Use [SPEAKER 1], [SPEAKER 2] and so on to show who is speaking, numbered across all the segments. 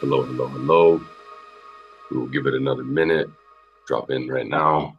[SPEAKER 1] Hello, hello, hello. We will give it another minute. Drop in right now.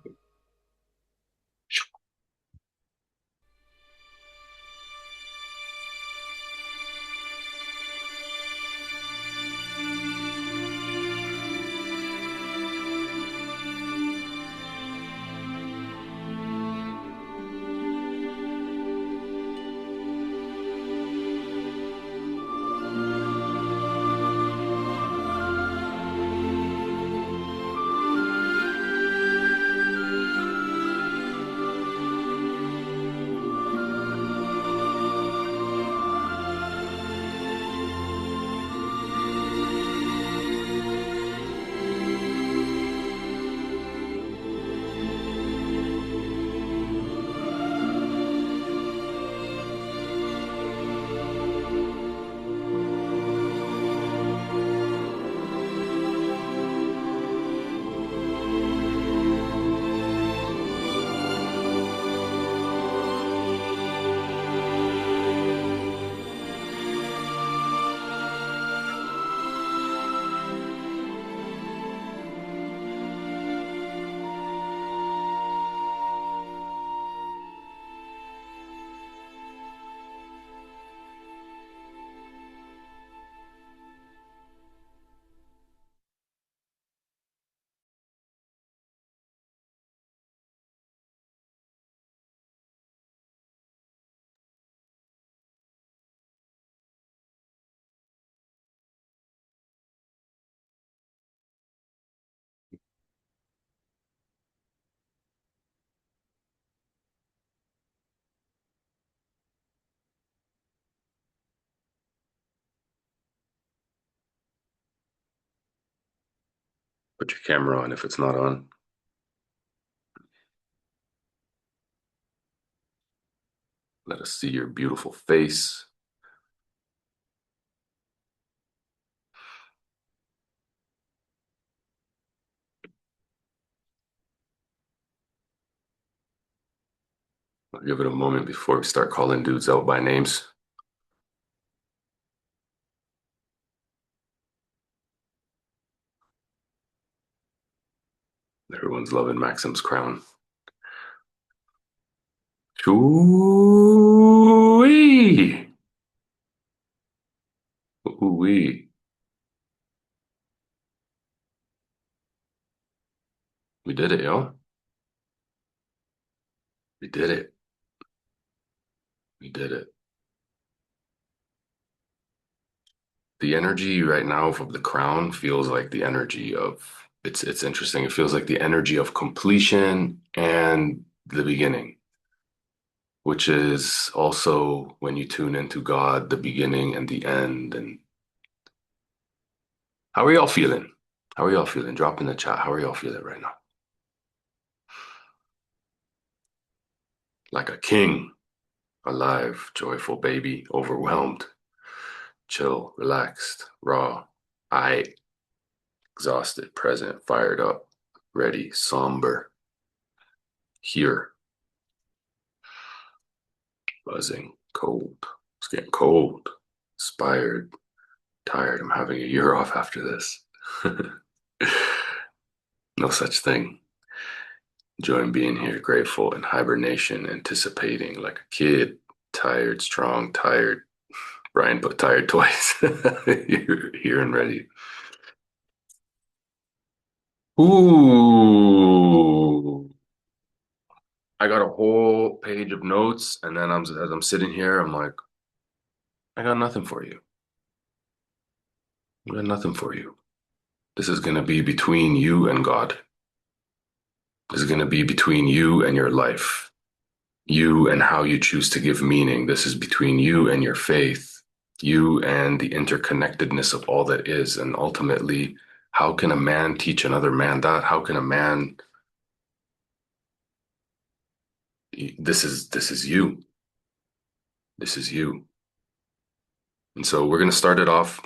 [SPEAKER 1] Put your camera on if it's not on. Let us see your beautiful face. I'll give it a moment before we start calling dudes out by names. Everyone's loving Maxim's crown. Ooh-wee. Ooh-wee. We did it, yo. We did it. We did it. The energy right now of the crown feels like the energy of it's interesting. It feels like the energy of completion and the beginning, which is also when you tune into God, the beginning and the end. And how are y'all feeling? How are y'all feeling? Drop in the chat. How are y'all feeling right now? Like a king, alive, joyful baby, overwhelmed, chill, relaxed, raw, I, exhausted, present, fired up, ready, somber, here, buzzing, cold. It's getting cold, inspired, tired. I'm having a year off after this. No such thing. Enjoying being here, grateful, in hibernation, anticipating like a kid, tired, strong, tired. Brian put tired twice. You're here and ready. Ooh. I got a whole page of notes, and then as I'm sitting here, I'm like, I got nothing for you. I got nothing for you. This is gonna be between you and God. This is gonna be between you and your life. You and how you choose to give meaning. This is between you and your faith, you and the interconnectedness of all that is. And ultimately, how can a man teach another man that? How can a man, this is you. This is you. And so we're going to start it off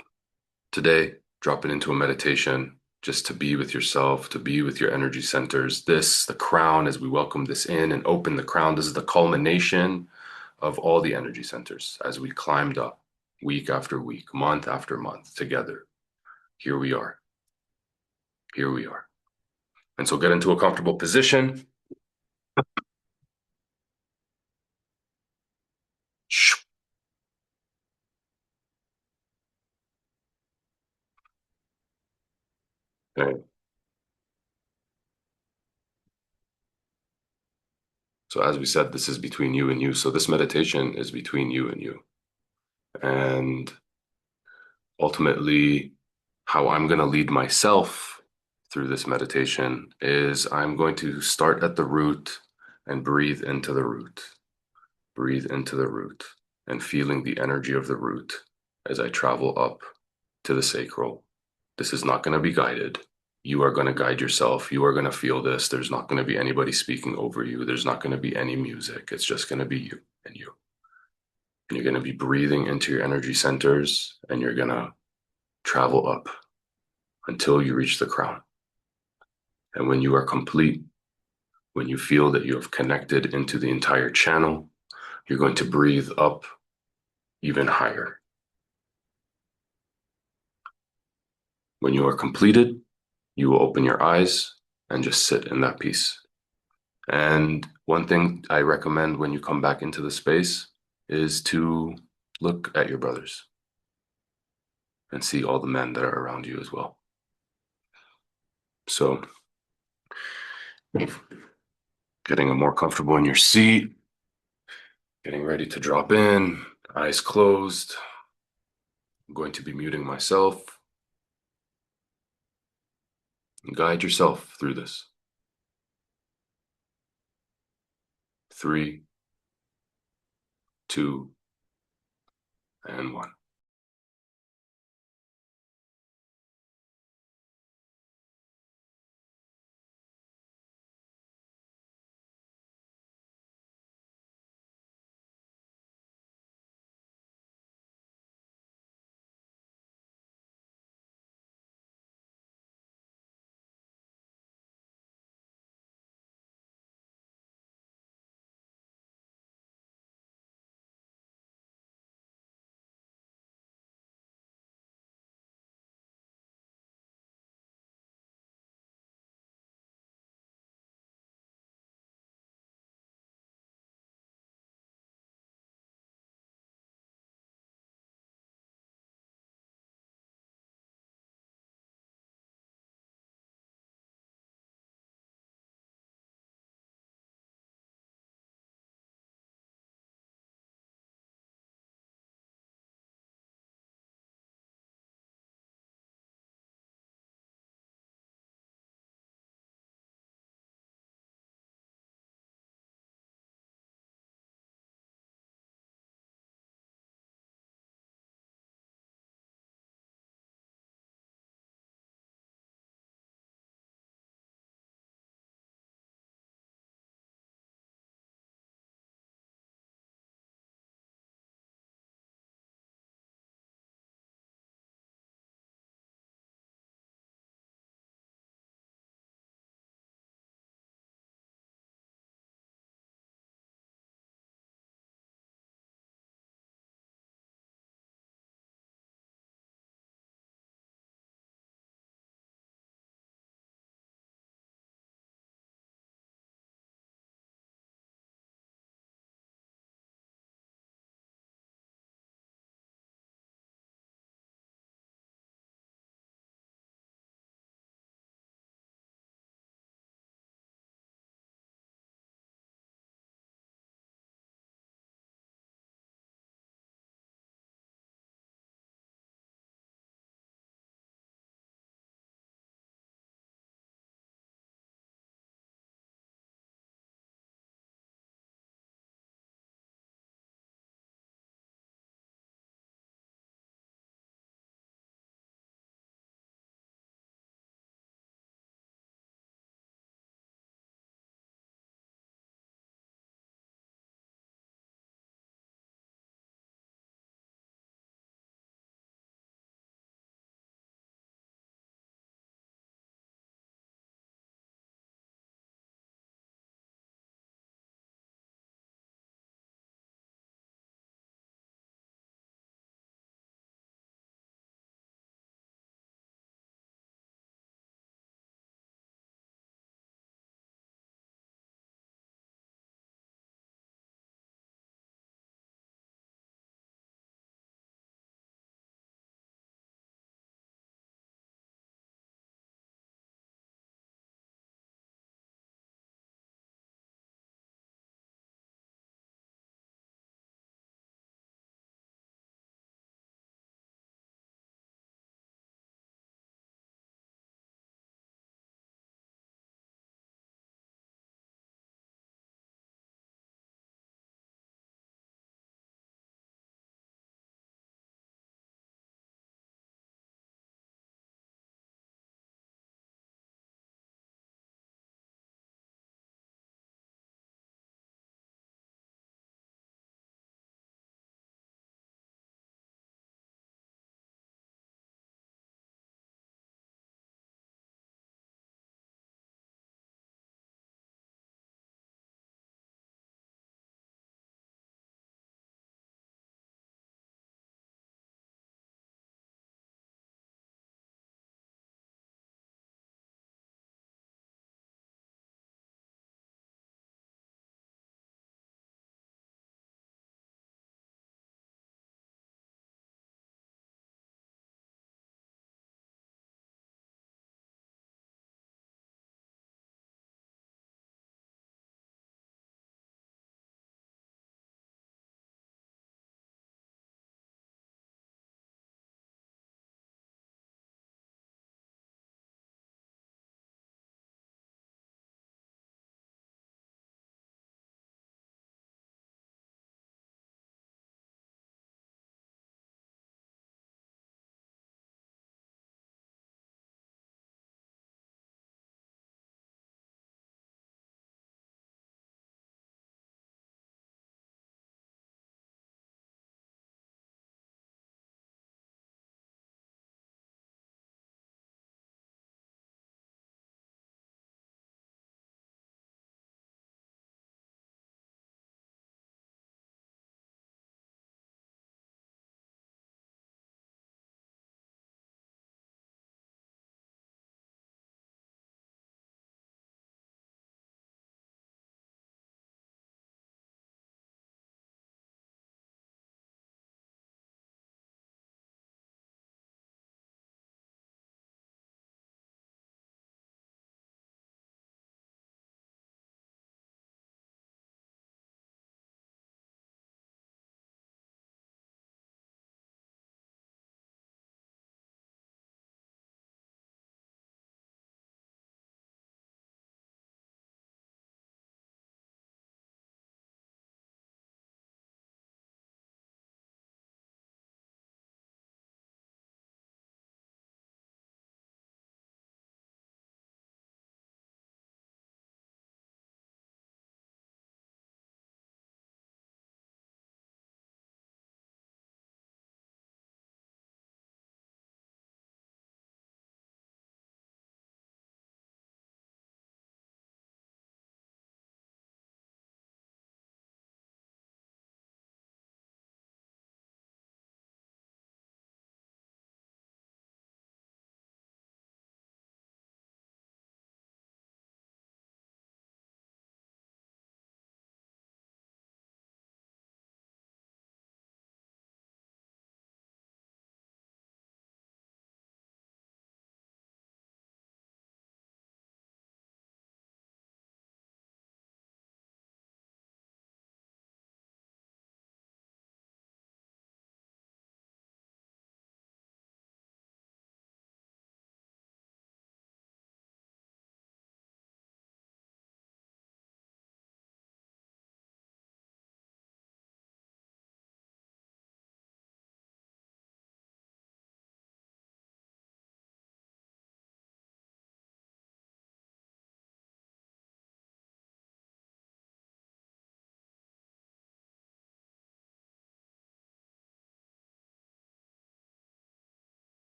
[SPEAKER 1] today, drop it into a meditation, just to be with yourself, to be with your energy centers. This, the crown, as we welcome this in and open the crown, this is the culmination of all the energy centers as we climbed up week after week, month after month together. Here we are. Here we are. And so get into a comfortable position. Okay. So as we said, this is between you and you. So this meditation is between you and you. And ultimately, how I'm going to lead myself through this meditation is I'm going to start at the root and breathe into the root. Breathe into the root and feeling the energy of the root as I travel up to the sacral. This is not going to be guided. You are going to guide yourself. You are going to feel this. There's not going to be anybody speaking over you. There's not going to be any music. It's just going to be you and you. And you're going to be breathing into your energy centers and you're going to travel up until you reach the crown. And when you are complete, when you feel that you have connected into the entire channel, you're going to breathe up even higher. When you are completed, you will open your eyes and just sit in that peace. And one thing I recommend when you come back into the space is to look at your brothers and see all the men that are around you as well. So, getting more comfortable in your seat, getting ready to drop in, eyes closed. I'm going to be muting myself. Guide yourself through this. 3, 2, and 1.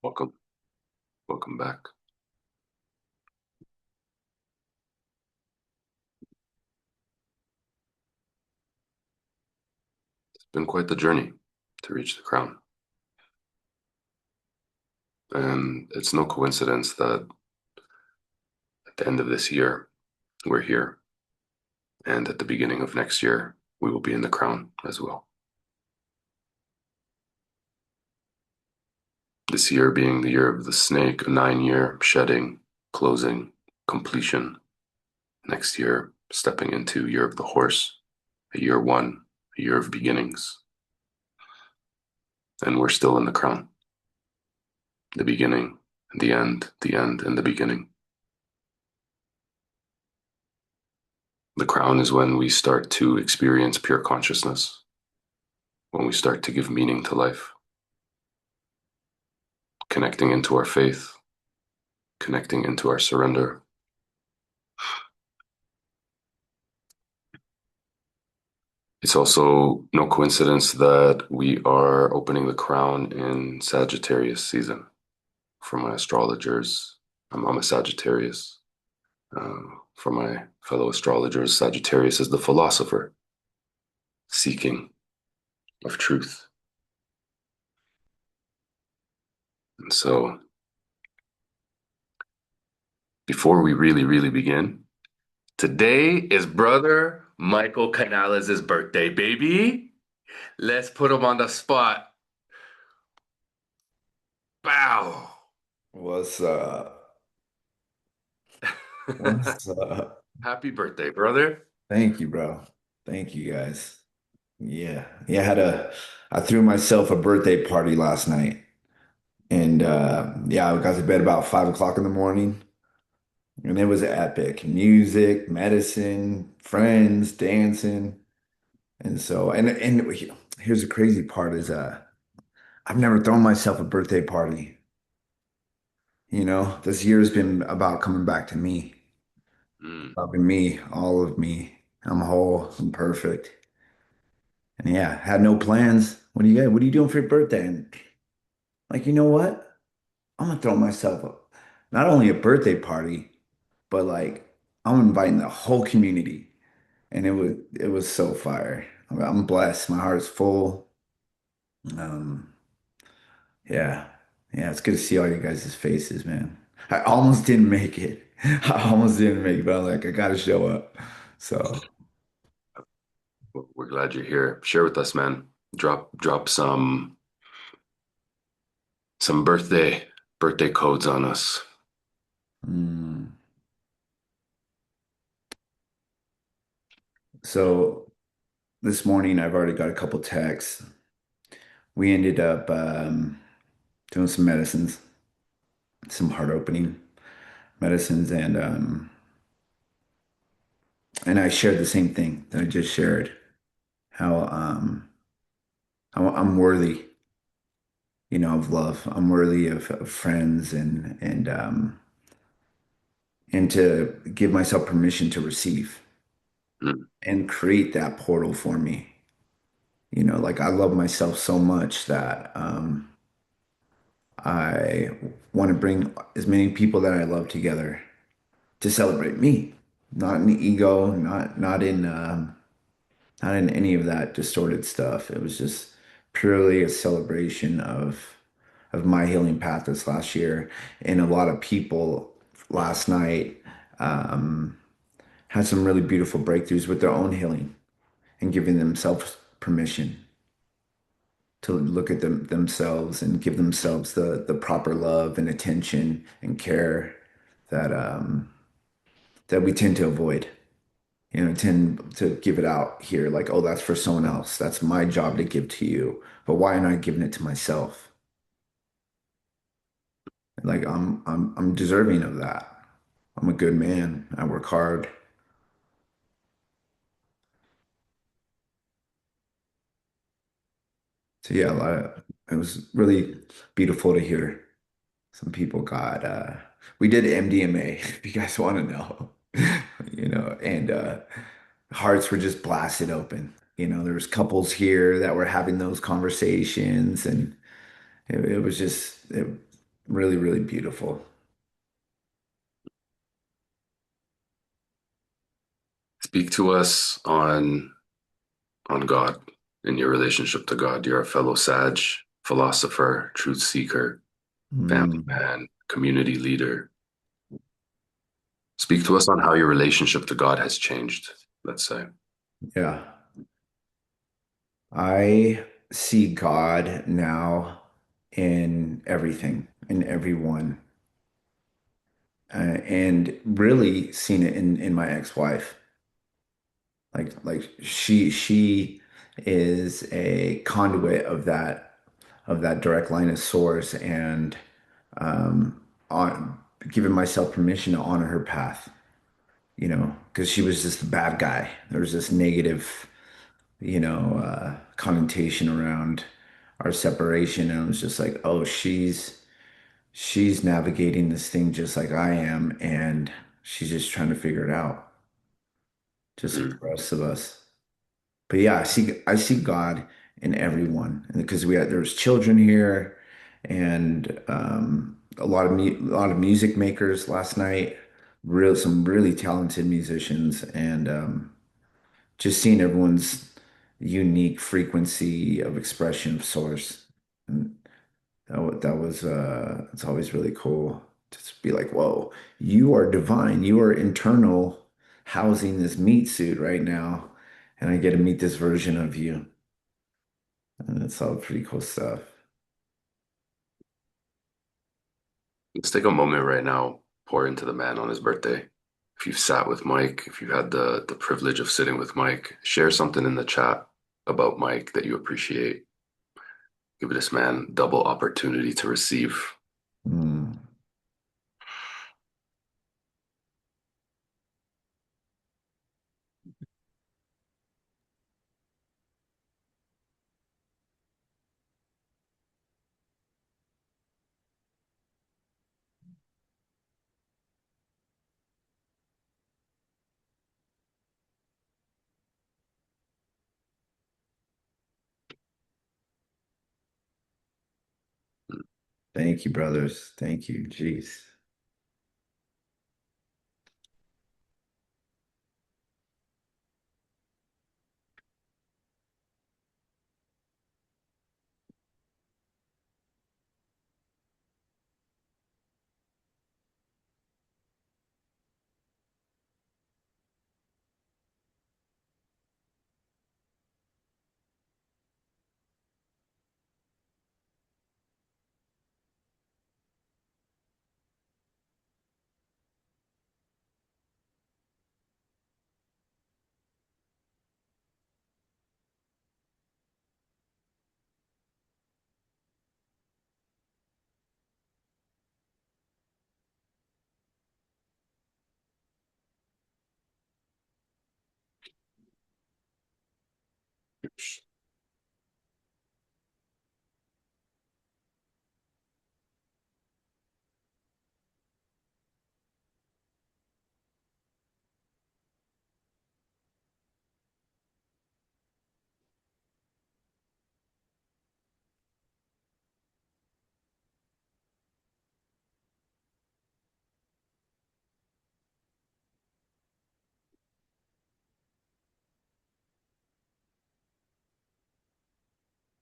[SPEAKER 1] Welcome. Welcome back. It's been quite the journey to reach the crown. And it's no coincidence that at the end of this year, we're here. And at the beginning of next year, we will be in the crown as well. This year being the year of the snake, a 9 year shedding, closing, completion. Next year, stepping into year of the horse, a year one, a year of beginnings. And we're still in the crown. The beginning, the end, and the beginning. The crown is when we start to experience pure consciousness, when we start to give meaning to life, connecting into our faith, connecting into our surrender. It's also no coincidence that we are opening the crown in Sagittarius season. For my astrologers, I'm a Sagittarius. For my fellow astrologers, Sagittarius is the philosopher, seeking of truth. And so, before we really begin, today is brother Michael Canales' birthday, baby. Let's put him on the spot. Bow.
[SPEAKER 2] What's up? What's up?
[SPEAKER 1] Happy birthday, brother.
[SPEAKER 2] Thank you, bro. Thank you guys. Yeah. Yeah, I threw myself a birthday party last night. And yeah, I got to bed about 5 o'clock in the morning. And it was epic. Music, medicine, friends, dancing. And so and here's the crazy part is I've never thrown myself a birthday party. This year's been about coming back to me,
[SPEAKER 1] Mm,
[SPEAKER 2] loving me, all of me. I'm whole, I'm perfect. And yeah, had no plans. What are you doing for your birthday? And like, you know what? I'm gonna throw myself not only a birthday party, but like I'm inviting the whole community. And it was so fire. I'm blessed. My heart's full. Um, yeah. Yeah, it's good to see all you guys' faces, man. I almost didn't make it. I almost didn't make it, but I'm like, I gotta show up. So
[SPEAKER 1] well, we're glad you're here. Share with us, man. Drop some birthday codes on us.
[SPEAKER 2] mm. So this morning I've already got a couple texts. We ended up doing some medicines, some heart opening medicines, and I shared the same thing that I just shared. How I'm worthy, of love. I'm worthy of friends and to give myself permission to receive
[SPEAKER 1] Mm,
[SPEAKER 2] and create that portal for me. Like I love myself so much that I want to bring as many people that I love together to celebrate me, not in ego, not in any of that distorted stuff. It was just purely a celebration of my healing path this last year. And a lot of people last night um, had some really beautiful breakthroughs with their own healing and giving themselves permission to look at themselves and give themselves the proper love and attention and care that that we tend to avoid. Tend to give it out here like, oh, that's for someone else. That's my job to give to you. But why am I giving it to myself? Like I'm deserving of that. I'm a good man. I work hard. So yeah, it was really beautiful to hear. Some people got we did MDMA, if you guys want to know. And hearts were just blasted open. There was couples here that were having those conversations and it was just really, really beautiful.
[SPEAKER 1] Speak to us on God in your relationship to God. You're a fellow Sag, philosopher, truth seeker, family
[SPEAKER 2] Mm,
[SPEAKER 1] man, community leader. Speak to us on how your relationship to God has changed, let's say.
[SPEAKER 2] yeah. I see God now in everything, in everyone, and really seen it in my ex-wife. Like she is a conduit of that direct line of source, and on giving myself permission to honor her path, because she was just the bad guy. There was this negative, connotation around our separation, and it was just like, oh, she's navigating this thing just like I am, and she's just trying to figure it out, just like
[SPEAKER 1] Mm,
[SPEAKER 2] the rest of us. But yeah, I see God in everyone, and because there's children here, and a lot of music makers last night, some really talented musicians, and just seeing everyone's unique frequency of expression of source, and that was it's always really cool to just be like, whoa, you are divine, you are internal, housing this meat suit right now, and I get to meet this version of you. And it's all pretty cool stuff.
[SPEAKER 1] let's take a moment right now, pour into the man on his birthday. If you've sat with Mike, if you had the privilege of sitting with Mike, share something in the chat about Mike that you appreciate. Give this man double opportunity to receive.
[SPEAKER 2] Mm, thank you, brothers. Thank you. Jeez.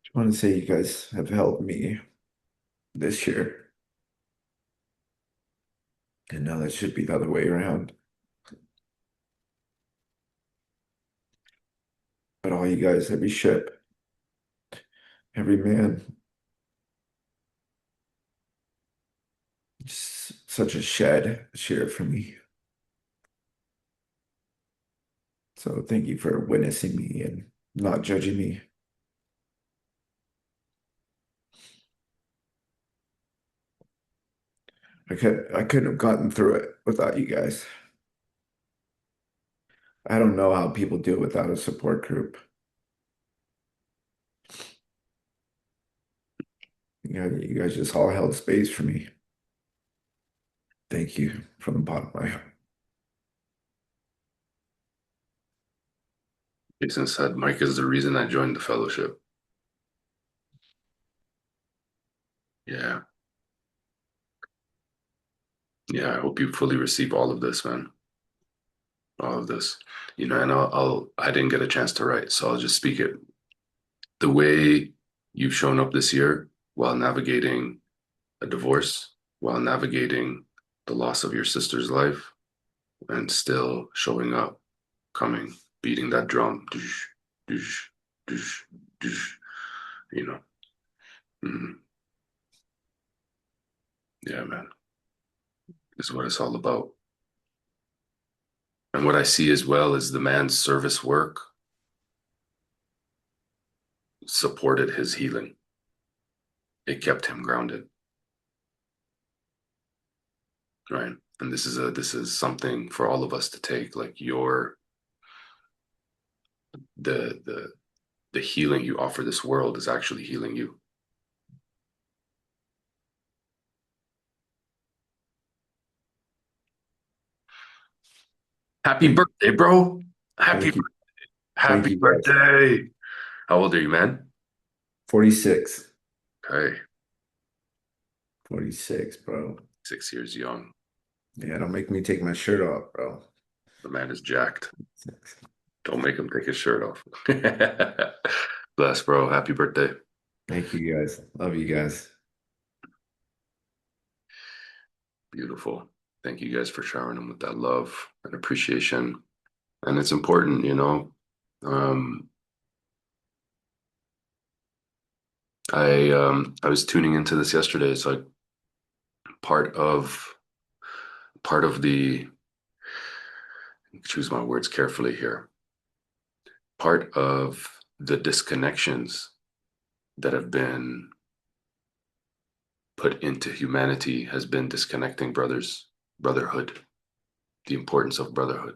[SPEAKER 2] Just want to say you guys have helped me this year. And now that should be the other way around. But all you guys, every ship, every man, such a shed share for me. So thank you for witnessing me and not judging me. I couldn't have gotten through it without you guys. I don't know how people do it without a support group. You guys just all held space for me. Thank you from the bottom of my heart.
[SPEAKER 1] Jason said, Mike is the reason I joined the fellowship. Yeah. Yeah, I hope you fully receive all of this, man. All of this. And I didn't get a chance to write, so I'll just speak it. The way you've shown up this year while navigating a divorce, while navigating the loss of your sister's life, and still showing up, coming, beating that drum, doosh, doosh, doosh, doosh, you know. Mhm. Yeah, man, this is what it's all about. And what I see as well is the man's service work supported his healing. It kept him grounded, right? And this is something for all of us to take. Like the the the healing you offer this world is actually healing you. Happy
[SPEAKER 2] Thank,
[SPEAKER 1] birthday, bro. Happy
[SPEAKER 2] thank you. Thank
[SPEAKER 1] happy
[SPEAKER 2] you guys.
[SPEAKER 1] birthday. How old are you, man?
[SPEAKER 2] 46.
[SPEAKER 1] Okay,
[SPEAKER 2] 46, bro.
[SPEAKER 1] 6 years young.
[SPEAKER 2] Yeah, don't make me take my shirt off, bro.
[SPEAKER 1] The man is jacked. Don't make him take his shirt off. Bless, bro. Happy birthday.
[SPEAKER 2] Thank you guys. Love you guys.
[SPEAKER 1] Beautiful. Thank you guys for showering him with that love and appreciation. And it's important. Um, I was tuning into this yesterday. It's like part of part of the choose my words carefully here. Part of the disconnections that have been put into humanity has been disconnecting brotherhood, the importance of brotherhood.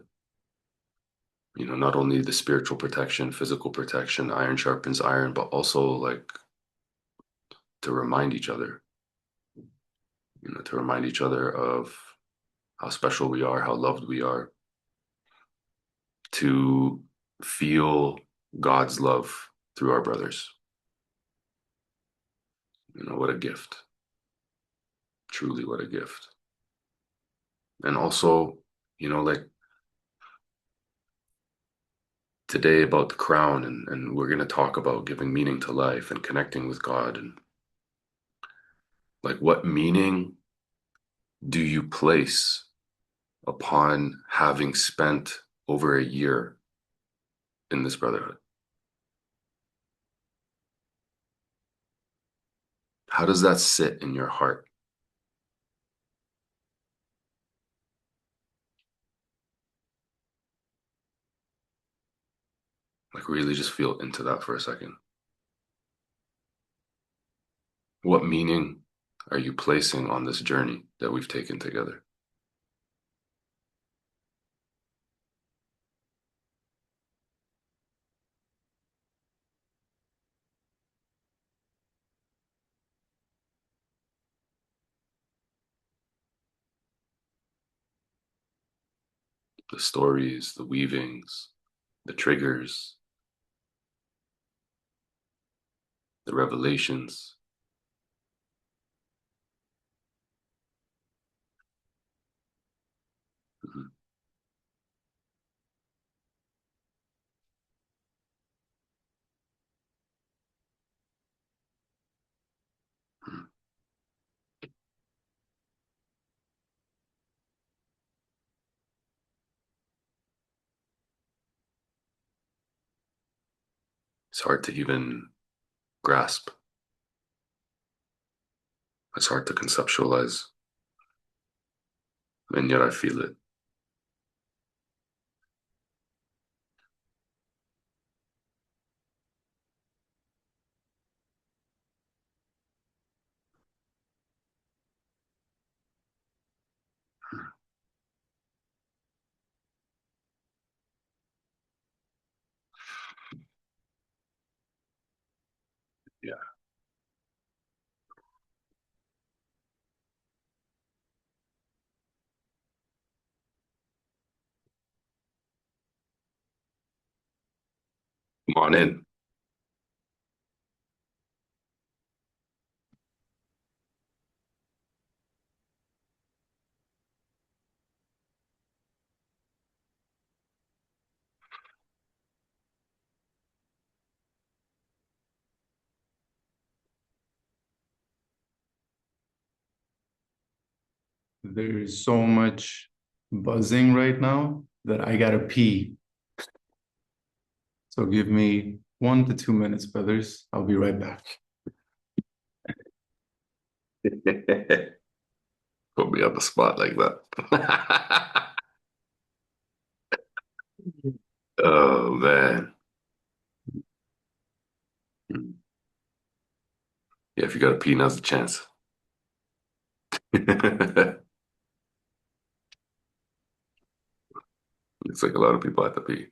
[SPEAKER 1] Not only the spiritual protection, physical protection, iron sharpens iron, but also like to remind each other, to remind each other of how special we are, how loved we are, to feel God's love through our brothers. What a gift. Truly, what a gift. And also, like today about the crown, and we're going to talk about giving meaning to life and connecting with God. And like, what meaning do you place upon having spent over a year in this brotherhood? How does that sit in your heart? Like, really just feel into that for a second. What meaning are you placing on this journey that we've taken together? The stories, the weavings, the triggers, the revelations. Mhm. Mhm. It's hard to even grasp. It's hard to conceptualize, and yet I feel it. Yeah. Come on in.
[SPEAKER 3] There's so much buzzing right now that I gotta pee. So give me 1 to 2 minutes, brothers. I'll be right back.
[SPEAKER 1] Put me on the spot like that. Oh man. Yeah, if you got a pee, now's the chance. Looks like a lot of people have to pee.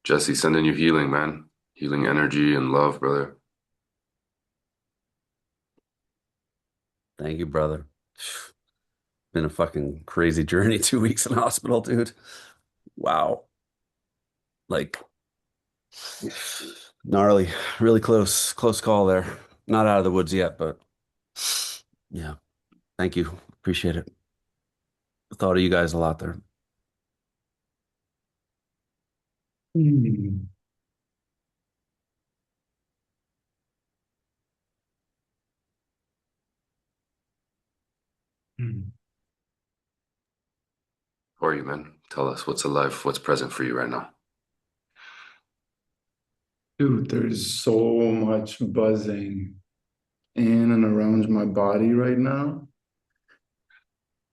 [SPEAKER 1] Jesse, sending you healing, man. Healing energy and love, brother.
[SPEAKER 4] Thank you, brother. Been a fucking crazy journey. 2 weeks in hospital, dude. Wow. Like gnarly, really close call there. Not out of the woods yet, but yeah. Thank you. Appreciate it. Thought of you guys a lot there.
[SPEAKER 3] Hmm. Hmm.
[SPEAKER 1] How are you, man? Tell us what's alive, what's present for you right now.
[SPEAKER 3] Dude, there's so much buzzing in and around my body right now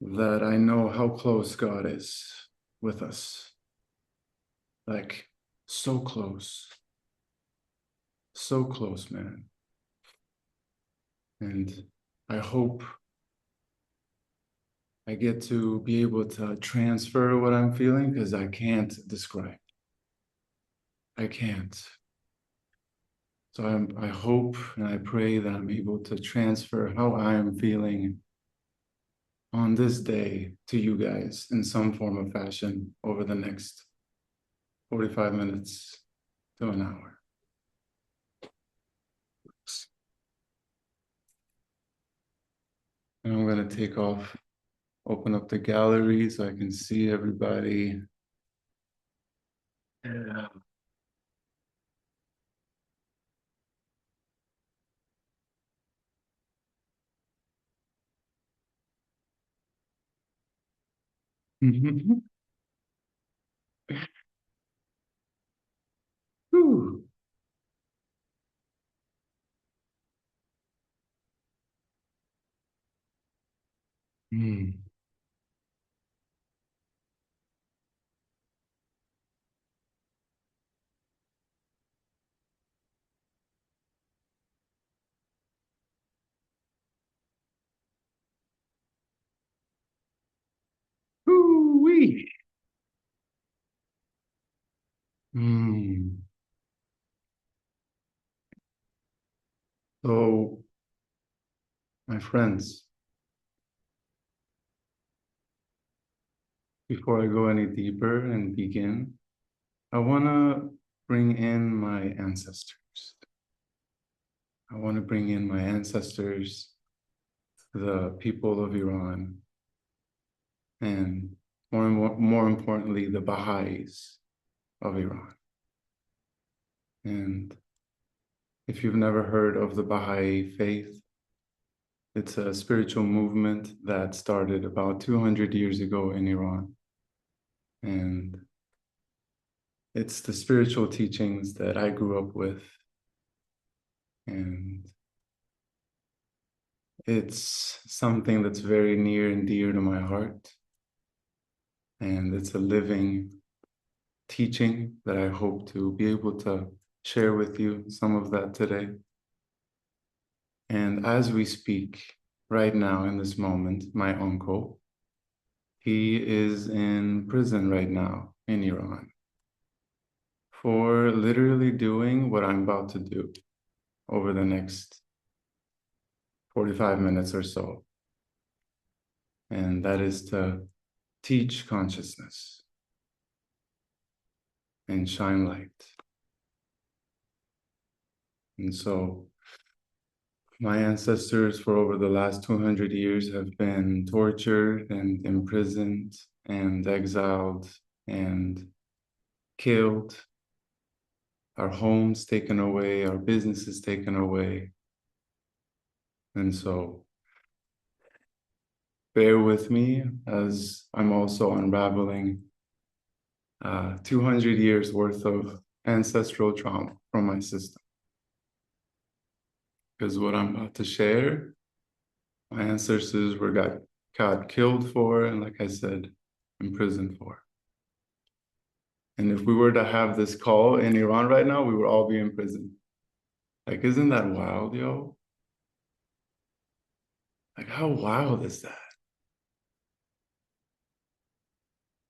[SPEAKER 3] that I know how close God is with us. Like, so close. So close, man. And I hope I get to be able to transfer what I'm feeling because I can't describe. I can't. So I hope and I pray that I'm able to transfer how I am feeling on this day to you guys in some form of fashion over the next 45 minutes to an hour. And I'm going to take off, open up the gallery so I can see everybody. Yeah. Mhm. Whew. Mm. Ooh-wee. Mm. So, my friends, before I go any deeper and begin, I want to bring in my ancestors. I want to bring in my ancestors, the people of Iran, and more importantly, the Baha'is of Iran. And if you've never heard of the Baha'i faith, it's a spiritual movement that started about 200 years ago in Iran. And it's the spiritual teachings that I grew up with. And it's something that's very near and dear to my heart. And it's a living teaching that I hope to be able to share with you some of that today. And as we speak right now in this moment, my uncle, he is in prison right now in Iran for literally doing what I'm about to do over the next 45 minutes or so. And that is to teach consciousness and shine light. And so my ancestors for over the last 200 years have been tortured and imprisoned and exiled and killed our homes taken away, our businesses taken away. And so bear with me as I'm also unraveling 200 years worth of ancestral trauma from my system. Because what I'm about to share, my ancestors got killed for, and like I said, imprisoned for. And if we were to have this call in Iran right now, we would all be in prison. Like, isn't that wild, yo? Like, how wild is that?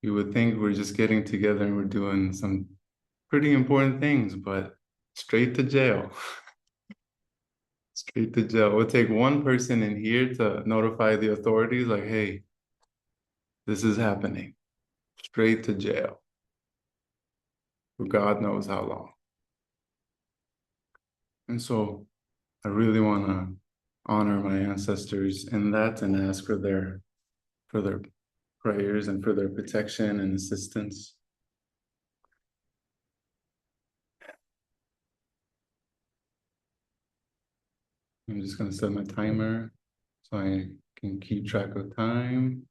[SPEAKER 3] You would think we're just getting together and we're doing some pretty important things, but straight to jail. Straight to jail. It would take one person in here to notify the authorities, like, hey, this is happening. Straight to jail. For God knows how long. And so I really want to honor my ancestors in that and ask for their prayers and for their protection and assistance. I'm just going to set my timer so I can keep track of time.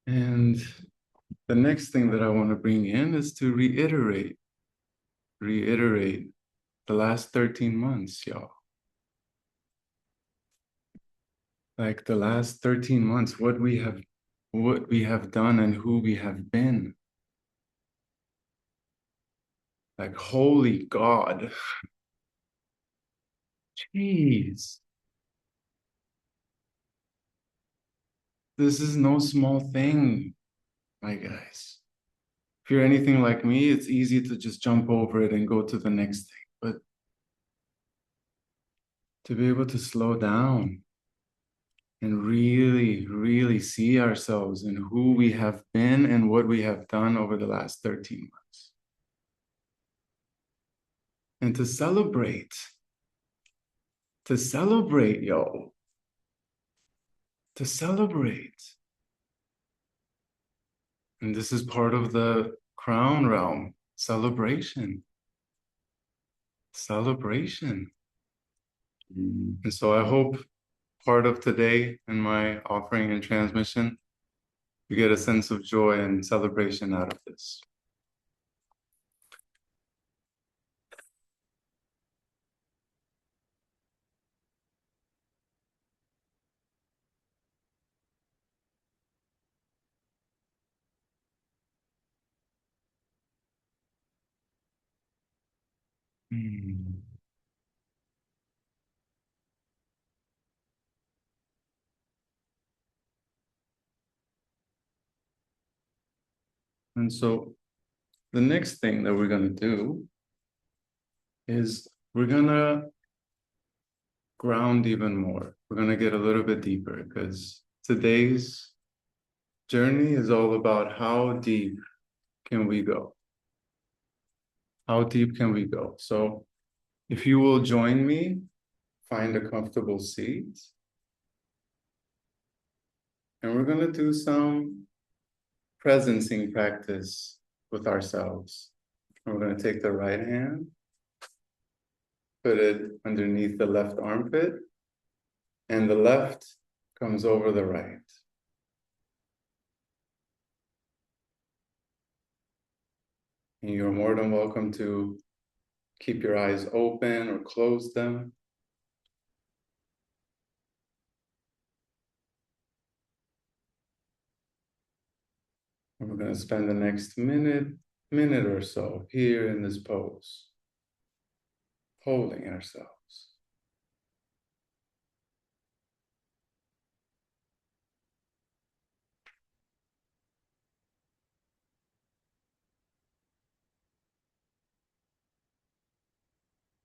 [SPEAKER 3] And the next thing that I want to bring in is to reiterate the last 13 months, y'all. Like the last 13 months, what we have done and who we have been. Like, holy God. Jeez. This is no small thing, my guys. If you're anything like me, it's easy to just jump over it and go to the next thing. But to be able to slow down and really, really see ourselves in who we have been and what we have done over the last 13 months. And to celebrate, yo. To celebrate. And this is part of the crown realm, celebration. Celebration. And so I hope part of today in my offering and transmission, you get a sense of joy and celebration out of this. Mm. And so the next thing that we're going to do is we're going to ground even more. We're going to get a little bit deeper because today's journey is all about how deep can we go? How deep can we go? So if you will join me, find a comfortable seat. And we're going to do some presencing practice with ourselves. We're going to take the right hand, put it underneath the left armpit, and the left comes over the right. And you're more than welcome to keep your eyes open or close them. And we're going to spend the next minute or so here in this pose, holding ourselves.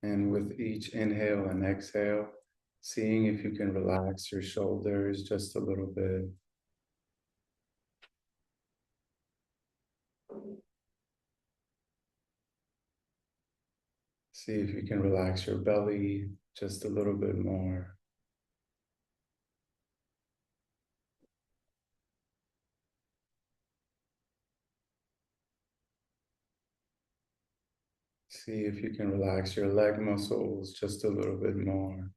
[SPEAKER 3] And with each inhale and exhale, seeing if you can relax your shoulders just a little bit. See if you can relax your belly just a little bit more. See if you can relax your leg muscles just a little bit more.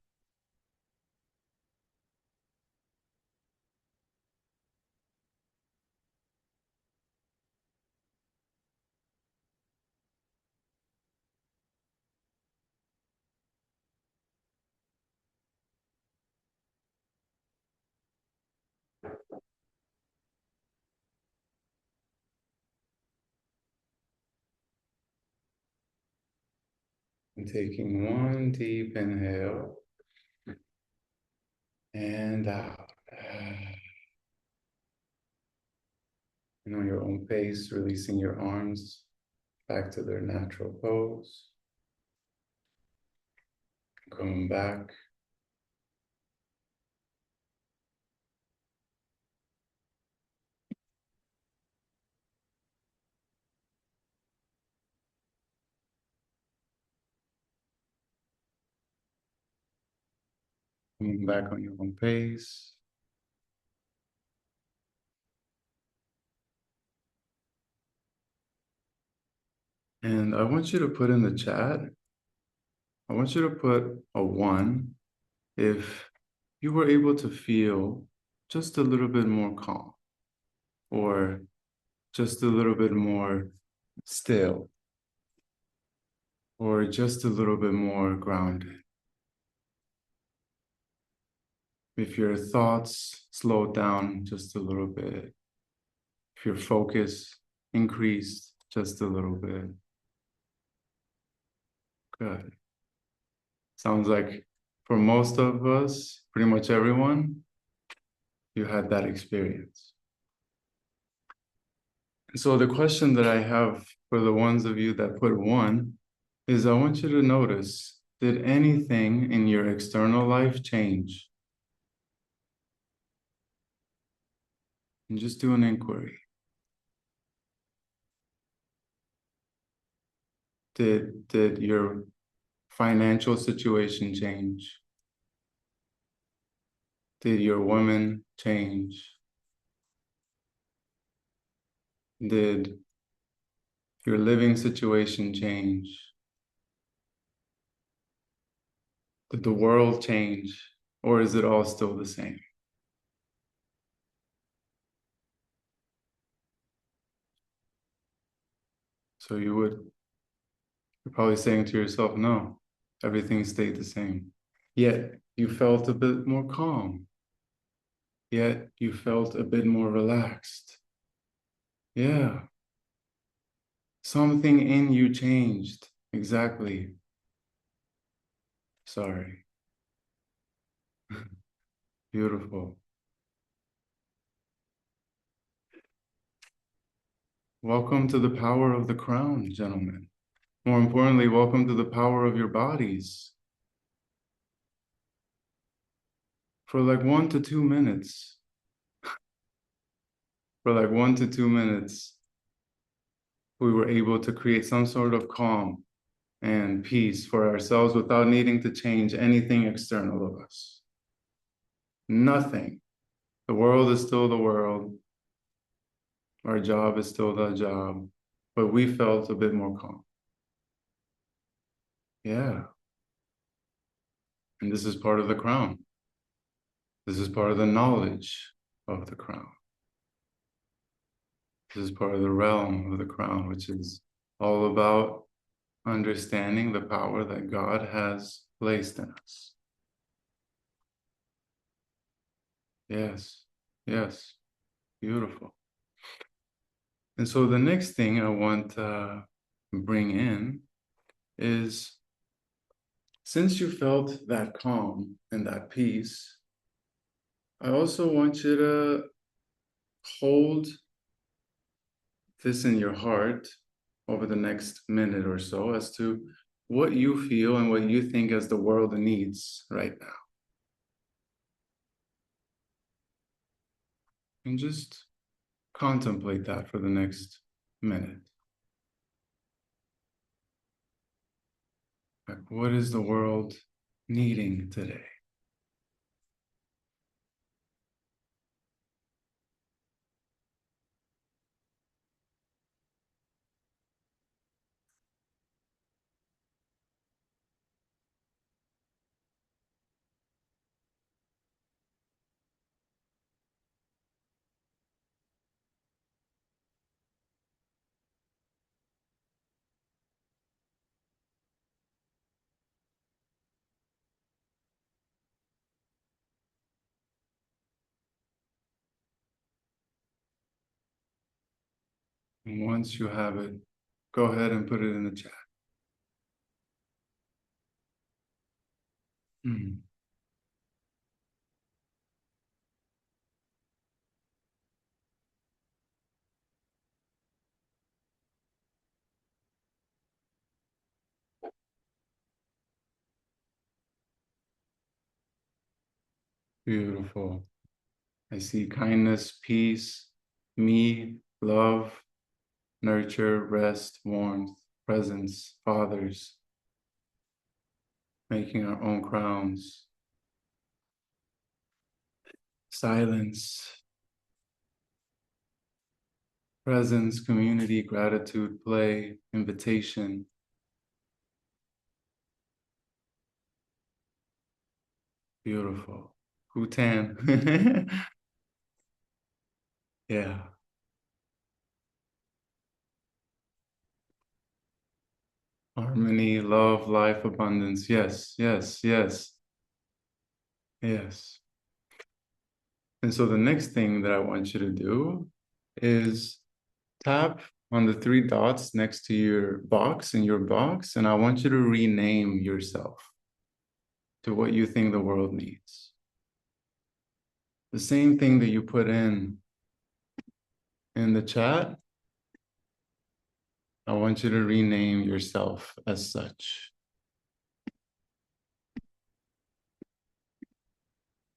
[SPEAKER 3] And taking one deep inhale and out. And on your own pace, releasing your arms back to their natural pose. Coming back. Coming back on your own pace. And I want you to put in the chat, I want you to put a 1 if you were able to feel just a little bit more calm or just a little bit more still or just a little bit more grounded. If your thoughts slowed down just a little bit, if your focus increased just a little bit. Good. Sounds like for most of us, pretty much everyone, you had that experience. And so the question that I have for the ones of you that put 1 is I want you to notice, did anything in your external life change? And just do an inquiry. Did your financial situation change? Did your woman change? Did your living situation change? Did the world change? Or is it all still the same? So you're probably saying to yourself, no, everything stayed the same. Yet you felt a bit more calm. Yet you felt a bit more relaxed. Yeah. Something in you changed. Exactly. Sorry. Beautiful. Welcome to the power of the crown, gentlemen. More importantly, welcome to the power of your bodies. For like 1 to 2 minutes, we were able to create some sort of calm and peace for ourselves without needing to change anything external of us. Nothing. The world is still the world. Our job is still the job, but we felt a bit more calm. Yeah. And this is part of the crown. This is part of the knowledge of the crown. This is part of the realm of the crown, which is all about understanding the power that God has placed in us. Yes, yes, beautiful. And so the next thing I want to bring in is, since you felt that calm and that peace, I also want you to hold this in your heart over the next minute or so as to what you feel and what you think as the world needs right now. And just contemplate that for the next minute. Like, what is the world needing today? And once you have it, go ahead and put it in the chat. Mm, beautiful. I see kindness, peace, me, love, nurture, rest, warmth, presence, fathers, making our own crowns, silence, presence, community, gratitude, play, invitation. Beautiful. Hutan. Yeah. Harmony, love, life, abundance. Yes, yes, yes, yes. And so the next thing that I want you to do is tap on the three dots next to your box, in your box, and I want you to rename yourself to what you think the world needs. The same thing that you put in the chat, I want you to rename yourself as such.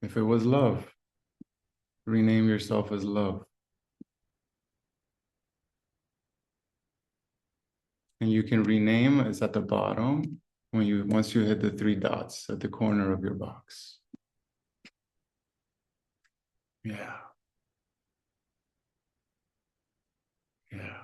[SPEAKER 3] If it was love, rename yourself as love. And you can rename, it's at the bottom, once you hit the three dots at the corner of your box. Yeah. Yeah.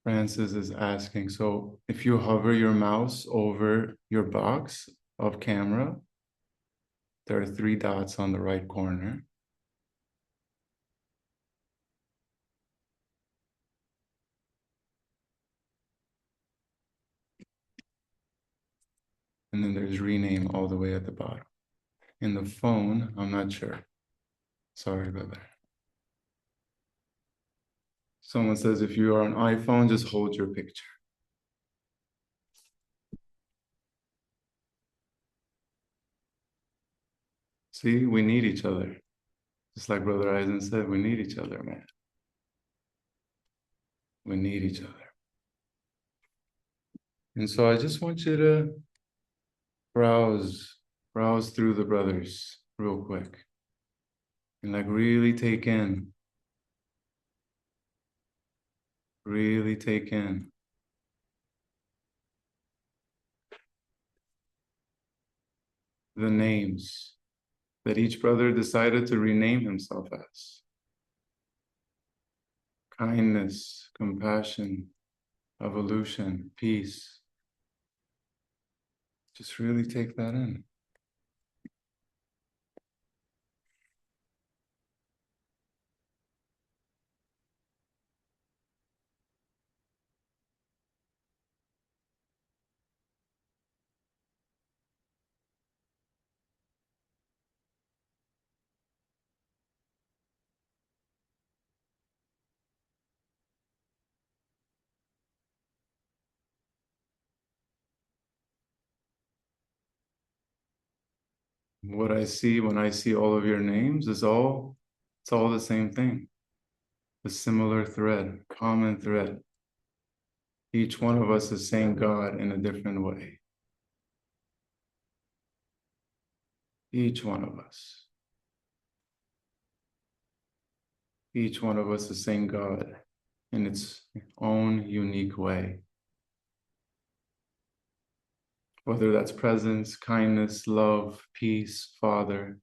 [SPEAKER 3] Francis is asking, so if you hover your mouse over your box of camera, there are three dots on the right corner. And then there's rename all the way at the bottom. In the phone, I'm not sure. Sorry about that. Someone says if you are on iPhone, just hold your picture. See, we need each other. Just like Brother Eisen said, we need each other, man. We need each other. And so I just want you to browse through the brothers real quick. And like really take in the names that each brother decided to rename himself as. Kindness, compassion, evolution, peace. Just really take that in. What I see when I see all of your names is it's all the same thing. A similar thread, common thread. Each one of us is saying God in a different way. Each one of us. Each one of us is saying God in its own unique way. Whether that's presence, kindness, love, peace, Father.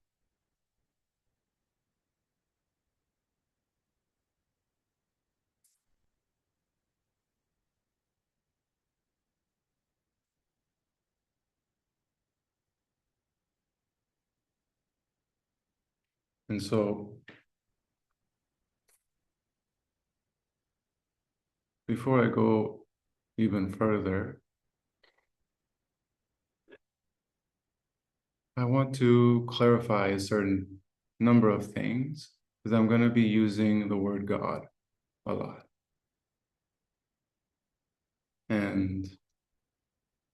[SPEAKER 3] And so, before I go even further, I want to clarify a certain number of things because I'm going to be using the word God a lot. And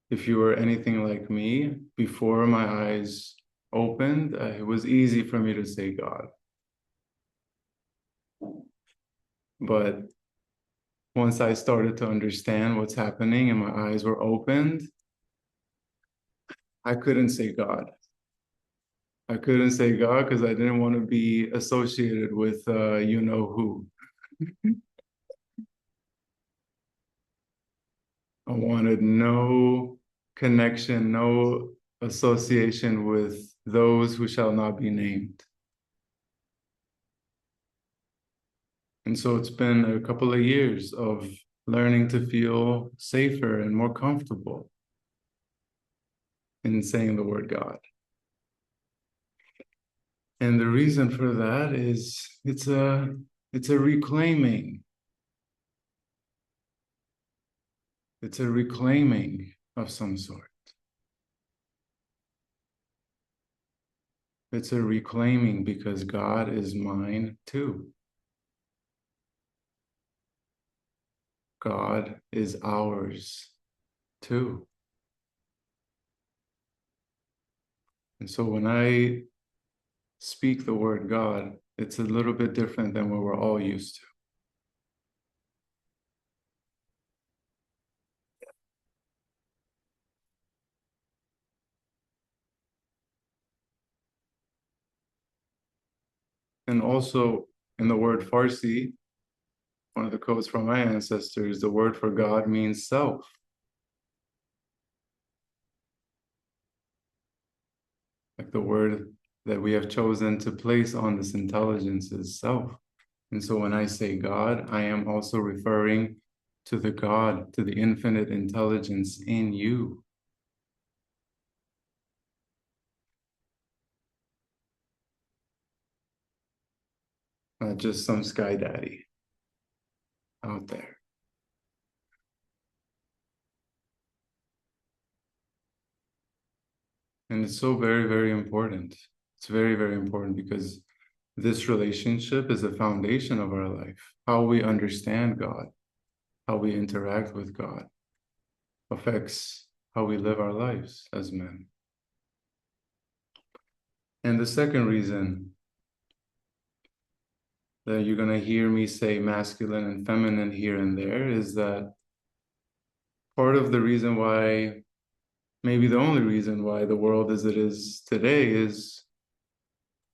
[SPEAKER 3] if you were anything like me, before my eyes opened, it was easy for me to say God. But once I started to understand what's happening and my eyes were opened, I couldn't say God. I couldn't say God because I didn't want to be associated with you know who. I wanted no connection, no association with those who shall not be named. And so it's been a couple of years of learning to feel safer and more comfortable in saying the word God. And the reason for that is it's a reclaiming. It's a reclaiming of some sort. It's a reclaiming because God is mine too. God is ours too. And so when I speak the word God, it's a little bit different than what we're all used to. And also in the word Farsi, one of the codes from my ancestors, the word for God means self. Like the word that we have chosen to place on this intelligence is self. And so when I say God, I am also referring to the God, to the infinite intelligence in you. Not just some sky daddy out there. And it's so very, very important. It's very, very important because this relationship is the foundation of our life. How we understand God, how we interact with God affects how we live our lives as men. And the second reason that you're going to hear me say masculine and feminine here and there is that part of the reason why, maybe the only reason why the world as it is today is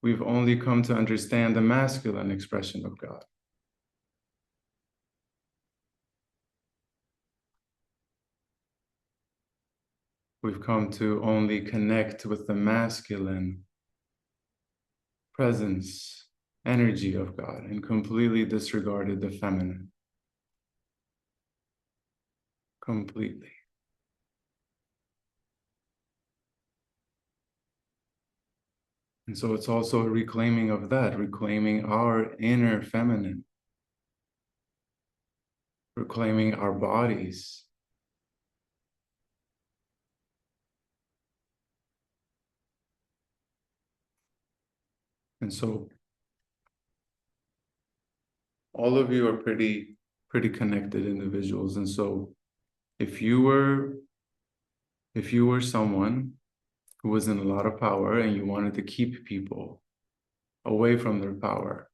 [SPEAKER 3] we've only come to understand the masculine expression of God. We've come to only connect with the masculine presence, energy of God, and completely disregarded the feminine. Completely. And so it's also a reclaiming of that, reclaiming our inner feminine, reclaiming our bodies. And so all of you are pretty connected individuals. And so if you were someone who was in a lot of power and you wanted to keep people away from their power,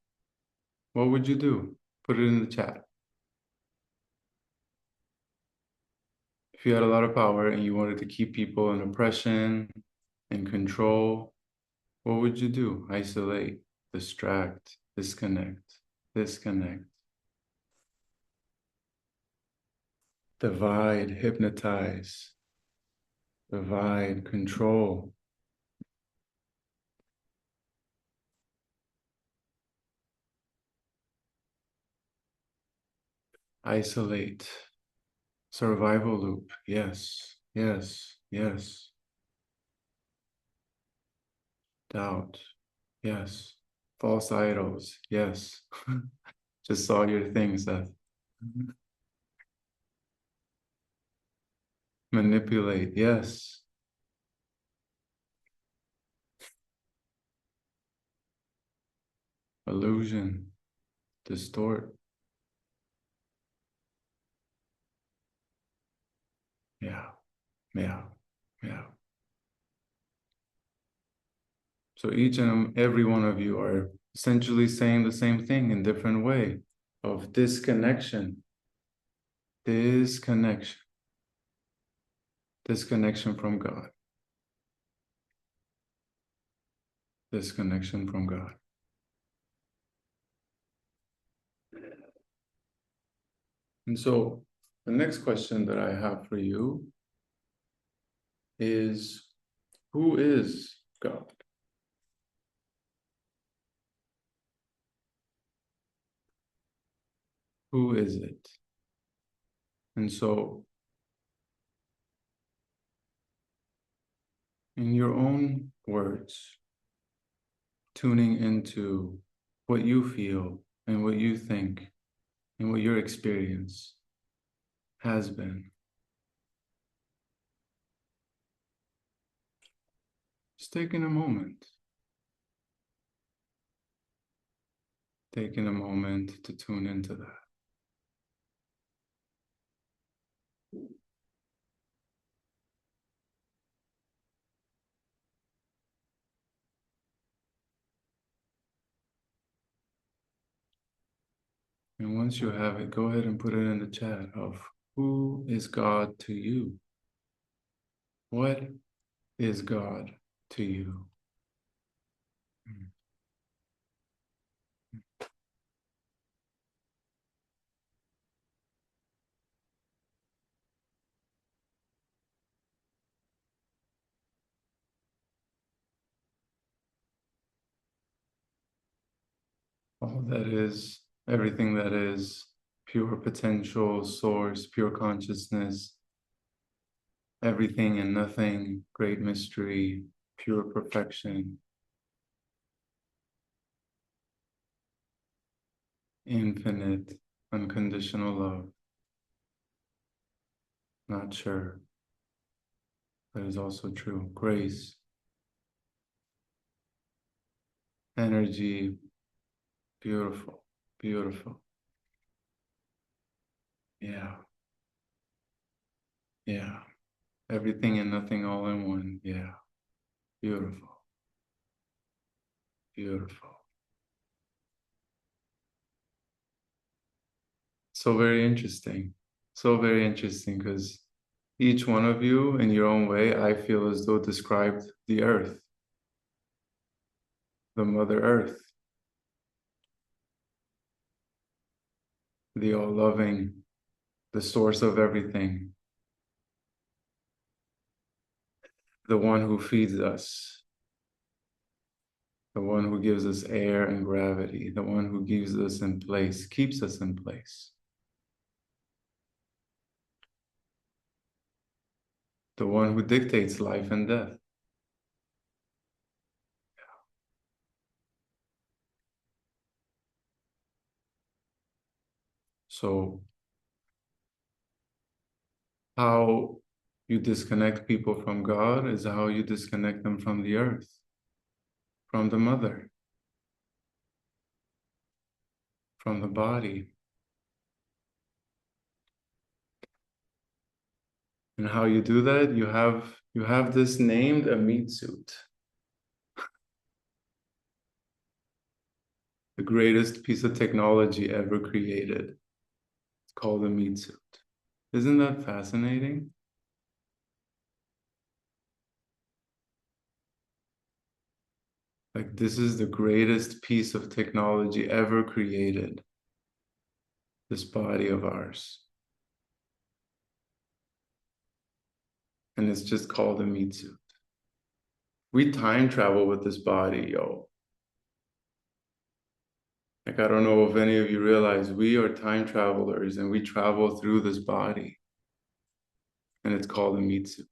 [SPEAKER 3] what would you do? Put it in the chat. If you had a lot of power and you wanted to keep people in oppression and control, what would you do? Isolate, distract, disconnect, divide, hypnotize, divide, control. Isolate, survival loop. Yes, yes, yes. Doubt. Yes, False idols, yes. Just saw your thing, Seth. Manipulate, yes. Illusion, distort. Yeah, yeah, yeah. So each and every one of you are essentially saying the same thing in different way of disconnection, disconnection, disconnection from God, disconnection from God. And so the next question that I have for you is, who is God? Who is it? And so, in your own words, tuning into what you feel and what you think and what your experience has been. Just taking a moment. Taking a moment to tune into that. And once you have it, go ahead and put it in the chat of, who is God to you? What is God to you? All that is, everything that is pure potential, source, pure consciousness, everything and nothing, great mystery, pure perfection, infinite, unconditional love. Not sure, but is also true. Grace, energy, beautiful, beautiful. Yeah, yeah. Everything and nothing all in one. Yeah, beautiful, beautiful. So very interesting. So very interesting because each one of you in your own way, I feel as though described the earth, the Mother Earth, the all-loving, the source of everything, the one who feeds us, the one who gives us air and gravity, the one who gives us in place, keeps us in place, the one who dictates life and death. So how you disconnect people from God is how you disconnect them from the earth, from the mother, from the body. And how you do that, you have this named a meat suit. The greatest piece of technology ever created. It's called a meat suit. Isn't that fascinating? Like, this is the greatest piece of technology ever created. This body of ours. And it's just called a meat suit. We time travel with this body, yo. Like, I don't know if any of you realize we are time travelers and we travel through this body. And it's called a meat suit.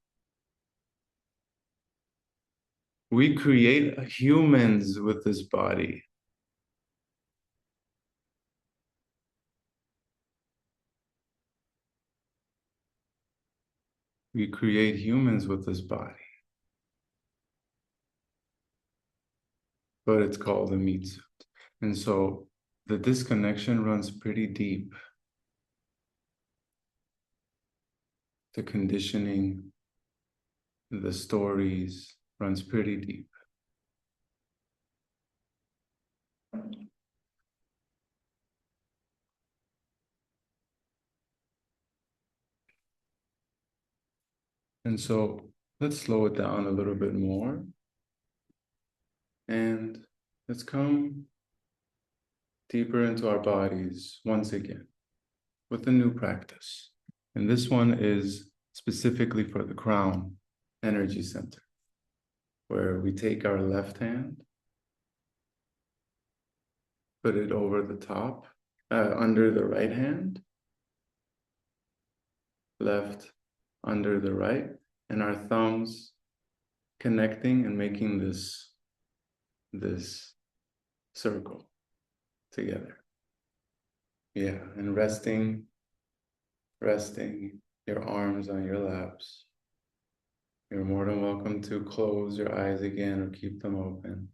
[SPEAKER 3] We create humans with this body. we create humans with this body, but it's called a meat suit. And so the disconnection runs pretty deep. The conditioning, the stories runs pretty deep. And so let's slow it down a little bit more. And let's come deeper into our bodies once again with a new practice. And this one is specifically for the crown energy center, where we take our left hand, put it over the top, under the right hand, left under the right, and our thumbs connecting and making this circle together. Yeah, and resting your arms on your laps. You're more than welcome to close your eyes again or keep them open.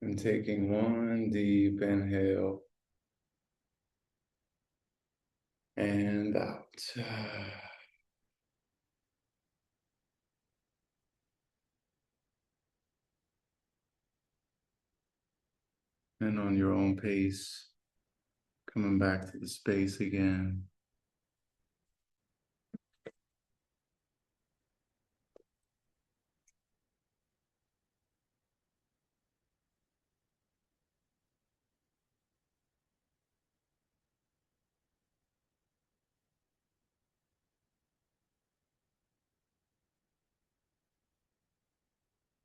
[SPEAKER 3] And taking one deep inhale and out. And on your own pace, coming back to the space again.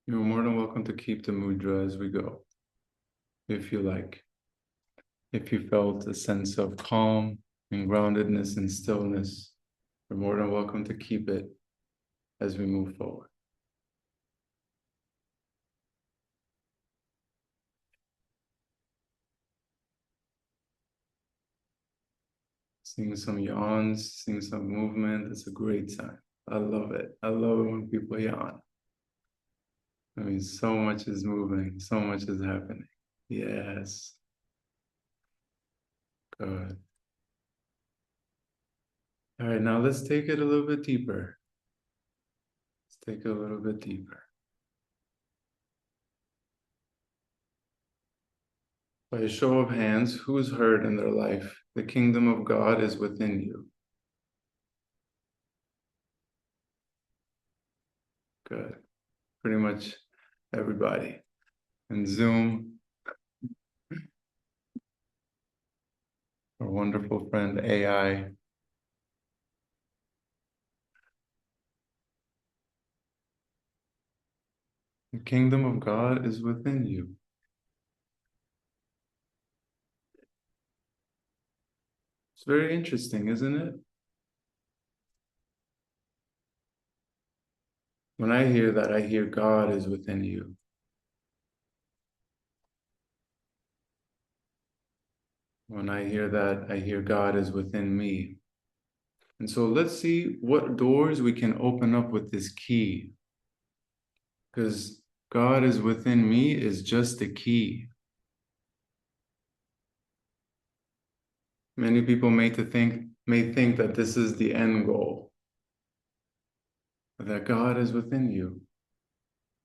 [SPEAKER 3] You're more than welcome to keep the mudra as we go, if you like. If you felt a sense of calm and groundedness and stillness, you're more than welcome to keep it as we move forward. Seeing some yawns, seeing some movement, it's a great sign. I love it. I love it when people yawn. I mean, so much is moving, so much is happening. Yes. Good. All right, now let's take it a little bit deeper. Let's take it a little bit deeper. By a show of hands, who's heard in their life, the kingdom of God is within you? Good. Pretty much everybody. And Zoom, our wonderful friend AI. The kingdom of God is within you. It's very interesting, isn't it? When I hear that, I hear God is within you. When I hear that, I hear God is within me. And so let's see what doors we can open up with this key. Because God is within me is just the key. Many people may think that this is the end goal, that God is within you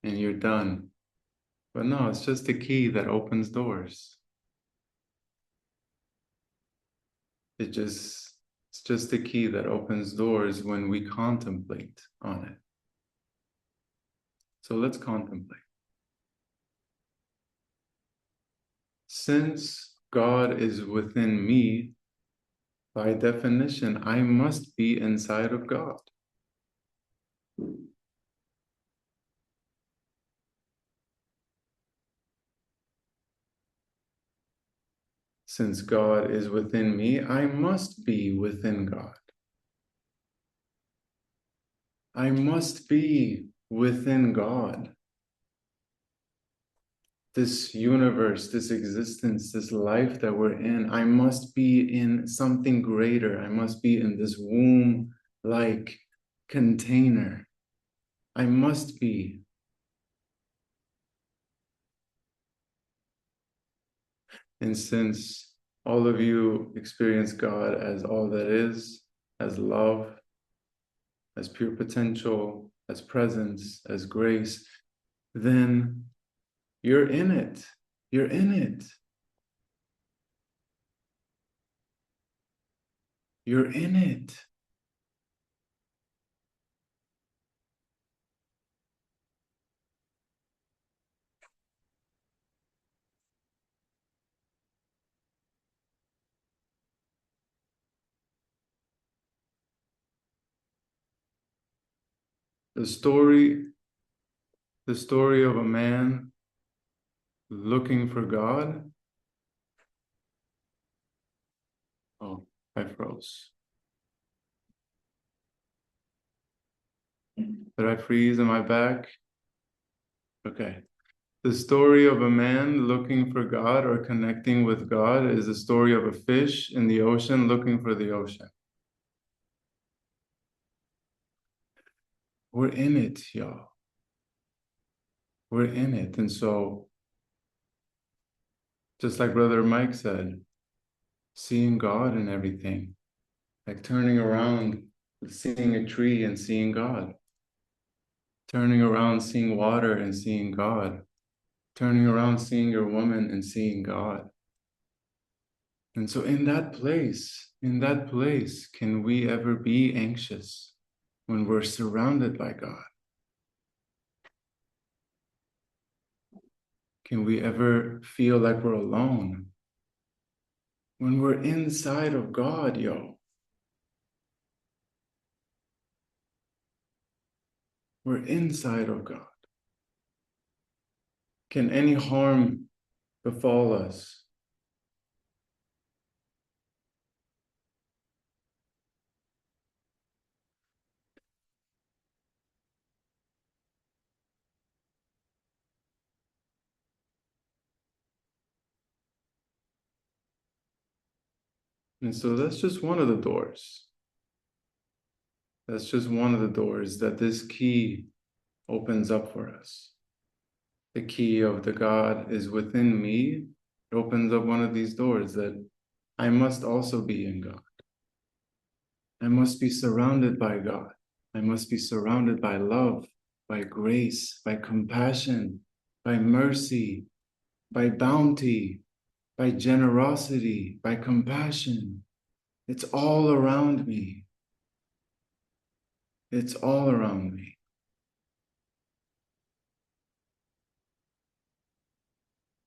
[SPEAKER 3] and you're done. But no, it's just the key that opens doors. It's just the key that opens doors when we contemplate on it. So let's contemplate. Since God is within me, by definition, I must be inside of God. Since God is within me, I must be within God. I must be within God. This universe, this existence, this life that we're in, I must be in something greater. I must be in this womb-like container. I must be. And since all of you experience God as all that is, as love, as pure potential, as presence, as grace, then you're in it. You're in it. You're in it. The story of a man looking for God. Oh, I froze. Did I freeze? Am I back? Okay. The story of a man looking for God or connecting with God is the story of a fish in the ocean looking for the ocean. We're in it, y'all. We're in it. And so, just like Brother Mike said, seeing God in everything, like turning around, seeing a tree and seeing God, turning around, seeing water and seeing God, turning around, seeing your woman and seeing God. And so in that place, can we ever be anxious when we're surrounded by God? Can we ever feel like we're alone when we're inside of God, yo? We're inside of God. Can any harm befall us? And so that's just one of the doors. That's just one of the doors that this key opens up for us. The key of the God is within me. It opens up one of these doors that I must also be in God. I must be surrounded by God. I must be surrounded by love, by grace, by compassion, by mercy, by bounty, by generosity, by compassion. It's all around me. It's all around me.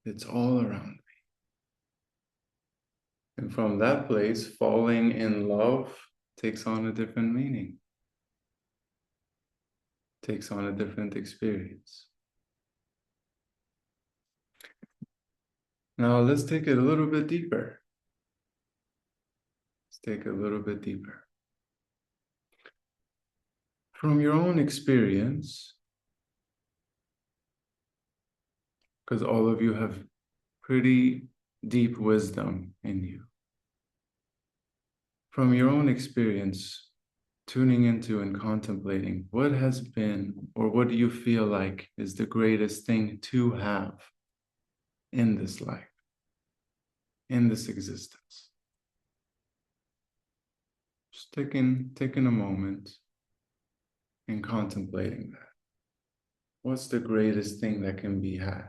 [SPEAKER 3] It's all around me. And from that place, falling in love takes on a different meaning, takes on a different experience. Now let's take it a little bit deeper. Let's take it a little bit deeper. From your own experience, because all of you have pretty deep wisdom in you. from your own experience, tuning into and contemplating, what has been, or what do you feel like is the greatest thing to have in this life, in this existence? Just taking a moment and contemplating that. What's the greatest thing that can be had?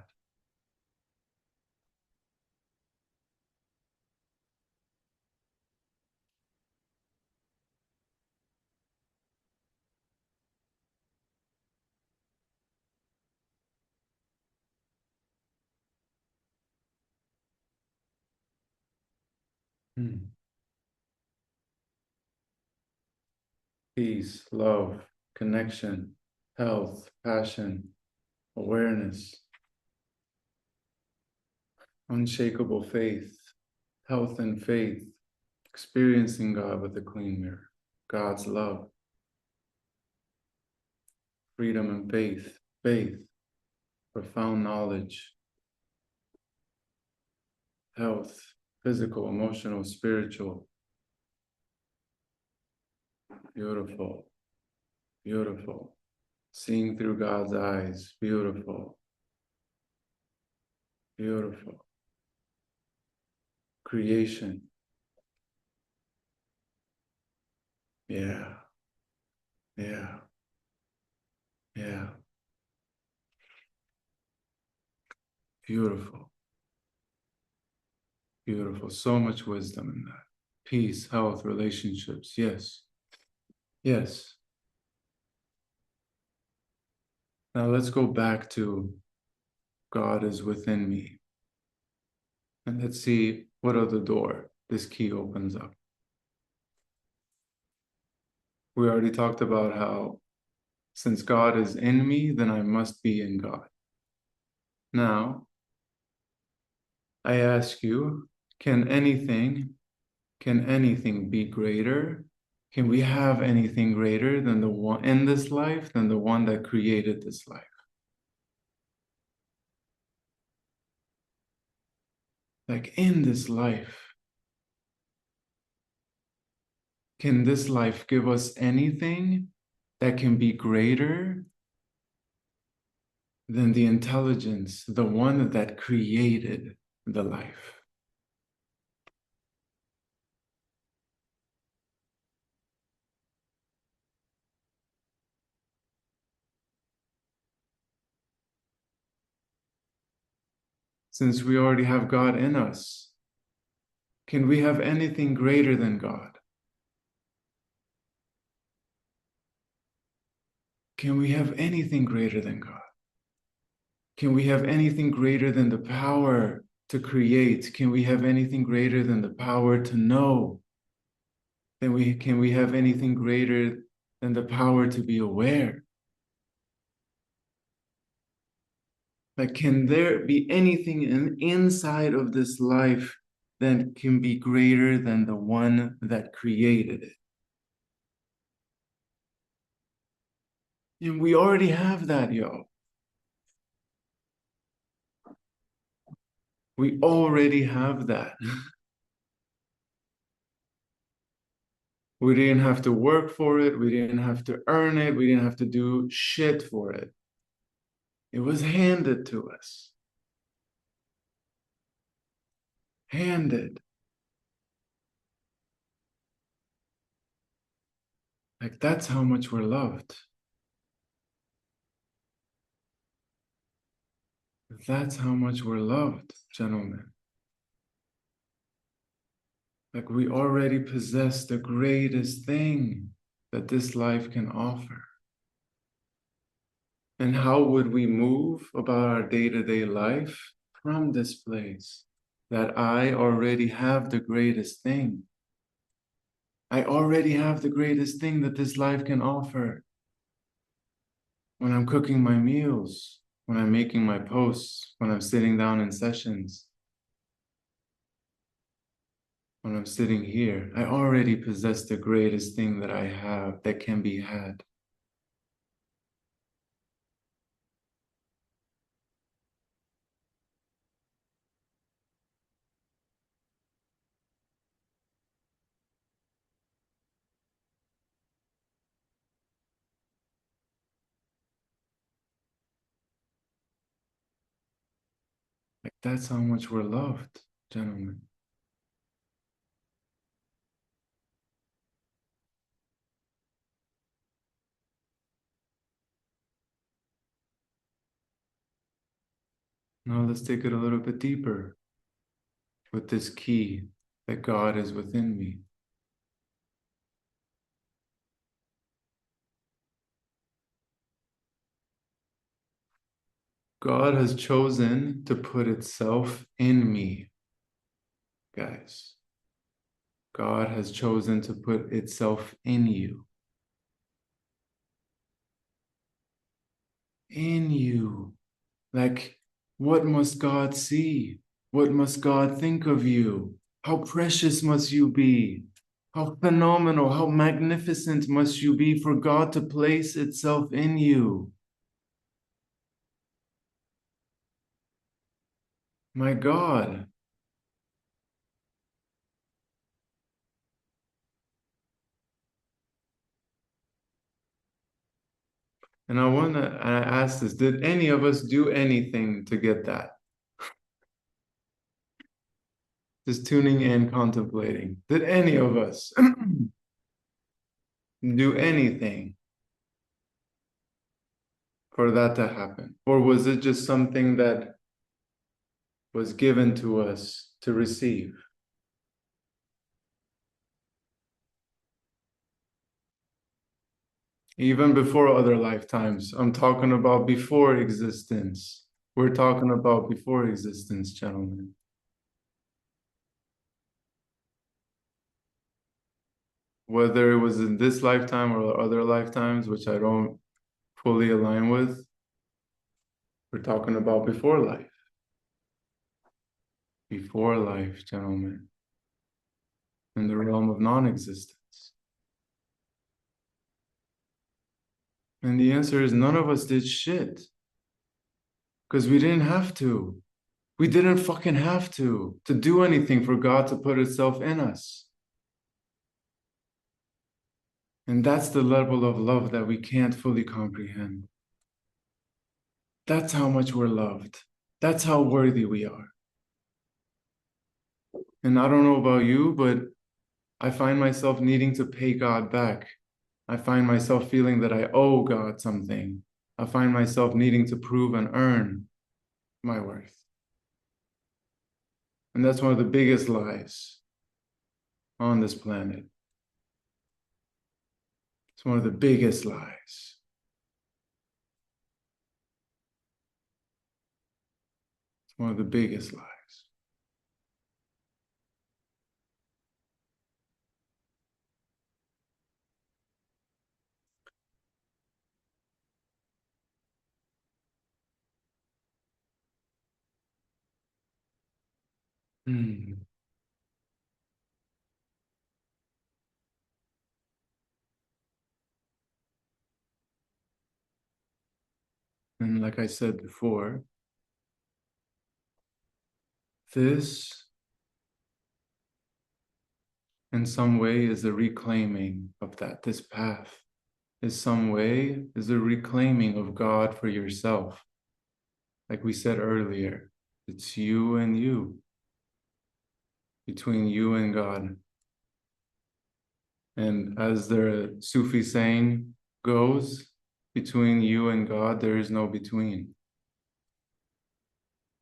[SPEAKER 3] Peace, love, connection, health, passion, awareness, unshakable faith, health and faith, experiencing God with a clean mirror, God's love, freedom and faith, profound knowledge, health, physical, emotional, spiritual. Beautiful, beautiful. Seeing through God's eyes, beautiful, beautiful. Creation, yeah, yeah, yeah. Beautiful, beautiful. So much wisdom in that. Peace, health, relationships. Yes, yes. Now let's go back to God is within me. And let's see what other door this key opens up. We already talked about how since God is in me, then I must be in God. Now, I ask you, can anything be greater? Can we have anything greater than the one in this life, than the one that created this life? Like in this life, can this life give us anything that can be greater than the intelligence, the one that created the life? Since we already have God in us, can we have anything greater than God? Can we have anything greater than God? Can we have anything greater than the power to create? Can we have anything greater than the power to know? Can we have anything greater than the power to be aware? Like, can there be anything inside of this life that can be greater than the one that created it? And we already have that, yo. We already have that. We didn't have to work for it. We didn't have to earn it. We didn't have to do shit for it. It was handed to us. Handed. Like, that's how much we're loved. That's how much we're loved, gentlemen. Like, we already possess the greatest thing that this life can offer. And how would we move about our day-to-day life from this place that I already have the greatest thing? I already have the greatest thing that this life can offer. When I'm cooking my meals, when I'm making my posts, when I'm sitting down in sessions, when I'm sitting here, I already possess the greatest thing that I have that can be had. That's how much we're loved, gentlemen. Now let's take it a little bit deeper with this key that God is within me. God has chosen to put itself in me, guys. God has chosen to put itself in you. In you. Like, what must God see? What must God think of you? How precious must you be? How phenomenal, how magnificent must you be for God to place itself in you? My God. And I ask this, did any of us do anything to get that? Just tuning in, contemplating. Did any of us do anything for that to happen? Or was it just something that was given to us to receive? Even before other lifetimes. I'm talking about before existence. We're talking about before existence, gentlemen. Whether it was in this lifetime or other lifetimes, which I don't fully align with, we're talking about before life. Before life, gentlemen. In the realm of non-existence. And the answer is none of us did shit. Because we didn't have to. We didn't fucking have to do anything for God to put itself in us. And that's the level of love that we can't fully comprehend. That's how much we're loved. That's how worthy we are. And I don't know about you, but I find myself needing to pay God back. I find myself feeling that I owe God something. I find myself needing to prove and earn my worth. And that's one of the biggest lies on this planet. It's one of the biggest lies. It's one of the biggest lies. Hmm. And like I said before, this in some way is a reclaiming of that. This path is some way is a reclaiming of God for yourself. Like we said earlier, it's you and you, between you and God. And as the Sufi saying goes, between you and God, there is no between.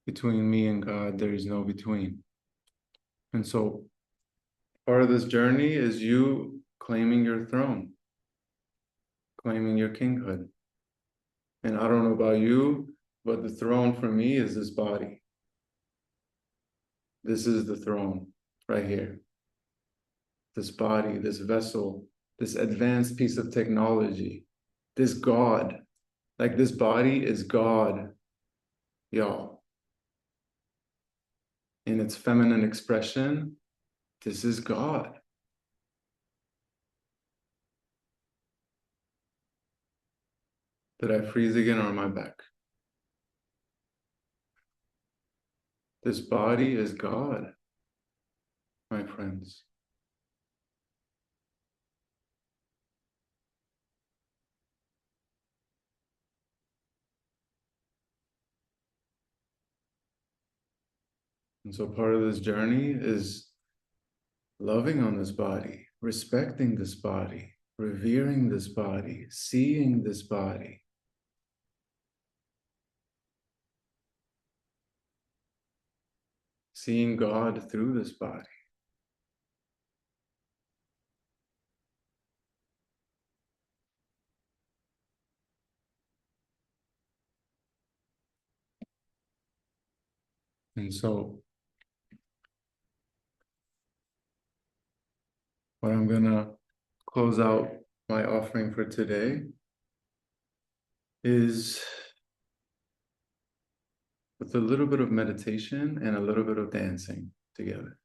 [SPEAKER 3] Between me and God, there is no between. And so part of this journey is you claiming your throne, claiming your kinghood. And I don't know about you, but the throne for me is this body. This is the throne right here. This body, this vessel, this advanced piece of technology, this God. Like this body is God, y'all. In its feminine expression, this is God. Did I freeze again or am I back? This body is God, my friends. And so part of this journey is loving on this body, respecting this body, revering this body, seeing this body. Seeing God through this body. And so what I'm gonna close out my offering for today is with a little bit of meditation and a little bit of dancing together.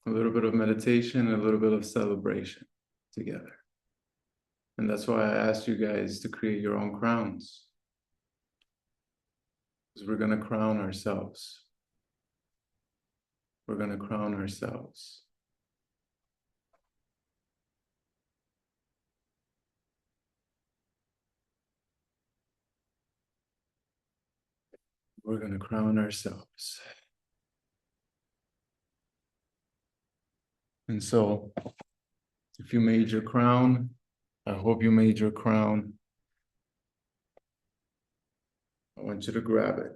[SPEAKER 3] A little bit of meditation and a little bit of celebration together. And that's why I asked you guys to create your own crowns. Because we're gonna crown ourselves. We're gonna crown ourselves. We're gonna crown ourselves. And so, if you made your crown, I hope you made your crown. I want you to grab it. I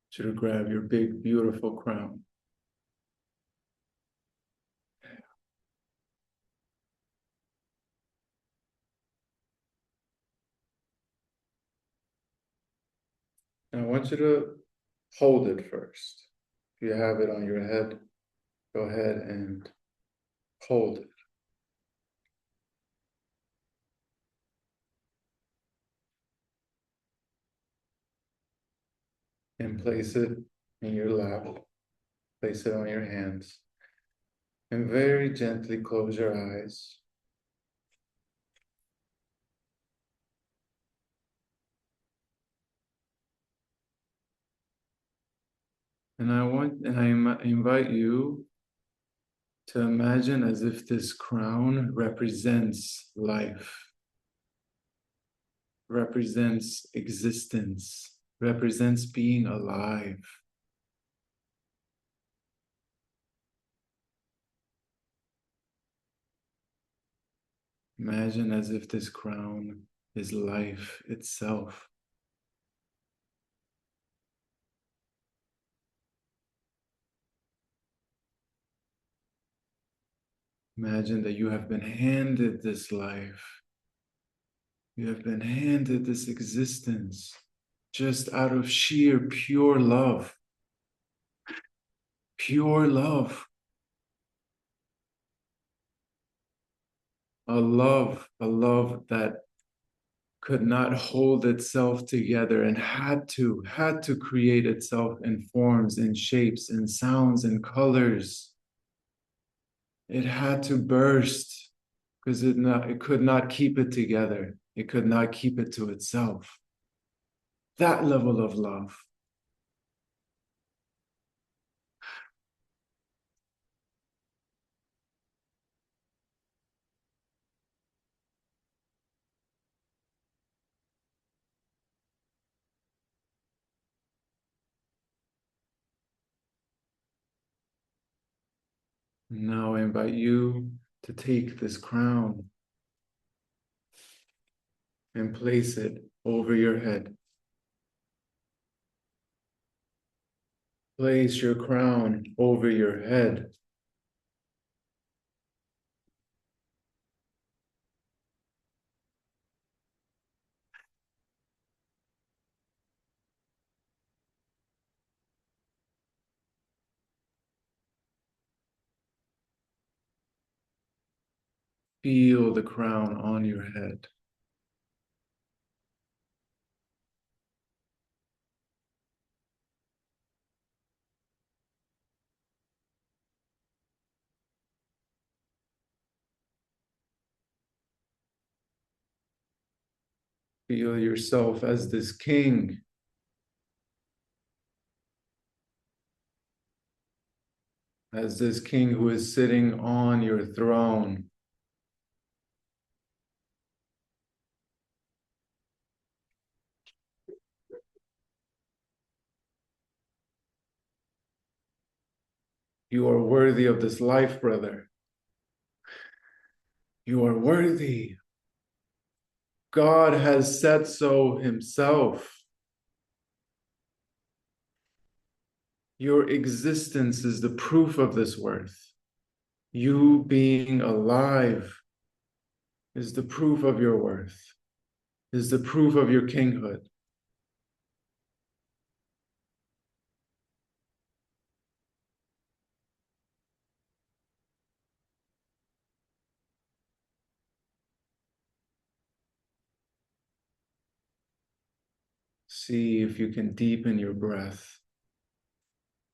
[SPEAKER 3] want you to grab your big, beautiful crown. And I want you to hold it first. If you have it on your head, go ahead and hold it. And place it in your lap. Place it on your hands. And very gently close your eyes. And I invite you to imagine as if this crown represents life, represents existence, represents being alive. Imagine as if this crown is life itself. Imagine that you have been handed this life. You have been handed this existence just out of sheer pure love. Pure love. A love that could not hold itself together and had to create itself in forms and shapes and sounds and colors. It had to burst because it could not keep it together. It could not keep it to itself. That level of love. Now I invite you to take this crown and place it over your head. Place your crown over your head. Feel the crown on your head. Feel yourself as this king. As this king who is sitting on your throne. You are worthy of this life, brother. You are worthy. God has said so himself. Your existence is the proof of this worth. You being alive is the proof of your worth, is the proof of your kinghood. See if you can deepen your breath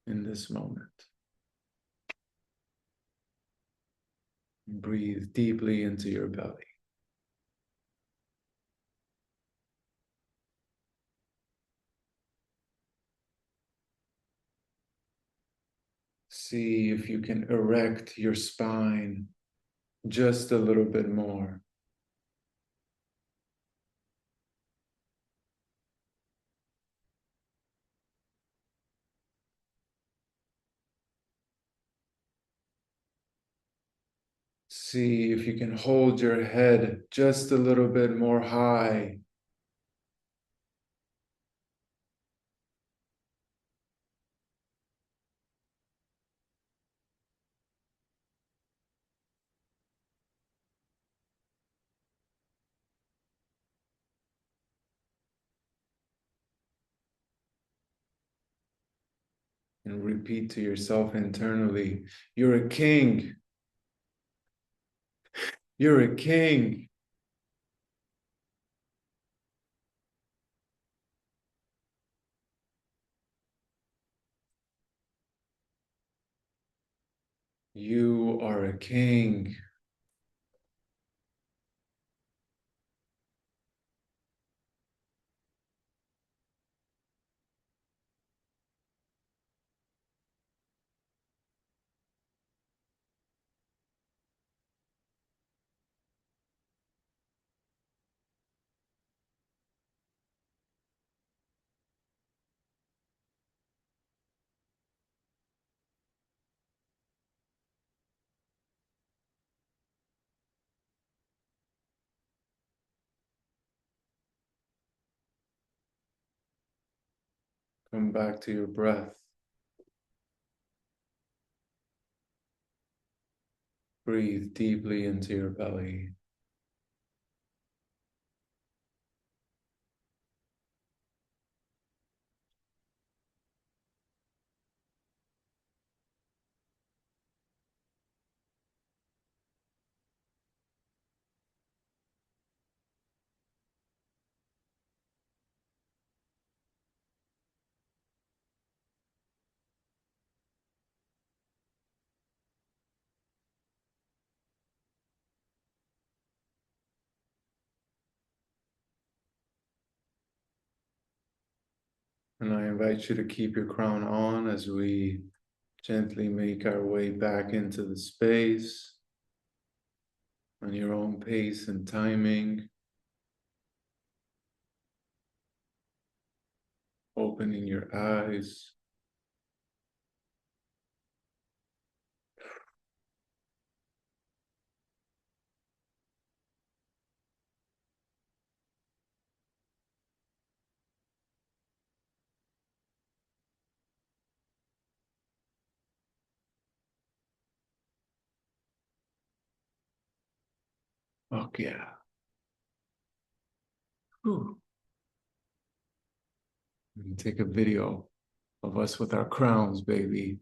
[SPEAKER 3] in this moment. Breathe deeply into your belly. See if you can erect your spine just a little bit more. See if you can hold your head just a little bit more high. And repeat to yourself internally, you're a king. You're a king. You are a king. Come back to your breath. Breathe deeply into your belly. And I invite you to keep your crown on as we gently make our way back into the space on your own pace and timing, opening your eyes. Oh, yeah. Whew. And take a video of us with our crowns, baby.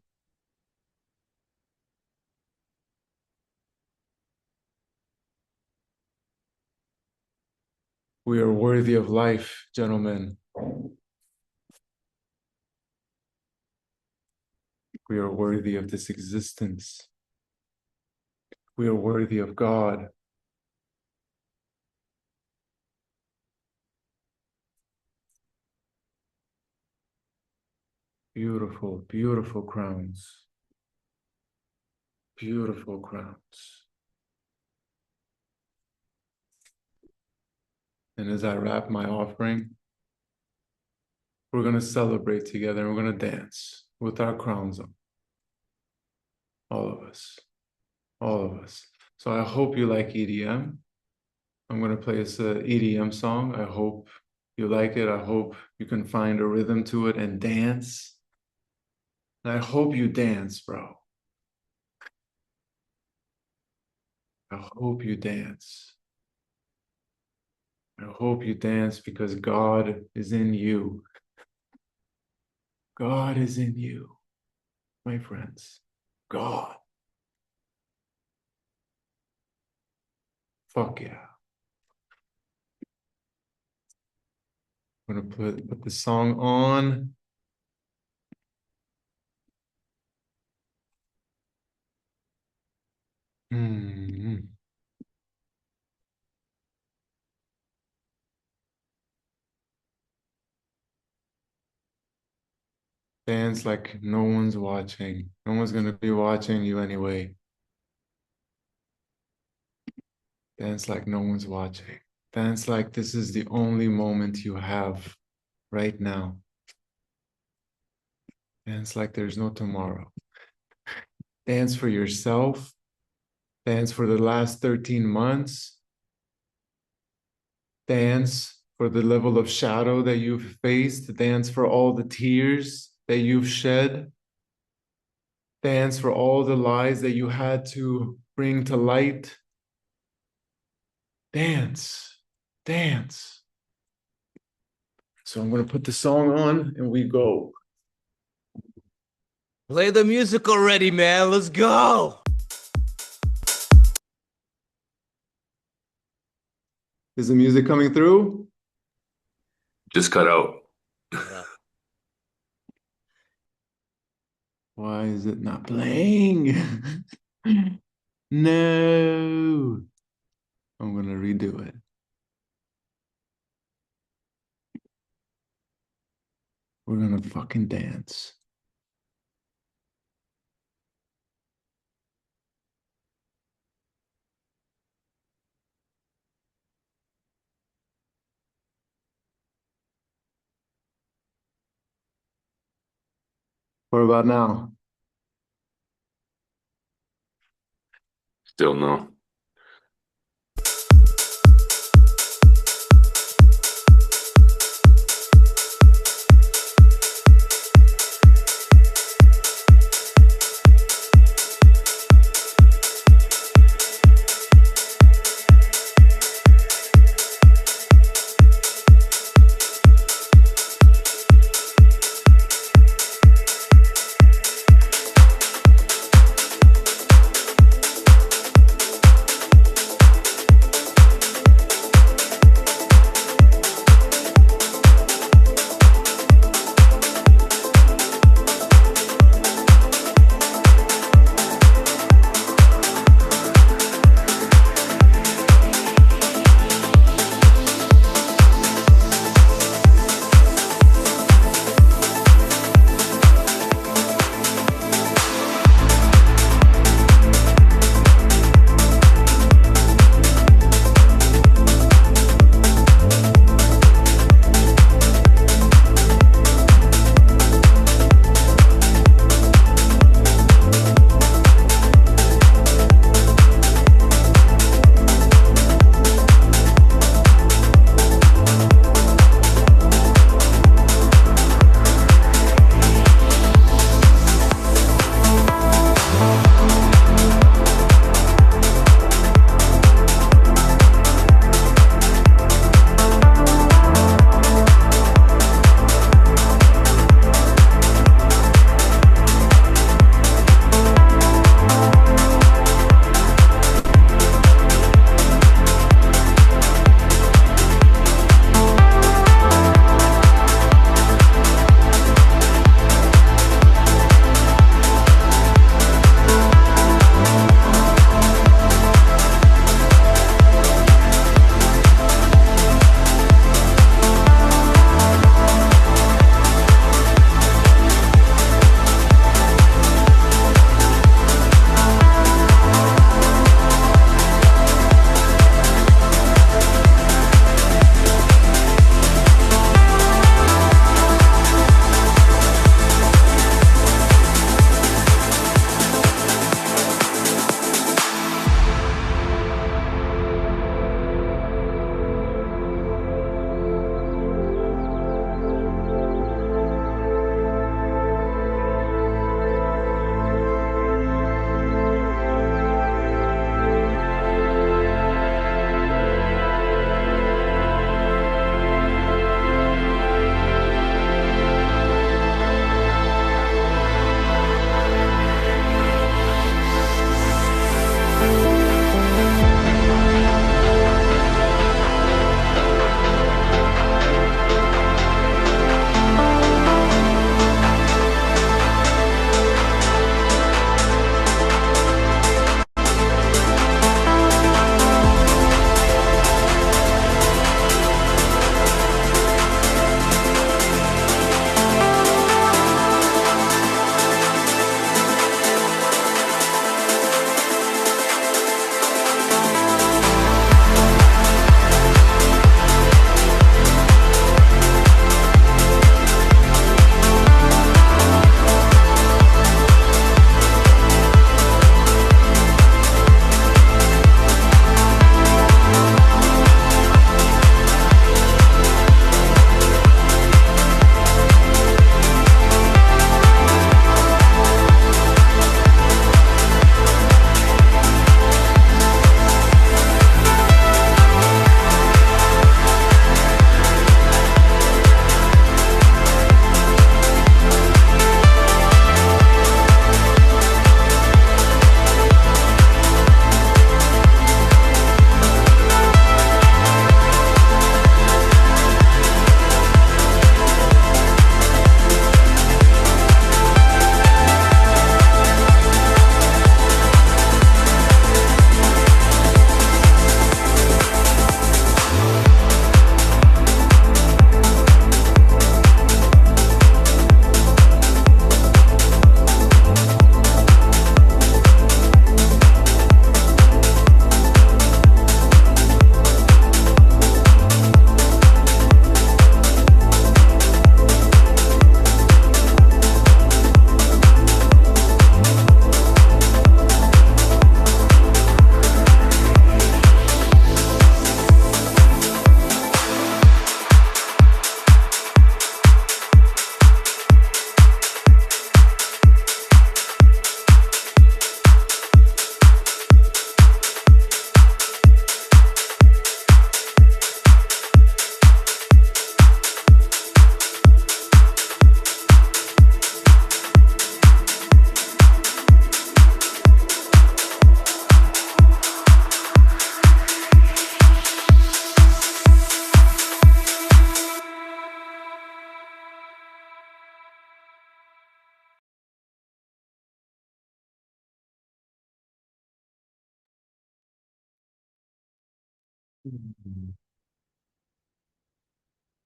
[SPEAKER 3] We are worthy of life, gentlemen. We are worthy of this existence. We are worthy of God. Beautiful, beautiful crowns. Beautiful crowns. And as I wrap my offering, we're going to celebrate together and we're going to dance with our crowns on. All of us. All of us. So I hope you like EDM. I'm going to play us an EDM song. I hope you like it. I hope you can find a rhythm to it and dance. And I hope you dance, bro. I hope you dance. I hope you dance because God is in you. God is in you, my friends. God. Fuck yeah. I'm gonna put the song on. Hmm. Dance like no one's watching. No one's gonna be watching you anyway. Dance like no one's watching. Dance like this is the only moment you have right now. Dance like there's no tomorrow. Dance for yourself. Dance for the last 13 months. Dance for the level of shadow that you've faced. Dance for all the tears that you've shed. Dance for all the lies that you had to bring to light. Dance, dance. So I'm going to put the song on and we go.
[SPEAKER 5] Play the music already, man. Let's go.
[SPEAKER 3] Is the music coming through?
[SPEAKER 1] Just cut out.
[SPEAKER 3] Why is it not playing? No. I'm going to redo it. We're going to fucking dance. What about now?
[SPEAKER 1] Still no.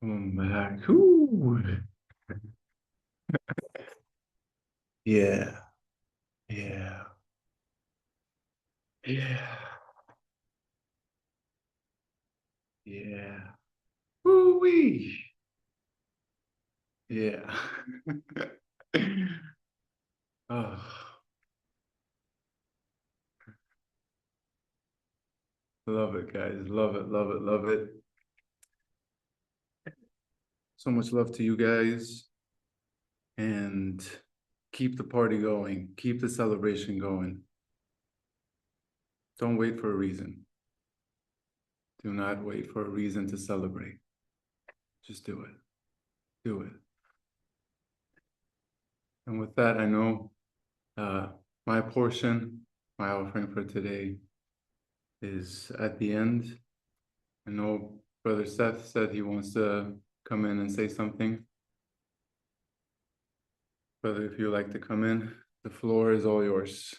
[SPEAKER 3] Come back. Ooh. Yeah. Yeah. Yeah. Yeah. Woo-wee. Yeah. Oh, love it, guys. Love it, love it, love it. So much love to you guys. And keep the party going. Keep the celebration going. Don't wait for a reason. Do not wait for a reason to celebrate. Just do it. Do it. And with that, I know my portion, my offering for today is at the end. I know Brother Seth said he wants to come in and say something. Brother, if you'd like to come in, the floor is all yours.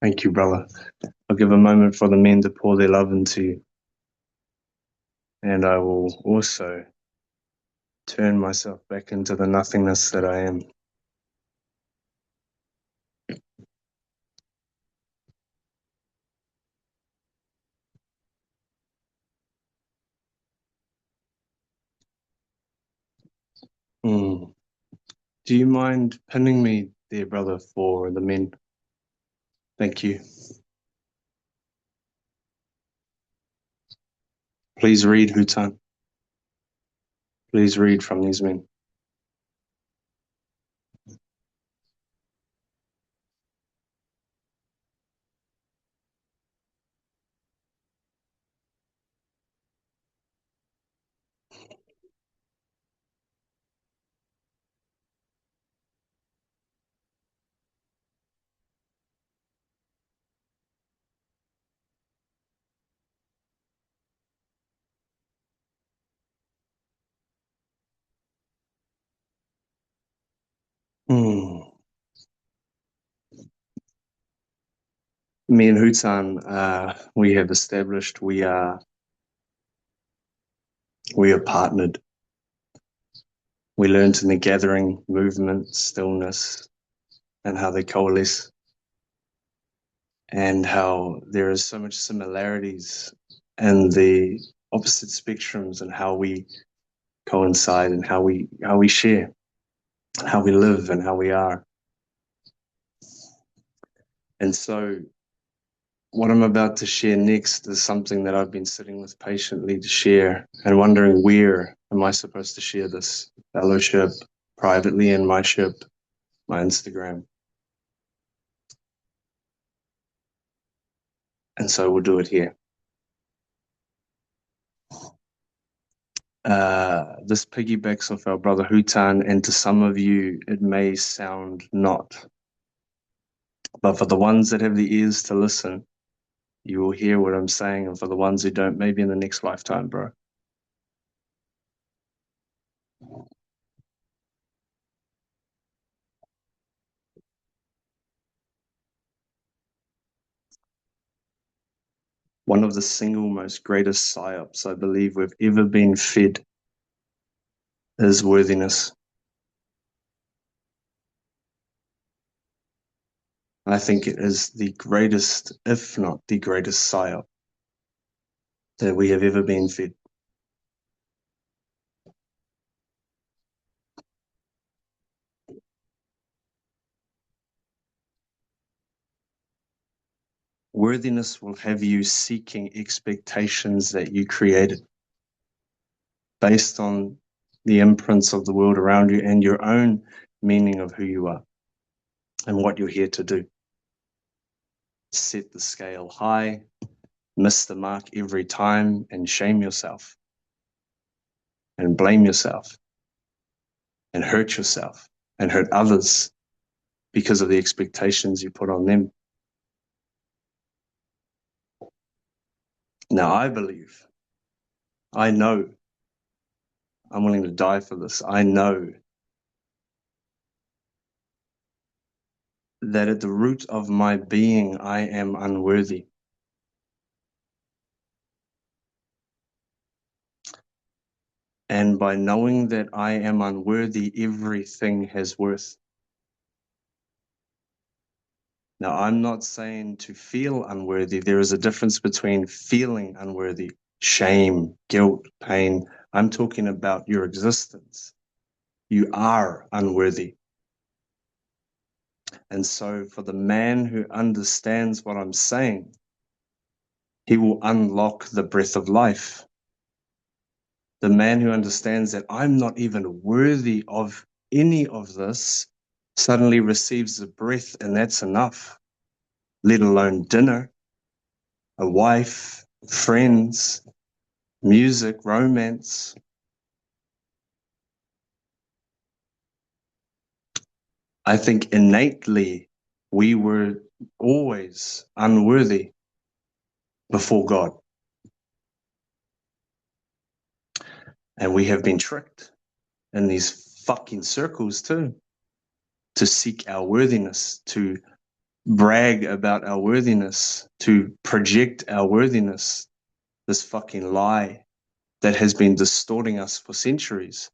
[SPEAKER 6] Thank you, brother. I'll give a moment for the men to pour their love into you. And I will also turn myself back into the nothingness that I am. Mm. Do you mind pinning me there, brother, for the men? Thank you. Please read, Hutan. Please read from these men. Mm. Me and Hutan, we have established we are partnered. We learned in the gathering, movement, stillness, and how they coalesce, and how there is so much similarities and the opposite spectrums and how we coincide and how we share, how we live and how we are. And so what I'm about to share next is something that I've been sitting with patiently to share and wondering, where am I supposed to share this? Fellowship, privately in my ship, my Instagram. And so we'll do it here. This piggybacks off our brother Hutan, and to some of you it may sound not, but for the ones that have the ears to listen, you will hear what I'm saying, and for the ones who don't, maybe in the next lifetime, bro. One of the single most greatest psyops I believe we've ever been fed is worthiness. I think it is the greatest, if not the greatest psyop that we have ever been fed. Worthiness will have you seeking expectations that you created based on the imprints of the world around you and your own meaning of who you are and what you're here to do. Set the scale high, miss the mark every time, and shame yourself and blame yourself and hurt yourself and hurt others because of the expectations you put on them. Now, I believe, I know, I'm willing to die for this. I know that at the root of my being, I am unworthy. And by knowing that I am unworthy, everything has worth. Now, I'm not saying to feel unworthy. There is a difference between feeling unworthy, shame, guilt, pain. I'm talking about your existence. You are unworthy. And so for the man who understands what I'm saying, he will unlock the breath of life. The man who understands that I'm not even worthy of any of this suddenly receives the breath, and that's enough, let alone dinner, a wife, friends, music, romance. I think innately we were always unworthy before God. And we have been tricked in these fucking circles too, to seek our worthiness, to brag about our worthiness, to project our worthiness. This fucking lie that has been distorting us for centuries.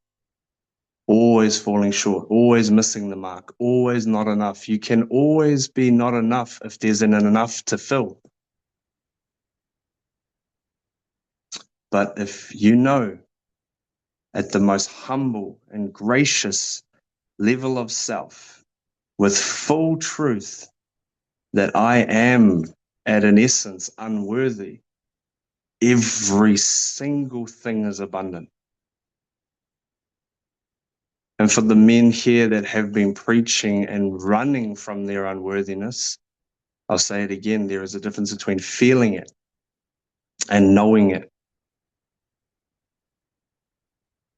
[SPEAKER 6] Always falling short, always missing the mark, always not enough. You can always be not enough if there's an enough to fill. But if you know at the most humble and gracious level of self, with full truth, that I am at an essence unworthy, every single thing is abundant. And for the men here that have been preaching and running from their unworthiness, I'll say it again, there is a difference between feeling it and knowing it.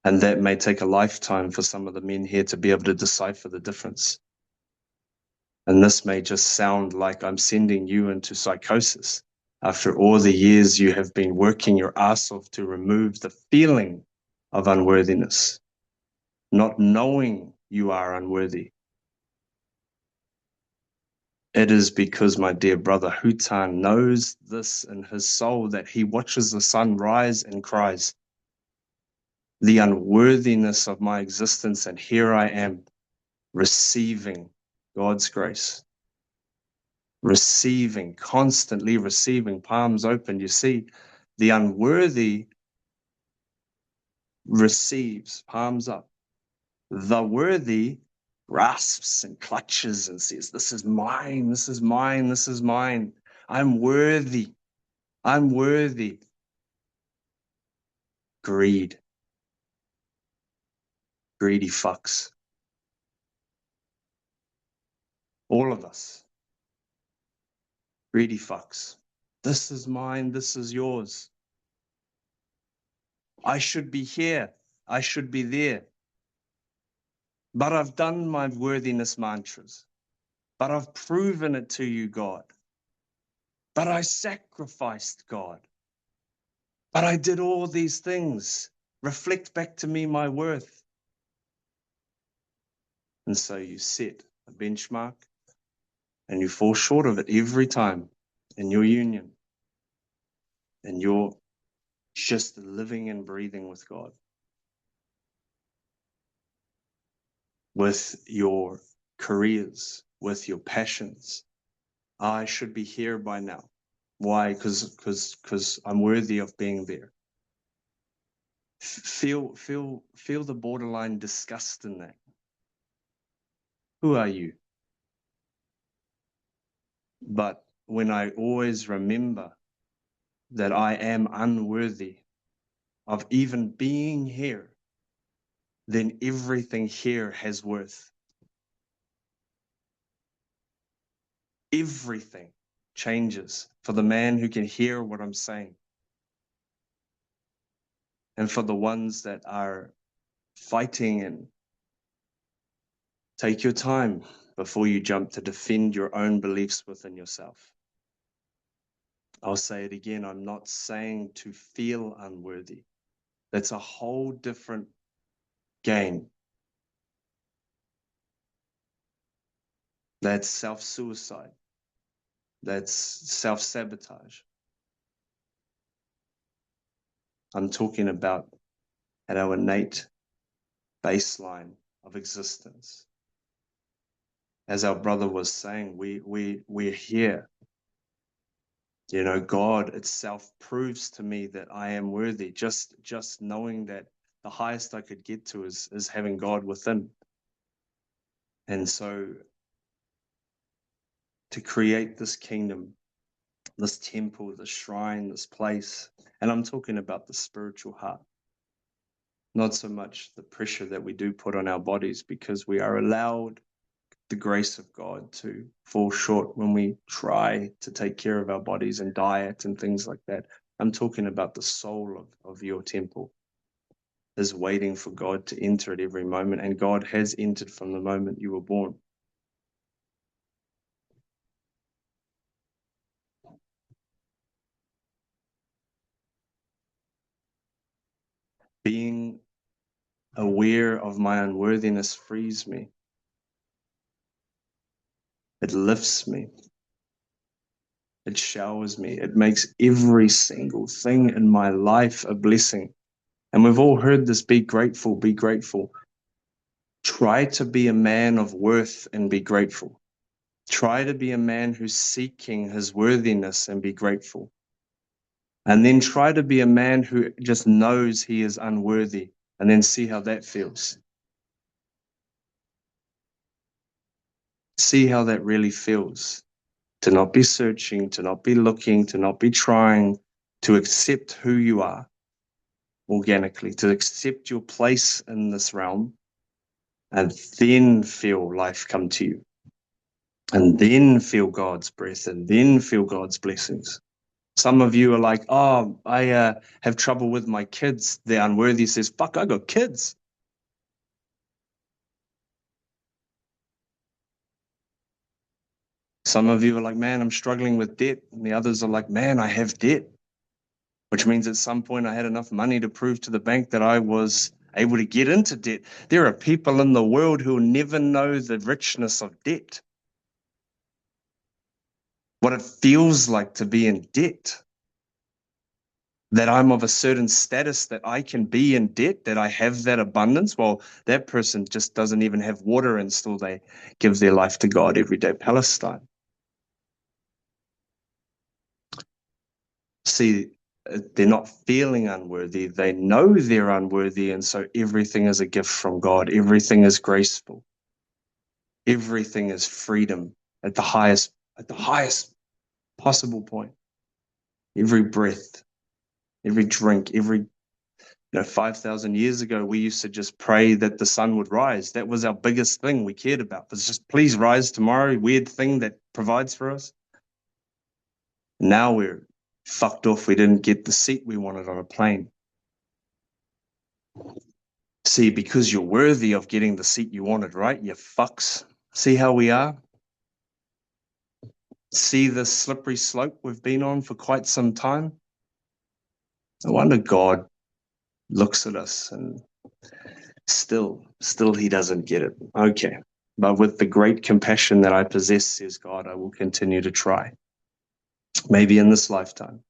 [SPEAKER 6] And that may take a lifetime for some of the men here to be able to decipher the difference. And this may just sound like I'm sending you into psychosis after all the years you have been working your ass off to remove the feeling of unworthiness, not knowing you are unworthy. It is because my dear brother Hutan knows this in his soul, that he watches the sun rise and cries, the unworthiness of my existence, and here I am receiving God's grace, receiving, constantly receiving, palms open. You see, the unworthy receives, palms up. The worthy grasps and clutches and says, this is mine, this is mine, this is mine. I'm worthy. I'm worthy. Greed. Greedy fucks. All of us. Greedy fucks. This is mine, this is yours. I should be here. I should be there. But I've done my worthiness mantras. But I've proven it to you, God. But I sacrificed, God. But I did all these things. Reflect back to me my worth. And so you set a benchmark and you fall short of it every time in your union. And you're just living and breathing with God. With your careers, with your passions. I should be here by now. Why? Because I'm worthy of being there. Feel the borderline disgust in that. Who are you? But when I always remember that I am unworthy of even being here, then everything here has worth. Everything changes for the man who can hear what I'm saying. And for the ones that are fighting, and take your time before you jump to defend your own beliefs within yourself. I'll say it again. I'm not saying to feel unworthy. That's a whole different game. That's self-suicide. That's self-sabotage. I'm talking about at our innate baseline of existence. As our brother was saying, we're here. You know, God itself proves to me that I am worthy. Just knowing that the highest I could get to is having God within. And so to create this kingdom, this temple, this shrine, this place, and I'm talking about the spiritual heart, not so much the pressure that we do put on our bodies, because we are allowed the grace of God to fall short when we try to take care of our bodies and diet and things like that. I'm talking about the soul of your temple is waiting for God to enter at every moment, and God has entered from the moment you were born. Being aware of my unworthiness frees me. It lifts me. It showers me. It makes every single thing in my life a blessing. And we've all heard this, be grateful, be grateful. Try to be a man of worth and be grateful. Try to be a man who's seeking his worthiness and be grateful. And then try to be a man who just knows he is unworthy, and then see how that feels. See how that really feels. To not be searching, to not be looking, to not be trying, to accept who you are organically, to accept your place in this realm, and then feel life come to you. And then feel God's breath, and then feel God's blessings. Some of you are like, oh, I have trouble with my kids. They're unworthy. Says, fuck, I got kids. Some of you are like, man, I'm struggling with debt. And the others are like, man, I have debt. Which means at some point I had enough money to prove to the bank that I was able to get into debt. There are people in the world who will never know the richness of debt. What it feels like to be in debt. That I'm of a certain status that I can be in debt, that I have that abundance. Well, that person just doesn't even have water and still they give their life to God every day. Palestine. See, they're not feeling unworthy. They know they're unworthy. And so everything is a gift from God. Everything is graceful. Everything is freedom at the highest possible point. Every breath, every drink, 5,000 years ago, we used to just pray that the sun would rise. That was our biggest thing we cared about. It was just, please rise tomorrow, weird thing that provides for us. Now we're fucked off. We didn't get the seat we wanted on a plane. See, because you're worthy of getting the seat you wanted, right? You fucks. See how we are? See the slippery slope we've been on for quite some time? No wonder God looks at us and still he doesn't get it. Okay. But with the great compassion that I possess, says God, I will continue to try. Maybe in this lifetime.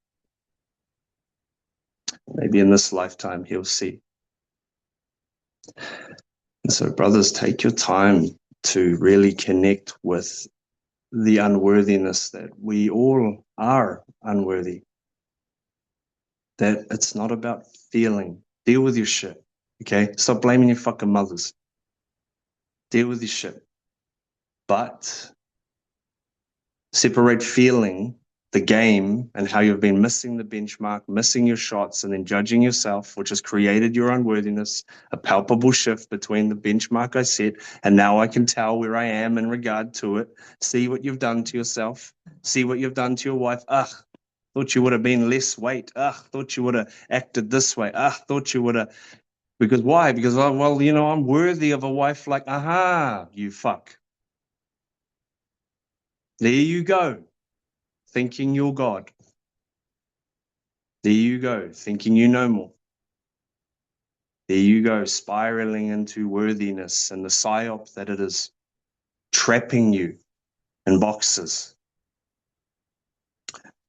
[SPEAKER 6] Maybe in this lifetime he'll see. And so, brothers, take your time to really connect with the unworthiness that we all are unworthy. That it's not about feeling. Deal with your shit. Okay? Stop blaming your fucking mothers. Deal with your shit. But separate feeling, the game, and how you've been missing the benchmark, missing your shots, and then judging yourself, which has created your unworthiness, a palpable shift between the benchmark I set, and now I can tell where I am in regard to it. See what you've done to yourself. See what you've done to your wife. Thought you would have been less weight. Thought you would have acted this way. Thought you would have. Because why? Because, well, I'm worthy of a wife like, you fuck. There you go. Thinking you're God. There you go. Thinking you know more. There you go. Spiraling into worthiness and the psyop that it is trapping you and boxes.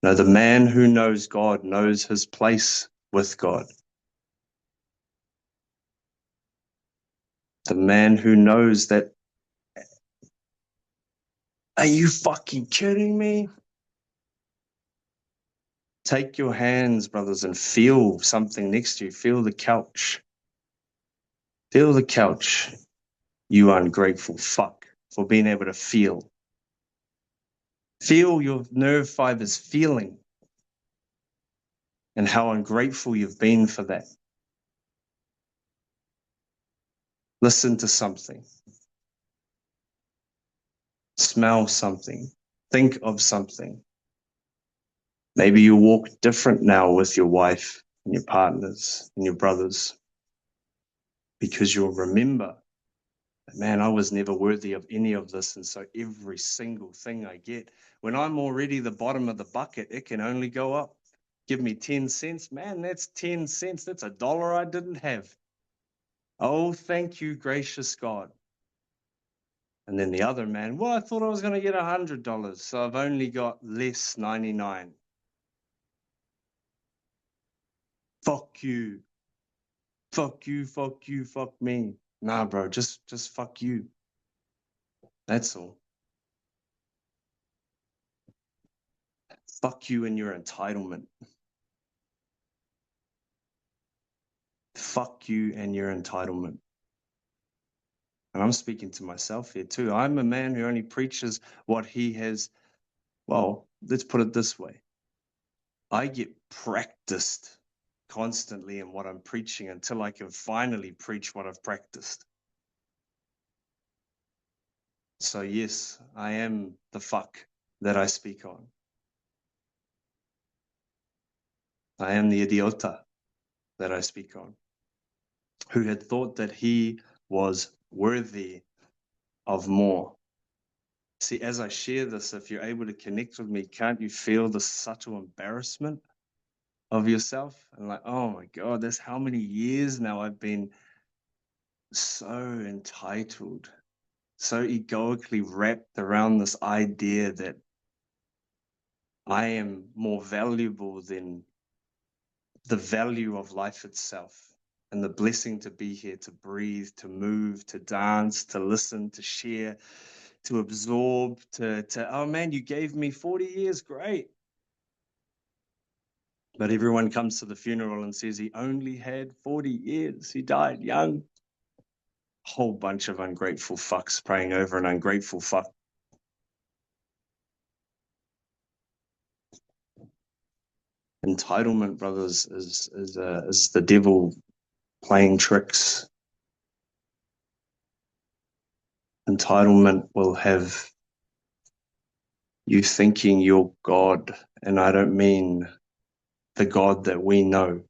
[SPEAKER 6] No, the man who knows God knows his place with God. The man who knows that, are you fucking kidding me? Take your hands, brothers, and feel something next to you. Feel the couch. Feel the couch, you ungrateful fuck, for being able to feel. Feel your nerve fibers feeling and how ungrateful you've been for that. Listen to something. Smell something. Think of something. Maybe you walk different now with your wife and your partners and your brothers because you'll remember, man, I was never worthy of any of this. And so every single thing I get, when I'm already the bottom of the bucket, it can only go up. Give me 10 cents. Man, that's 10 cents. That's $1 I didn't have. Oh, thank you, gracious God. And then the other man, well, I thought I was going to get $100, so I've only got less 99. Fuck you. Fuck you, fuck you, fuck me. Nah, bro, just fuck you. That's all. Fuck you and your entitlement. Fuck you and your entitlement. And I'm speaking to myself here too. I'm a man who only preaches what he has. Well, let's put it this way. I get practiced constantly in what I'm preaching until I can finally preach what I've practiced. So yes, I am the fuck that I speak on. I am the idiota that I speak on, who had thought that he was worthy of more. See, as I share this, if you're able to connect with me, can't you feel the subtle embarrassment of yourself? And like, oh my God, that's how many years now I've been so entitled, so egoically wrapped around this idea that I am more valuable than the value of life itself. And the blessing to be here, to breathe, to move, to dance, to listen, to share, to absorb, to oh man, you gave me 40 years, great. But everyone comes to the funeral and says he only had 40 years. He died young. A whole bunch of ungrateful fucks praying over an ungrateful fuck. Entitlement, brothers, is the devil playing tricks. Entitlement will have you thinking you're God, and I don't mean the God that we know,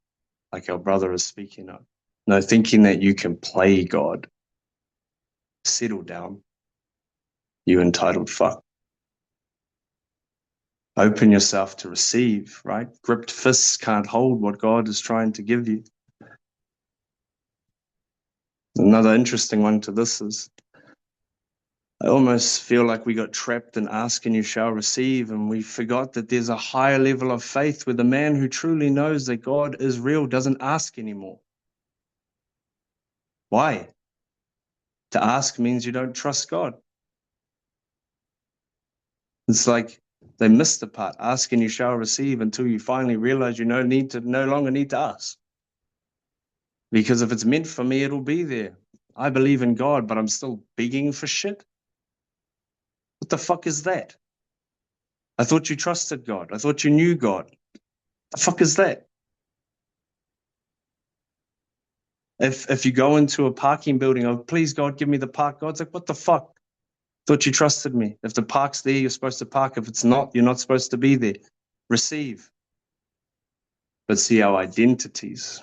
[SPEAKER 6] like our brother is speaking of. No, thinking that you can play God. Settle down, you entitled fuck. Open yourself to receive, right? Gripped fists can't hold what God is trying to give you. Another interesting one to this is, I almost feel like we got trapped in ask and you shall receive, and we forgot that there's a higher level of faith where the man who truly knows that God is real doesn't ask anymore. Why? To ask means you don't trust God. It's like they missed the part. Ask and you shall receive until you finally realize you no longer need to ask. Because if it's meant for me, it'll be there. I believe in God, but I'm still begging for shit. What the fuck is that? I thought you trusted God. I thought you knew God. The fuck is that? If you go into a parking building, oh, please God, give me the park. God's like, what the fuck? Thought you trusted me. If the park's there, you're supposed to park. If it's not, you're not supposed to be there. Receive. But see, our identities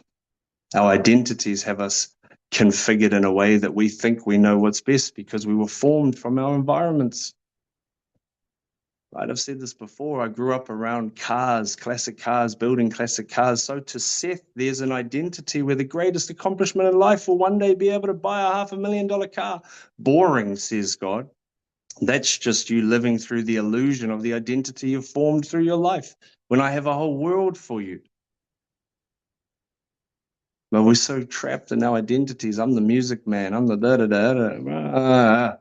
[SPEAKER 6] have us configured in a way that we think we know what's best because we were formed from our environments. Right? I've said this before. I grew up around cars, classic cars, building classic cars. So to Seth, there's an identity where the greatest accomplishment in life will one day be able to buy a $500,000 car. Boring, says God. That's just you living through the illusion of the identity you've formed through your life, when I have a whole world for you. But we're so trapped in our identities. I'm the music man. I'm the da-da-da-da.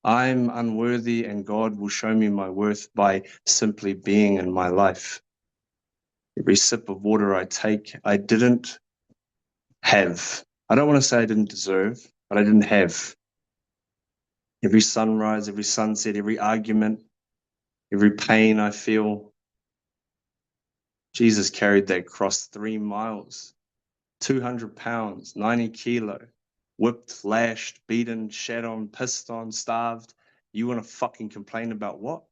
[SPEAKER 6] I'm unworthy, and God will show me my worth by simply being in my life. Every sip of water I take, I didn't have. I don't want to say I didn't deserve, but I didn't have. Every sunrise, every sunset, every argument, every pain I feel. Jesus carried that cross 3 miles, 200 pounds, 90 kilo, whipped, lashed, beaten, shat on, pissed on, starved. You want to fucking complain about what?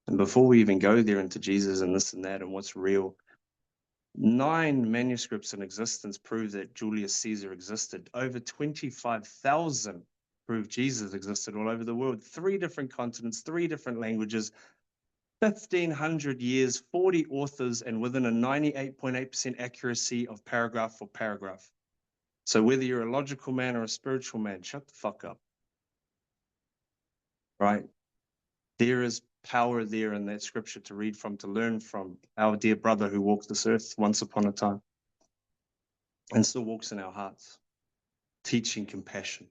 [SPEAKER 6] And before we even go there into Jesus and this and that and what's real, 9 manuscripts in existence prove that Julius Caesar existed. Over 25,000 prove Jesus existed all over the world. 3 different continents, 3 different languages, 1,500 years, 40 authors, and within a 98.8% accuracy of paragraph for paragraph. So whether you're a logical man or a spiritual man, shut the fuck up. Right? There is power there in that scripture to read from, to learn from our dear brother who walked this earth once upon a time and still walks in our hearts, teaching compassion,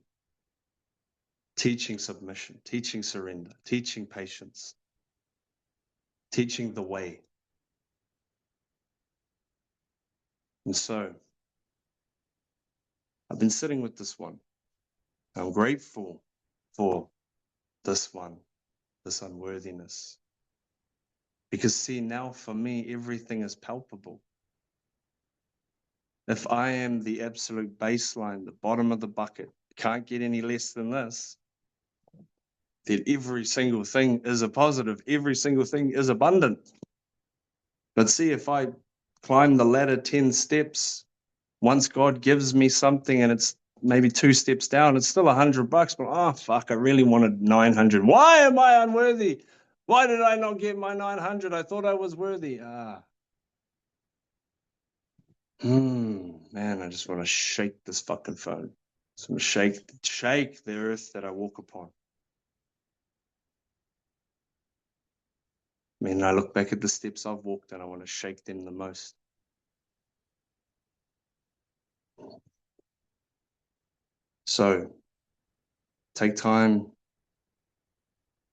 [SPEAKER 6] teaching submission, teaching surrender, teaching patience, teaching the way. And so I've been sitting with this one. I'm grateful for this one, this unworthiness. Because see, now for me, everything is palpable. If I am the absolute baseline, the bottom of the bucket, can't get any less than this, then every single thing is a positive. Every single thing is abundant. But see, if I climb the ladder 10 steps, once God gives me something and it's maybe 2 steps down, it's still $100, but oh, fuck, I really wanted 900. Why am I unworthy? Why did I not get my 900? I thought I was worthy. Man, I just want to shake this fucking phone. Just want to shake the earth that I walk upon. I mean, I look back at the steps I've walked and I want to shake them the most. So, take time.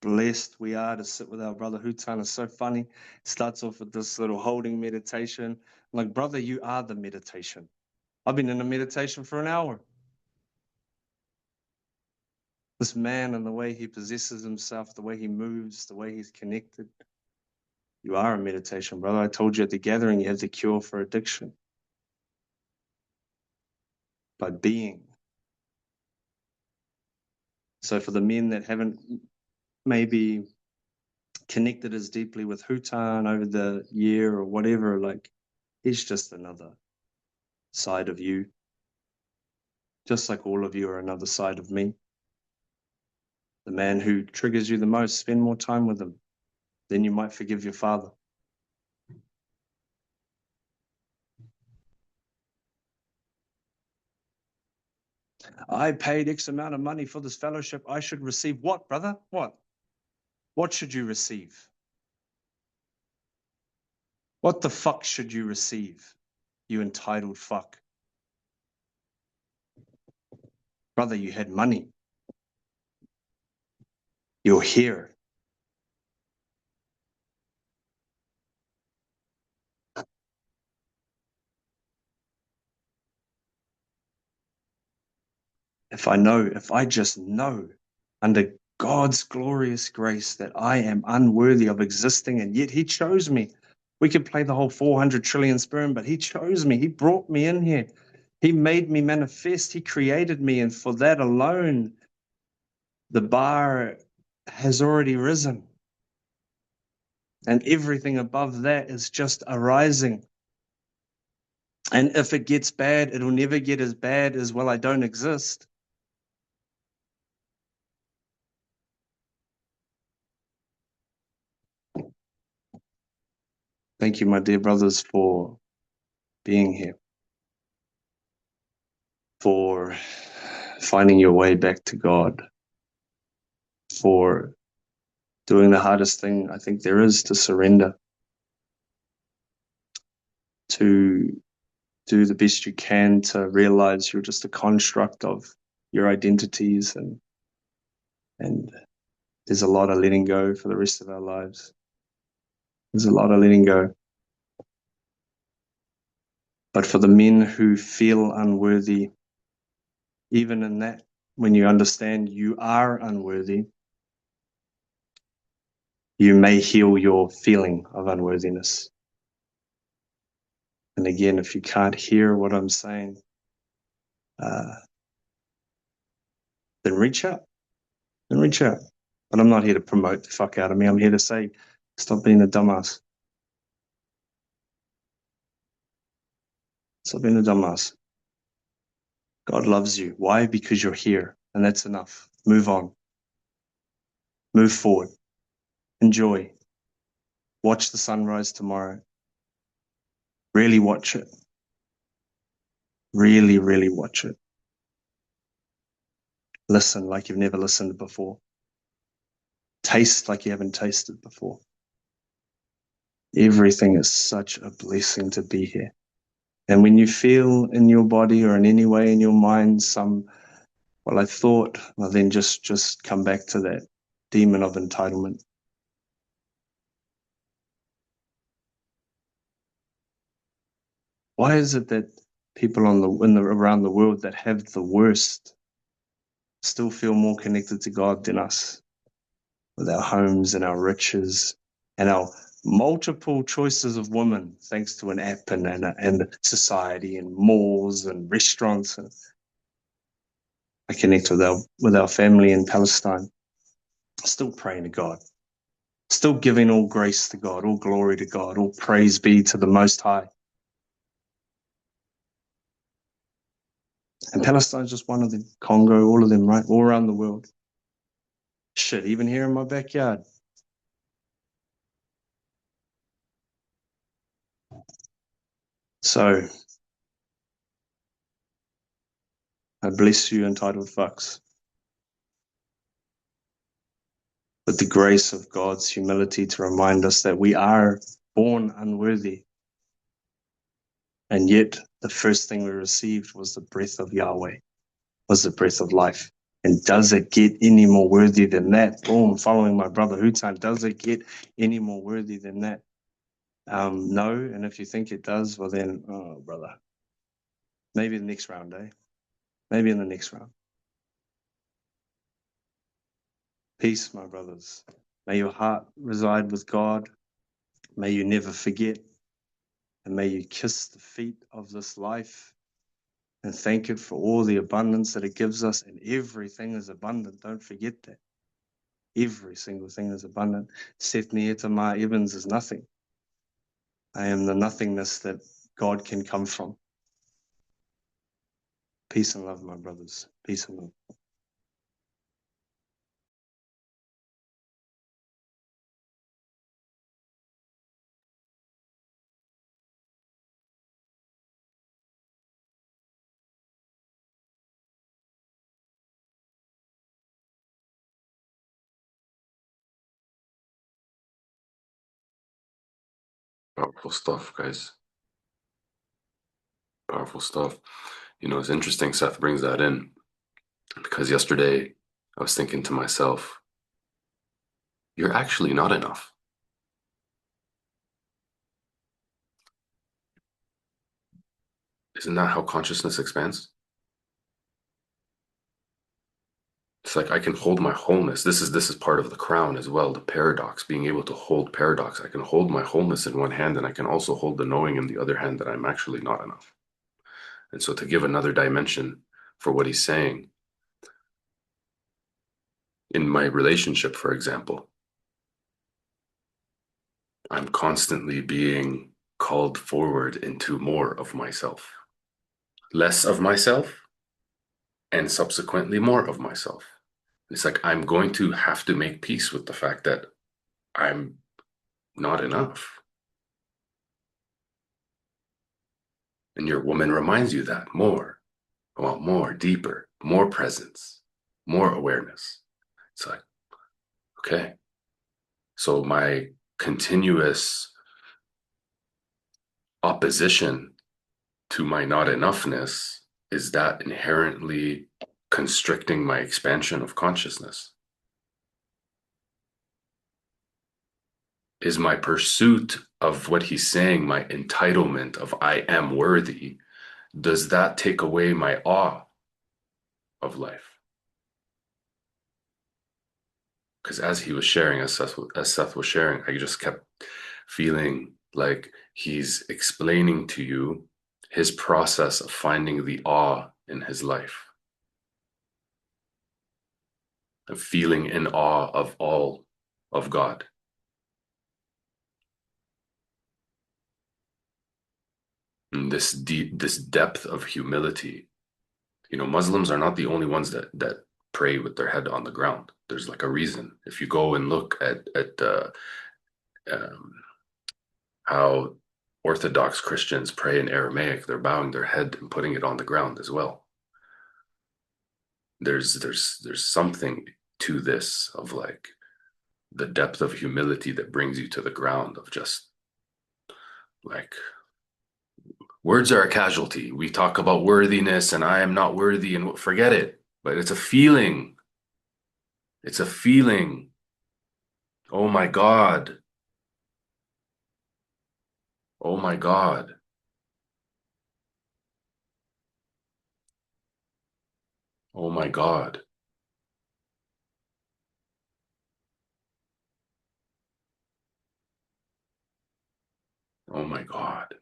[SPEAKER 6] Blessed we are to sit with our brother Hutan. It's so funny. Starts off with this little holding meditation. I'm like, brother, you are the meditation. I've been in a meditation for an hour. This man and the way he possesses himself, the way he moves, the way he's connected. You are a meditation, brother. I told you at the gathering, you have the cure for addiction. By being. So for the men that haven't maybe connected as deeply with Hutan over the year or whatever, like, he's just another side of you. Just like all of you are another side of me. The man who triggers you the most, spend more time with him. Then you might forgive your father. I paid X amount of money for this fellowship. I should receive what, brother? What? What should you receive? What the fuck should you receive, you entitled fuck? Brother, you had money. You're here. If I just know under God's glorious grace that I am unworthy of existing, and yet he chose me. We could play the whole 400 trillion sperm, but he chose me. He brought me in here. He made me manifest. He created me. And for that alone, the bar has already risen. And everything above that is just arising. And if it gets bad, it'll never get as bad as, well, I don't exist. Thank you, my dear brothers, for being here, for finding your way back to God, for doing the hardest thing I think there is, to surrender, to do the best you can to realize you're just a construct of your identities, and there's a lot of letting go for the rest of our lives. There's a lot of letting go. But for the men who feel unworthy, even in that, when you understand you are unworthy, you may heal your feeling of unworthiness. And again, if you can't hear what I'm saying, then reach out. Then reach out. But I'm not here to promote the fuck out of me. I'm here to say, stop being a dumbass. Stop being a dumbass. God loves you. Why? Because you're here, and that's enough. Move on. Move forward. Enjoy. Watch the sunrise tomorrow. Really watch it. Really, really watch it. Listen like you've never listened before. Taste like you haven't tasted before. Everything is such a blessing to be here. And when you feel in your body or in any way in your mind some, well, I thought, well, then just come back to that demon of entitlement. Why is it that people around the world that have the worst still feel more connected to God than us, with our homes and our riches and our multiple choices of women, thanks to an app and society and malls and restaurants? And I connect with our family in Palestine, still praying to God, still giving all grace to God, all glory to God, all praise be to the Most High. And Palestine's just one of them. Congo, all of them, right? All around the world. Shit, even here in my backyard. So, I bless you, entitled fucks, with the grace of God's humility to remind us that we are born unworthy. And yet, the first thing we received was the breath of Yahweh, was the breath of life. And does it get any more worthy than that? Boom, following my brother Hutan, does it get any more worthy than that? No, and if you think it does, well then, oh, brother, maybe the next round, eh? Maybe in the next round. Peace, my brothers. May your heart reside with God. May you never forget. And may you kiss the feet of this life and thank it for all the abundance that it gives us. And everything is abundant. Don't forget that. Every single thing is abundant. Seth Nietama Evans is nothing. I am the nothingness that God can come from. Peace and love, my brothers. Peace and love.
[SPEAKER 1] Powerful stuff, guys. Powerful stuff. You know, it's interesting Seth brings that in, because yesterday I was thinking to myself, you're actually not enough. Isn't that how consciousness expands? It's like I can hold my wholeness. This is part of the crown as well, the paradox, being able to hold paradox. I can hold my wholeness in one hand, and I can also hold the knowing in the other hand that I'm actually not enough. And so to give another dimension for what he's saying, in my relationship, for example, I'm constantly being called forward into more of myself, less of myself, and subsequently more of myself. It's like I'm going to have to make peace with the fact that I'm not enough. And your woman reminds you that more. I want more, deeper, more presence, more awareness. It's like, okay. So my continuous opposition to my not enoughness, is that inherently constricting my expansion of consciousness? Is my pursuit of what he's saying, my entitlement of I am worthy, does that take away my awe of life? Because as he was sharing, as Seth was sharing, I just kept feeling like he's explaining to you his process of finding the awe in his life, of feeling in awe of all of God. And this depth of humility. You know, Muslims are not the only ones that pray with their head on the ground. There's like a reason. If you go and look at um, how Orthodox Christians pray in Aramaic, they're bowing their head and putting it on the ground as well. There's something to this of like the depth of humility that brings you to the ground of just like words are a casualty. We talk about worthiness and I am not worthy and forget it, but it's a feeling. It's a feeling. Oh my God. Oh my God. Oh my God. Oh my God.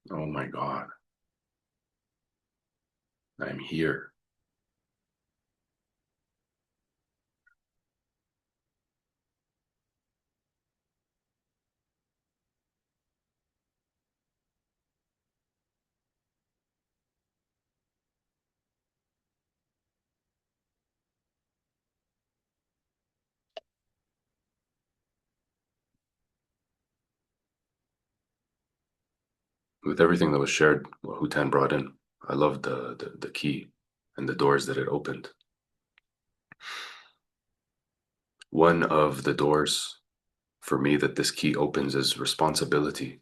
[SPEAKER 1] Oh my God. I'm here. With everything that was shared, what Hutan brought in, I loved the key and the doors that it opened. One of the doors for me that this key opens is responsibility.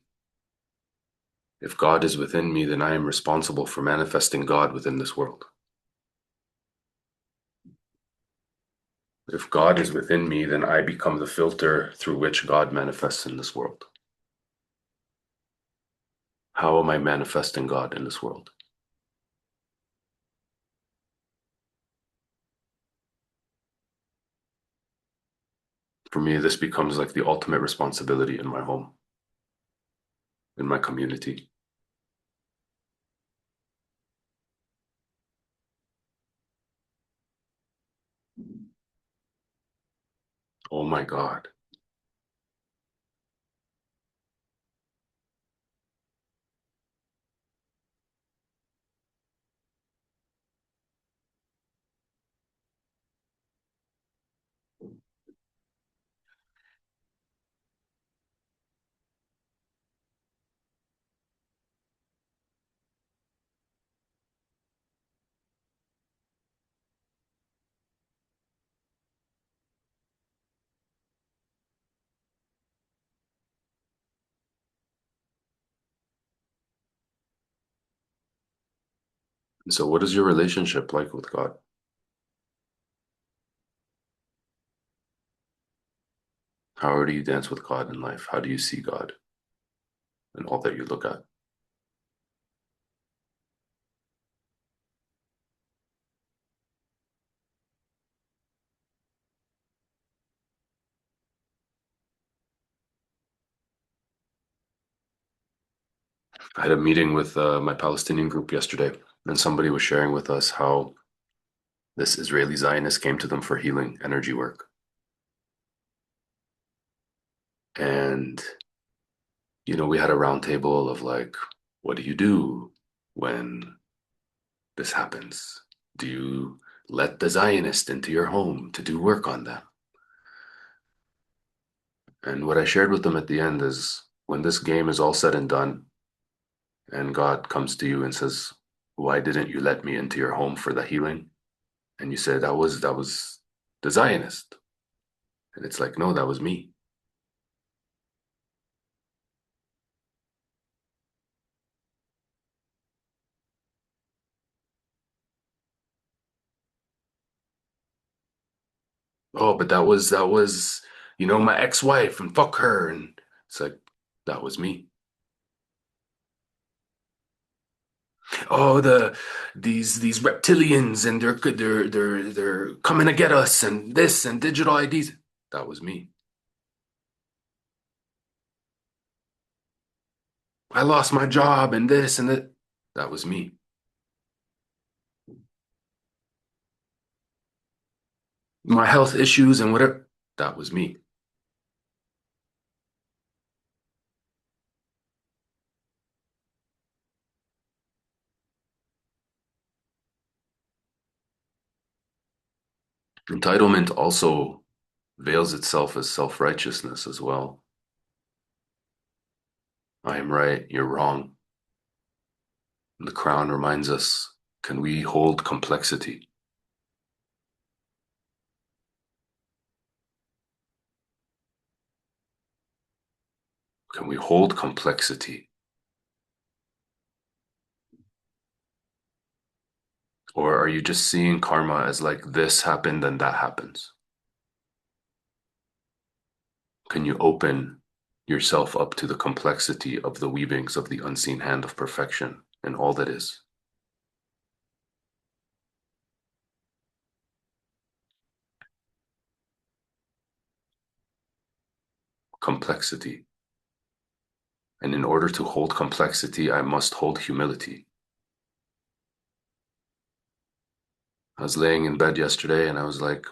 [SPEAKER 1] If God is within me, then I am responsible for manifesting God within this world. If God is within me, then I become the filter through which God manifests in this world. How am I manifesting God in this world? For me, this becomes like the ultimate responsibility in my home, in my community. Oh my God. And so, what is your relationship like with God? How do you dance with God in life? How do you see God in all that you look at? I had a meeting with my Palestinian group yesterday, and somebody was sharing with us how this Israeli Zionist came to them for healing energy work. And, you know, we had a round table of like What do you do when this happens? Do you let the Zionist into your home to do work on them? And what I shared with them at the end is, when this game is all said and done, and God comes to you and says, why didn't you let me into your home for the healing? And you say, that was the Zionist. And it's like, no, that was me. Oh, but that was, my ex-wife, and fuck her. And it's like, that was me. Oh, these reptilians, and they're coming to get us, and this and digital IDs. That was me. I lost my job and this and that. That was me. My health issues and whatever. That was me. Entitlement also veils itself as self-righteousness as well. I am right, you're wrong. The crown reminds us, can we hold complexity? Can we hold complexity? Or are you just seeing karma as like, this happened and that happens? Can you open yourself up to the complexity of the weavings of the unseen hand of perfection and all that is? Complexity. And in order to hold complexity, I must hold humility. I was laying in bed yesterday and I was like,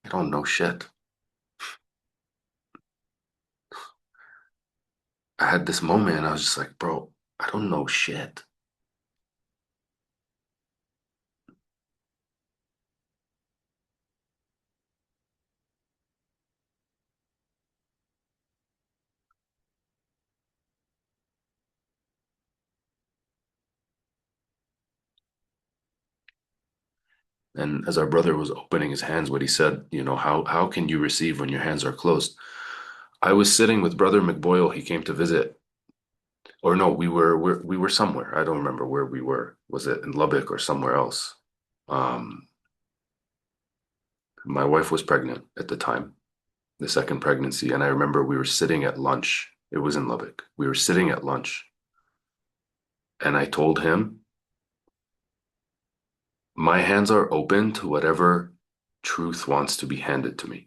[SPEAKER 1] I don't know shit. I had this moment and I was just like, bro, I don't know shit. And as our brother was opening his hands, what he said, how can you receive when your hands are closed? I was sitting with Brother McBoyle. He came to visit, or no, we were somewhere. I don't remember where we were. Was it in Lubbock or somewhere else? Um, my wife was pregnant at the time, the second pregnancy, and I remember we were sitting at lunch. It was in Lubbock. We were sitting at lunch, and I told him, my hands are open to whatever truth wants to be handed to me.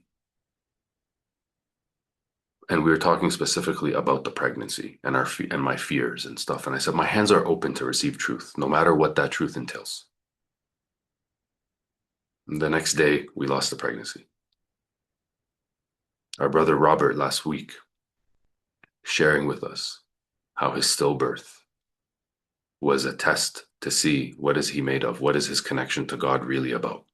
[SPEAKER 1] And we were talking specifically about the pregnancy and and my fears and stuff. And I said, my hands are open to receive truth, no matter what that truth entails. And the next day, we lost the pregnancy. Our brother Robert last week sharing with us how his stillbirth was a test to see, what is he made of? What is his connection to God really about?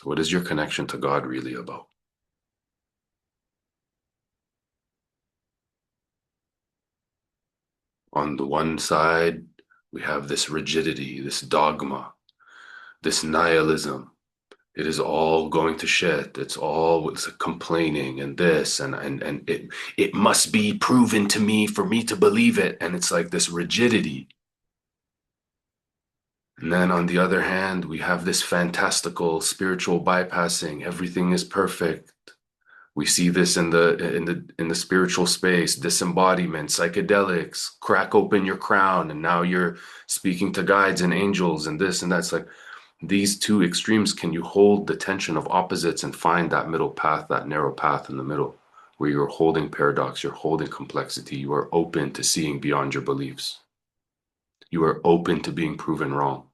[SPEAKER 1] What is your connection to God really about? On the one side, we have this rigidity, this dogma, this nihilism. It is all going to shit. It's complaining and this and it must be proven to me for me to believe it. And it's like this rigidity. And then on the other hand, we have this fantastical spiritual bypassing. Everything is perfect. We see this in the spiritual space, disembodiment, psychedelics, crack open your crown, and now you're speaking to guides and angels and this and that's like these two extremes. Can you hold the tension of opposites and find that middle path, that narrow path in the middle, where you're holding paradox, you're holding complexity, you are open to seeing beyond your beliefs. You are open to being proven wrong.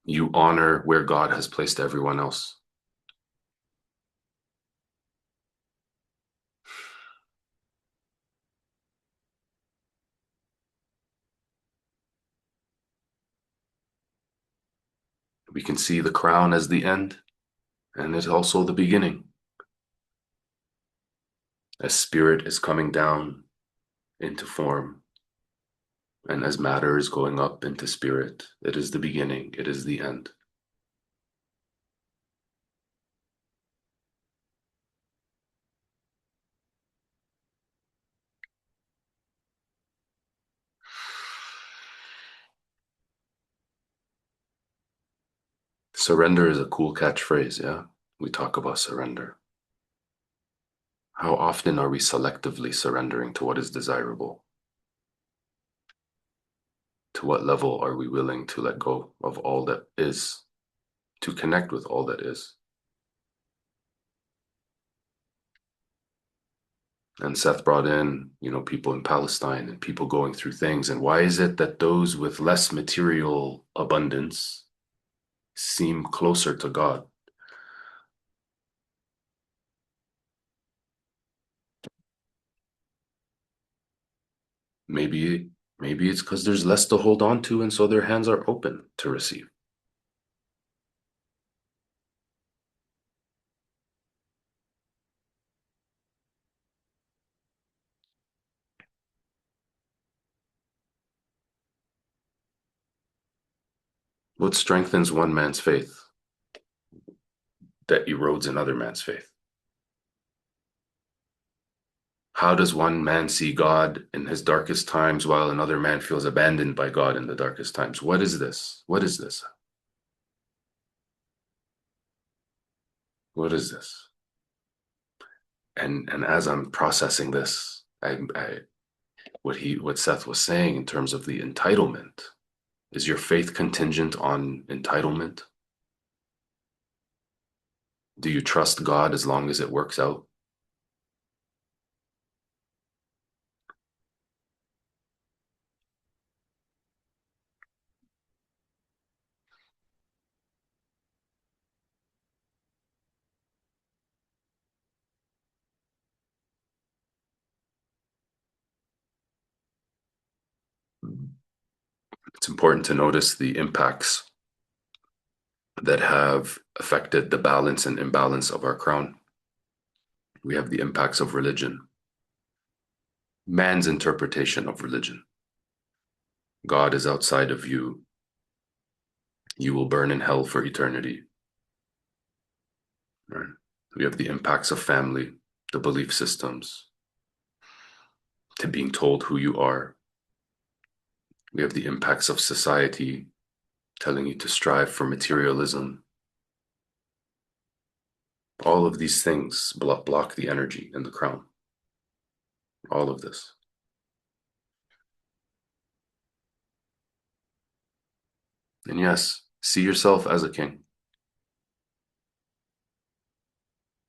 [SPEAKER 1] You honor where God has placed everyone else. We can see the crown as the end, and it's also the beginning. As spirit is coming down into form, and as matter is going up into spirit, it is the beginning, it is the end. Surrender is a cool catchphrase, yeah? We talk about surrender. How often are we selectively surrendering to what is desirable? To what level are we willing to let go of all that is, to connect with all that is? And Seth brought in, people in Palestine and people going through things. And why is it that those with less material abundance seem closer to God? Maybe it's because there's less to hold on to, and so their hands are open to receive. What strengthens one man's faith that erodes another man's faith? How does one man see God in his darkest times while another man feels abandoned by God in the darkest times? What is this? What is this? What is this? And as I'm processing this, what Seth was saying in terms of the entitlement, is your faith contingent on entitlement? Do you trust God as long as it works out? It's important to notice the impacts that have affected the balance and imbalance of our crown. We have the impacts of religion, man's interpretation of religion. God is outside of you. You will burn in hell for eternity. Right? We have the impacts of family, the belief systems, to being told who you are. We have the impacts of society telling you to strive for materialism. All of these things block the energy in the crown. All of this. And yes, see yourself as a king,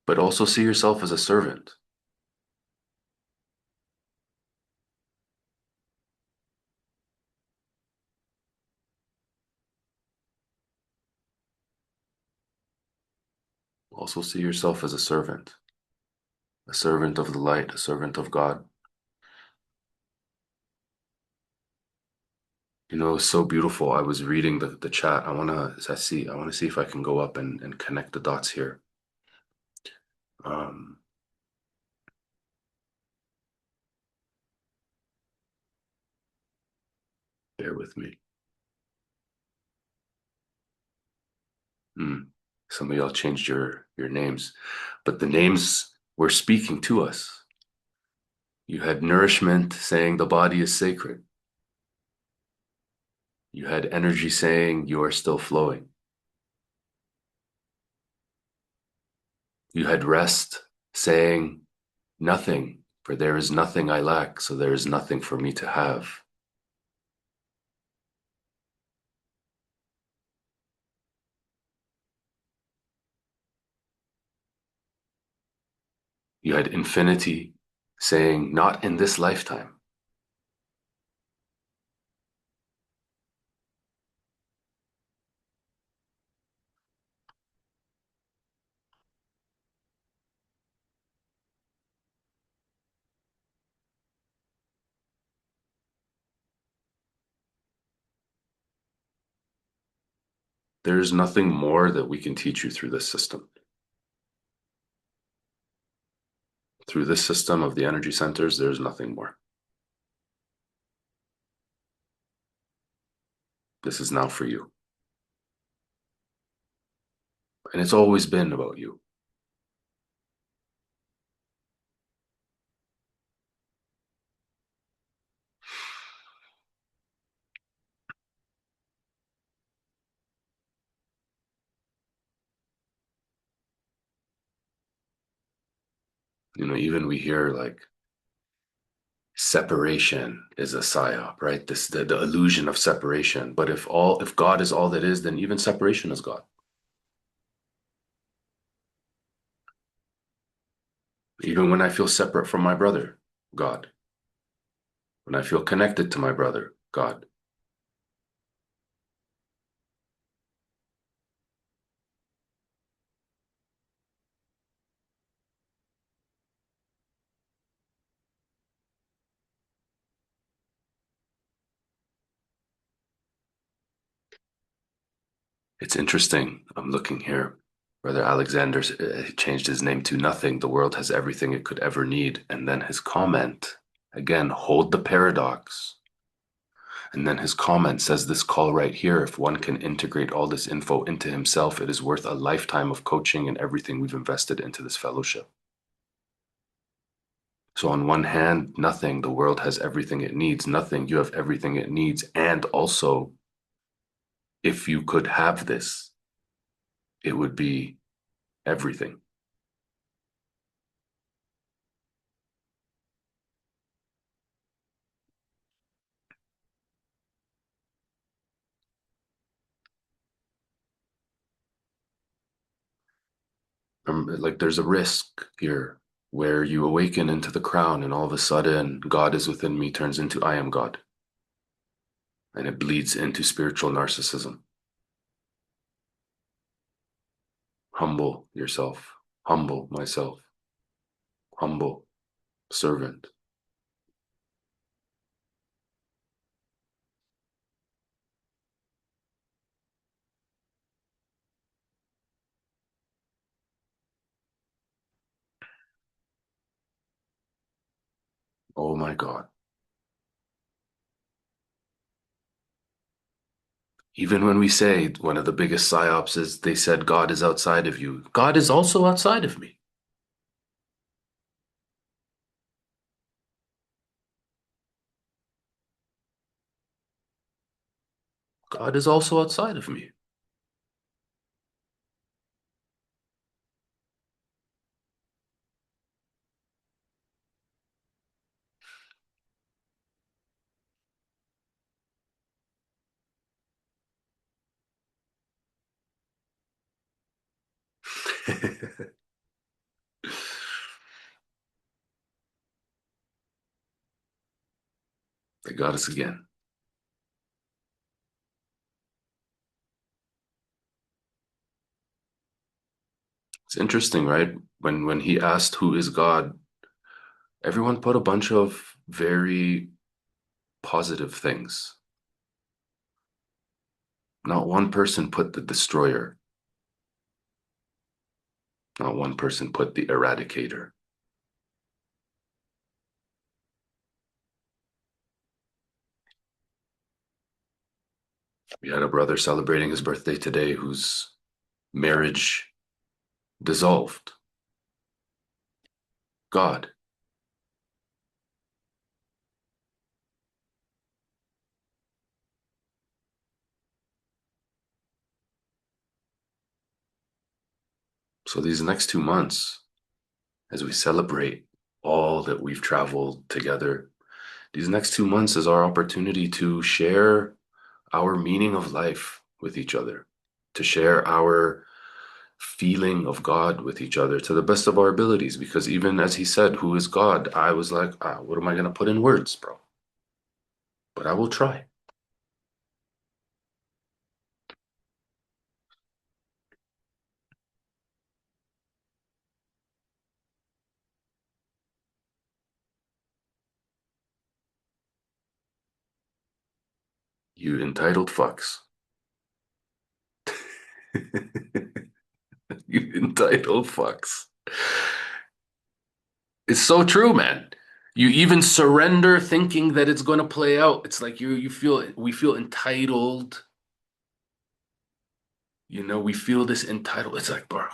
[SPEAKER 1] but also see yourself as a servant. Also see yourself as a servant of the light, a servant of God. It's so beautiful. I was reading the chat. I want to see if I can go up and connect the dots here. Bear with me. Some of y'all changed your names, but the names were speaking to us. You had nourishment saying the body is sacred. You had energy saying you are still flowing. You had rest saying nothing, for there is nothing I lack, so there is nothing for me to have. You had infinity saying, not in this lifetime. There's nothing more that we can teach you through this system. Through this system of the energy centers, there's nothing more. This is now for you. And it's always been about you. Even we hear like separation is a psyop, right? This the illusion of separation. But if God is all that is, then even separation is God. Even when I feel separate from my brother, God. When I feel connected to my brother, God. It's interesting. I'm looking here. Brother Alexander changed his name to Nothing. The world has everything it could ever need. And then his comment, again, hold the paradox. And then his comment says this call right here, if one can integrate all this info into himself, it is worth a lifetime of coaching and everything we've invested into this fellowship. So on one hand, Nothing, the world has everything it needs. Nothing, you have everything it needs. And also, if you could have this, it would be everything. Like there's a risk here where you awaken into the crown and all of a sudden God is within me turns into I am God. And it bleeds into spiritual narcissism. Humble yourself. Humble myself. Humble servant. Oh my God. Even when we say one of the biggest psyops is they said God is outside of you, God is also outside of me. God is also outside of me. They got us again. It's interesting, right? When he asked who is God, everyone put a bunch of very positive things. Not one person put the destroyer. Not one person put the eradicator. We had a brother celebrating his birthday today whose marriage dissolved. God. So these next 2 months, as we celebrate all that we've traveled together, these next 2 months is our opportunity to share our meaning of life with each other, to share our feeling of God with each other to the best of our abilities. Because even as he said, who is God? I was like, what am I going to put in words, bro? But I will try. You entitled fucks. You entitled fucks. It's so true, man. You even surrender thinking that it's going to play out. It's like we feel entitled. We feel this entitled. It's like, bro.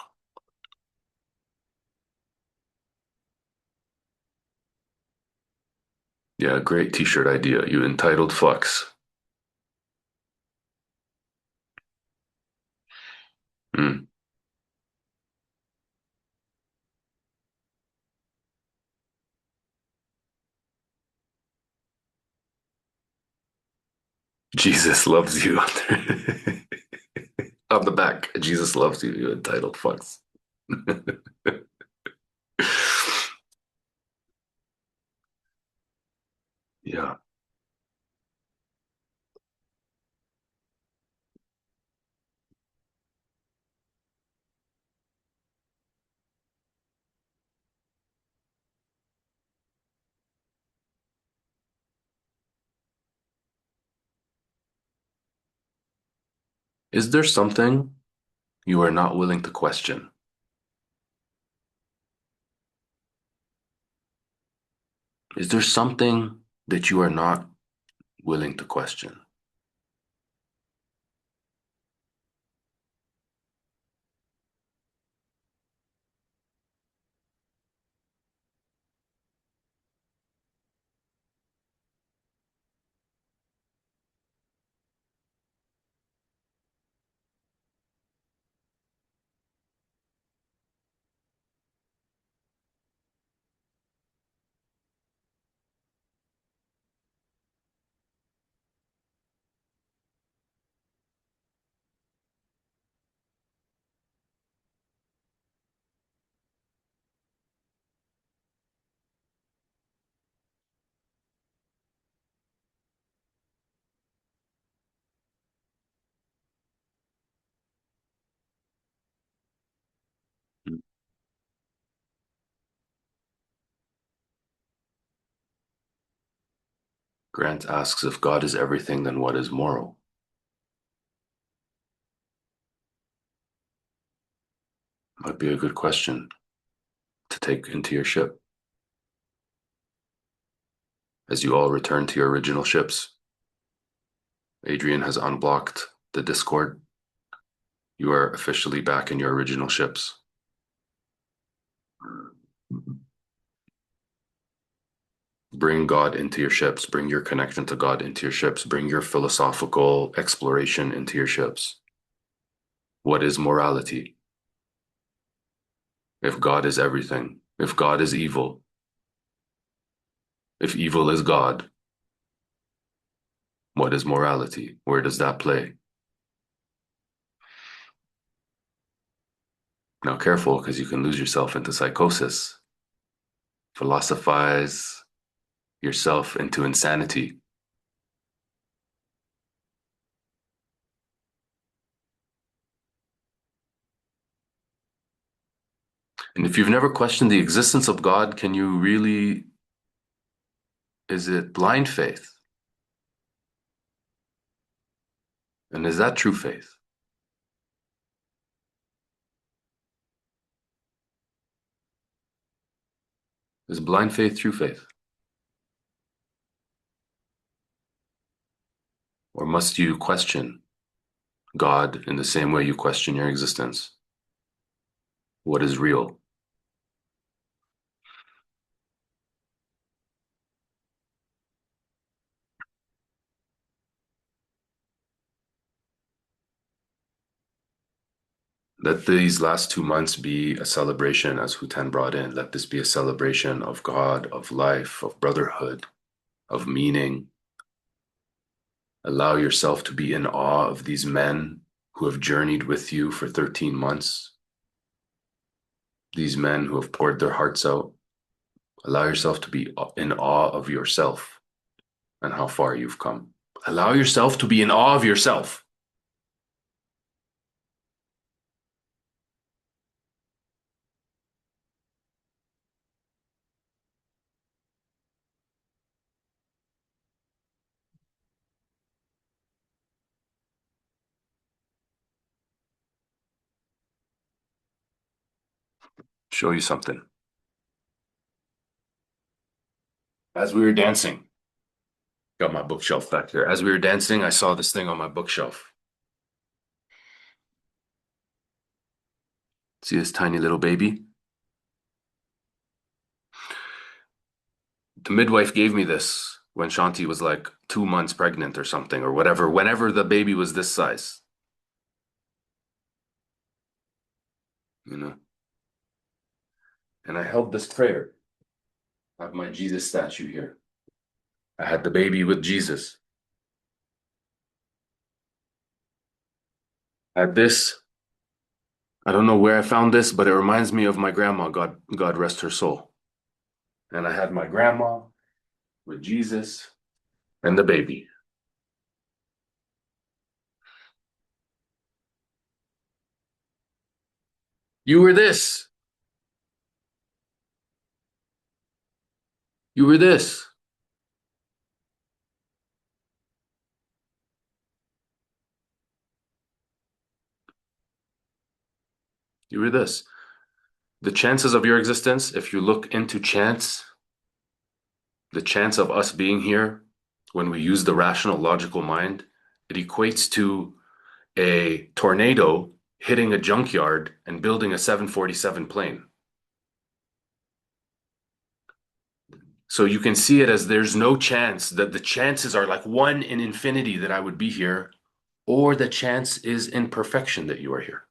[SPEAKER 1] Yeah, great t-shirt idea. You entitled fucks. Hmm. Jesus loves you. On the back, Jesus loves you, you entitled fucks. Yeah. Is there something you are not willing to question? Is there something that you are not willing to question? Grant asks, if God is everything, then what is moral? Might be a good question to take into your ship as you all return to your original ships. Adrian has unblocked the Discord. You are officially back in your original ships. Bring God into your ships. Bring your connection to God into your ships. Bring your philosophical exploration into your ships. What is morality? If God is everything, if God is evil, if evil is God, what is morality? Where does that play? Now, careful, because you can lose yourself into psychosis, philosophize yourself into insanity. And if you've never questioned the existence of God, can you really, is it blind faith? And is that true faith? Is blind faith true faith? Or must you question God in the same way you question your existence? What is real? Let these last 2 months be a celebration, as Hutan brought in. Let this be a celebration of God, of life, of brotherhood, of meaning. Allow yourself to be in awe of these men who have journeyed with you for 13 months. These men who have poured their hearts out. Allow yourself to be in awe of yourself and how far you've come. Allow yourself to be in awe of yourself. show you something. As we were dancing, got my bookshelf back there. As we were dancing, I saw this thing on my bookshelf. See this tiny little baby? The midwife gave me this when Shanti was like 2 months pregnant or something, or whatever, whenever the baby was this size. You know? And I held this prayer. I have my Jesus statue here. I had the baby with Jesus. I had this. I don't know where I found this, but it reminds me of my grandma, God rest her soul. And I had my grandma with Jesus and the baby. You were this. You were this. You were this. The chances of your existence, if you look into chance, the chance of us being here when we use the rational, logical mind, it equates to a tornado hitting a junkyard and building a 747 plane. So you can see it as there's no chance, that the chances are like 1 in infinity that I would be here, or the chance is in perfection that you are here.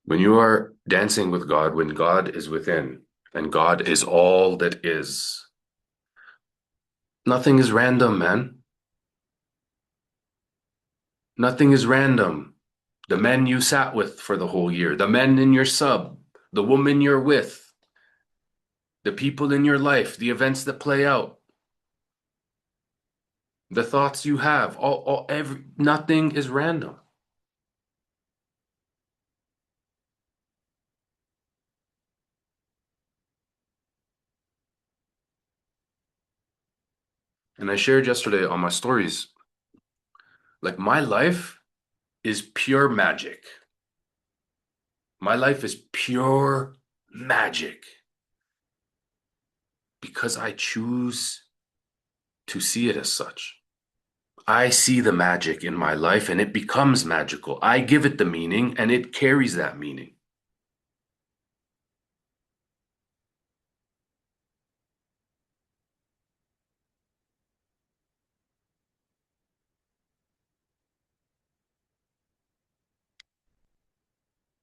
[SPEAKER 1] When you are dancing with God, when God is within, and God is all that is, nothing is random, man. Nothing is random. The men you sat with for the whole year, the men in your sub, the woman you're with, the people in your life, the events that play out, the thoughts you have, nothing is random. And I shared yesterday on my stories, like my life is pure magic. My life is pure magic because I choose to see it as such. I see the magic in my life and it becomes magical. I give it the meaning and it carries that meaning.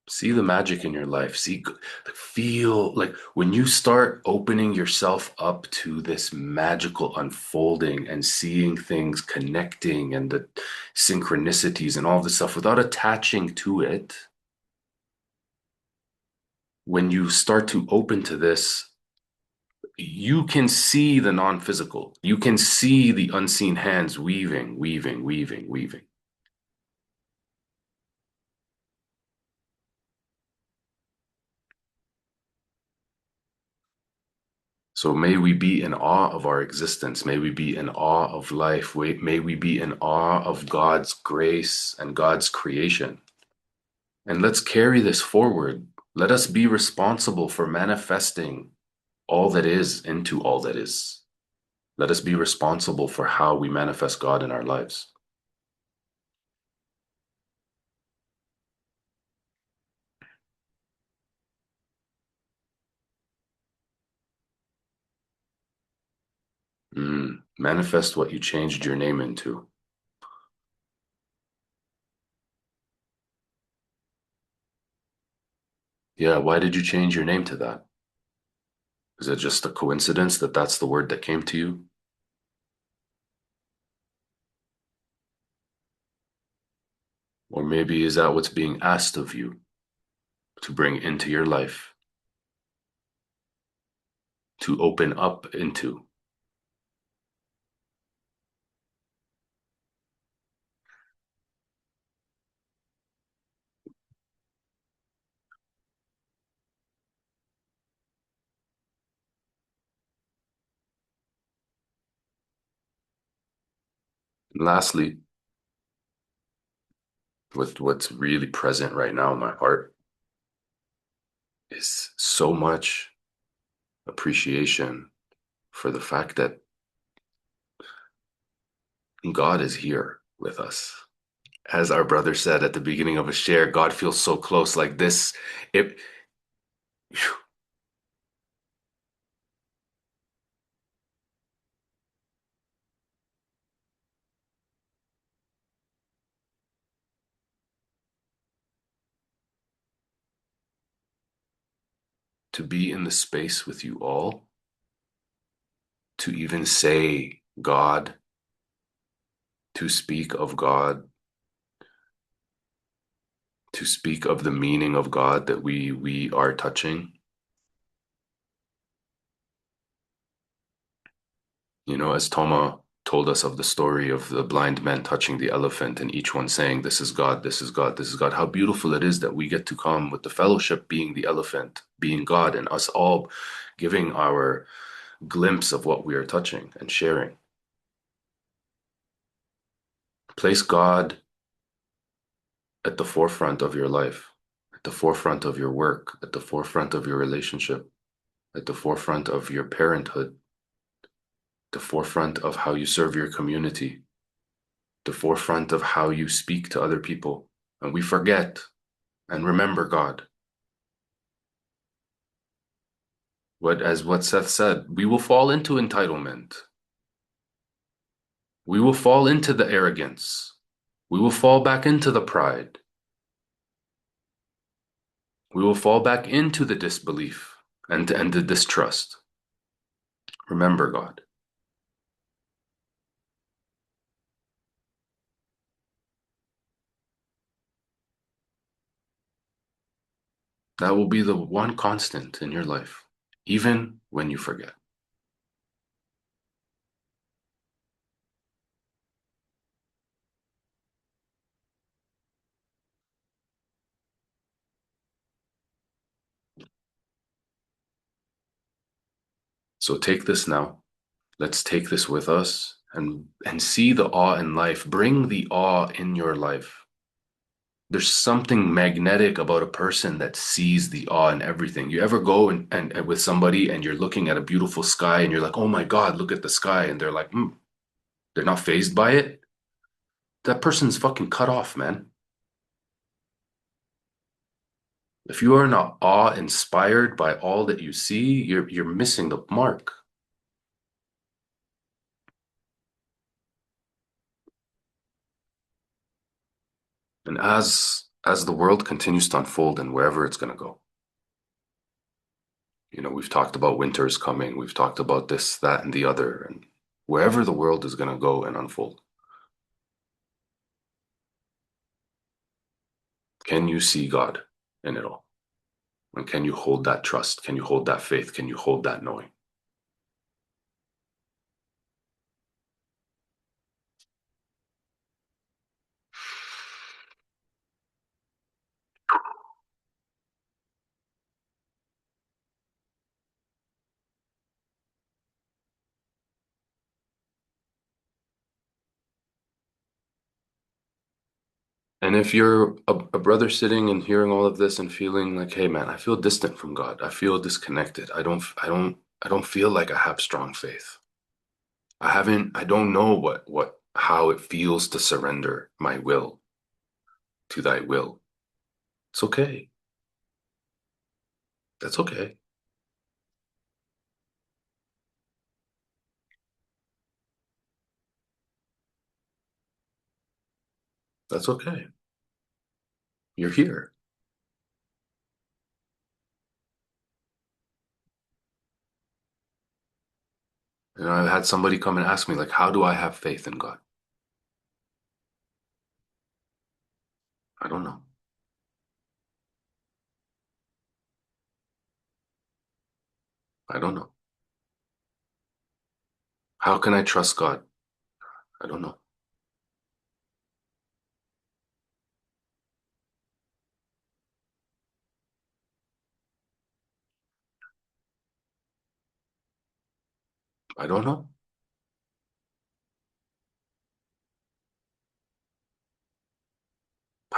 [SPEAKER 1] See the magic in your life. Feel like when you start opening yourself up to this magical unfolding and seeing things connecting and the synchronicities and all this stuff without attaching to it, when you start to open to this, you can see the non-physical. You can see the unseen hands weaving, weaving, weaving, weaving. So may we be in awe of our existence. May we be in awe of life. May we be in awe of God's grace and God's creation. And let's carry this forward. Let us be responsible for manifesting all that is into all that is. Let us be responsible for how we manifest God in our lives. Manifest what you changed your name into. Yeah, why did you change your name to that? Is it just a coincidence that that's the word that came to you? Or maybe is that what's being asked of you to bring into your life, to open up into? And lastly, with what's really present right now in my heart is so much appreciation for the fact that God is here with us. As our brother said at the beginning of his share, God feels so close like this. It to be in the space with you all, to even say God, to speak of God, to speak of the meaning of God that we are touching. You know, as Toma told us of the story of the blind men touching the elephant and each one saying, "This is God, this is God, this is God." How beautiful it is that we get to come with the fellowship being the elephant, being God, and us all giving our glimpse of what we are touching and sharing. Place God at the forefront of your life, at the forefront of your work, at the forefront of your relationship, at the forefront of your parenthood, the forefront of how you serve your community, the forefront of how you speak to other people. And we forget and remember God. What Seth said, we will fall into entitlement. We will fall into the arrogance. We will fall back into the pride. We will fall back into the disbelief and the distrust. Remember God. That will be the one constant in your life, even when you forget. So take this now. Let's take this with us and see the awe in life. Bring the awe in your life. There's something magnetic about a person that sees the awe in everything. You ever go and with somebody and you're looking at a beautiful sky and you're like, oh my God, look at the sky. And they're like, they're not fazed by it. That person's fucking cut off, man. If you are not awe inspired by all that you see, you're missing the mark. And as the world continues to unfold and wherever it's going to go, you know, we've talked about winters coming, we've talked about this, that, and the other, and wherever the world is going to go and unfold, can you see God in it all? And can you hold that trust? Can you hold that faith? Can you hold that knowing? And if you're a brother sitting and hearing all of this and feeling like, hey man, I feel distant from God. I feel disconnected. I don't feel like I have strong faith. I don't know how it feels to surrender my will to thy will. It's okay. That's okay. That's okay. You're here. And I've had somebody come and ask me, like, how do I have faith in God? I don't know. I don't know. How can I trust God? I don't know. I don't know.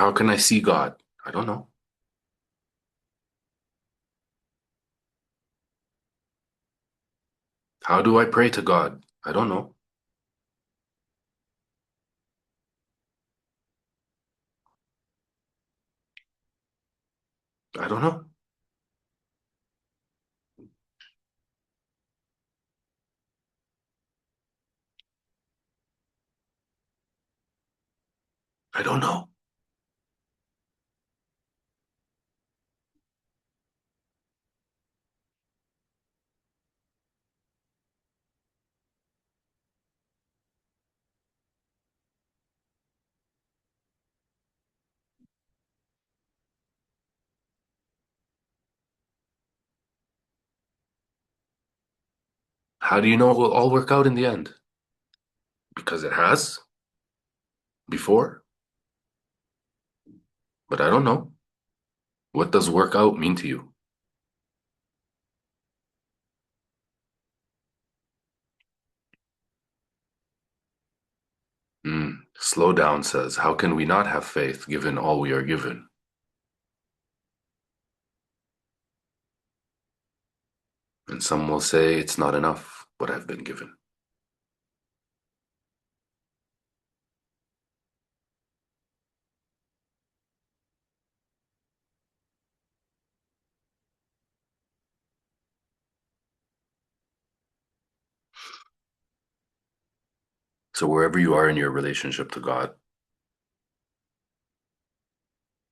[SPEAKER 1] How can I see God? I don't know. How do I pray to God? I don't know. I don't know. I don't know. How do you know it will all work out in the end? Because it has before, but I don't know. What does work out mean to you? Slow down says, how can we not have faith given all we are given? And some will say it's not enough what I've been given. So wherever you are in your relationship to God,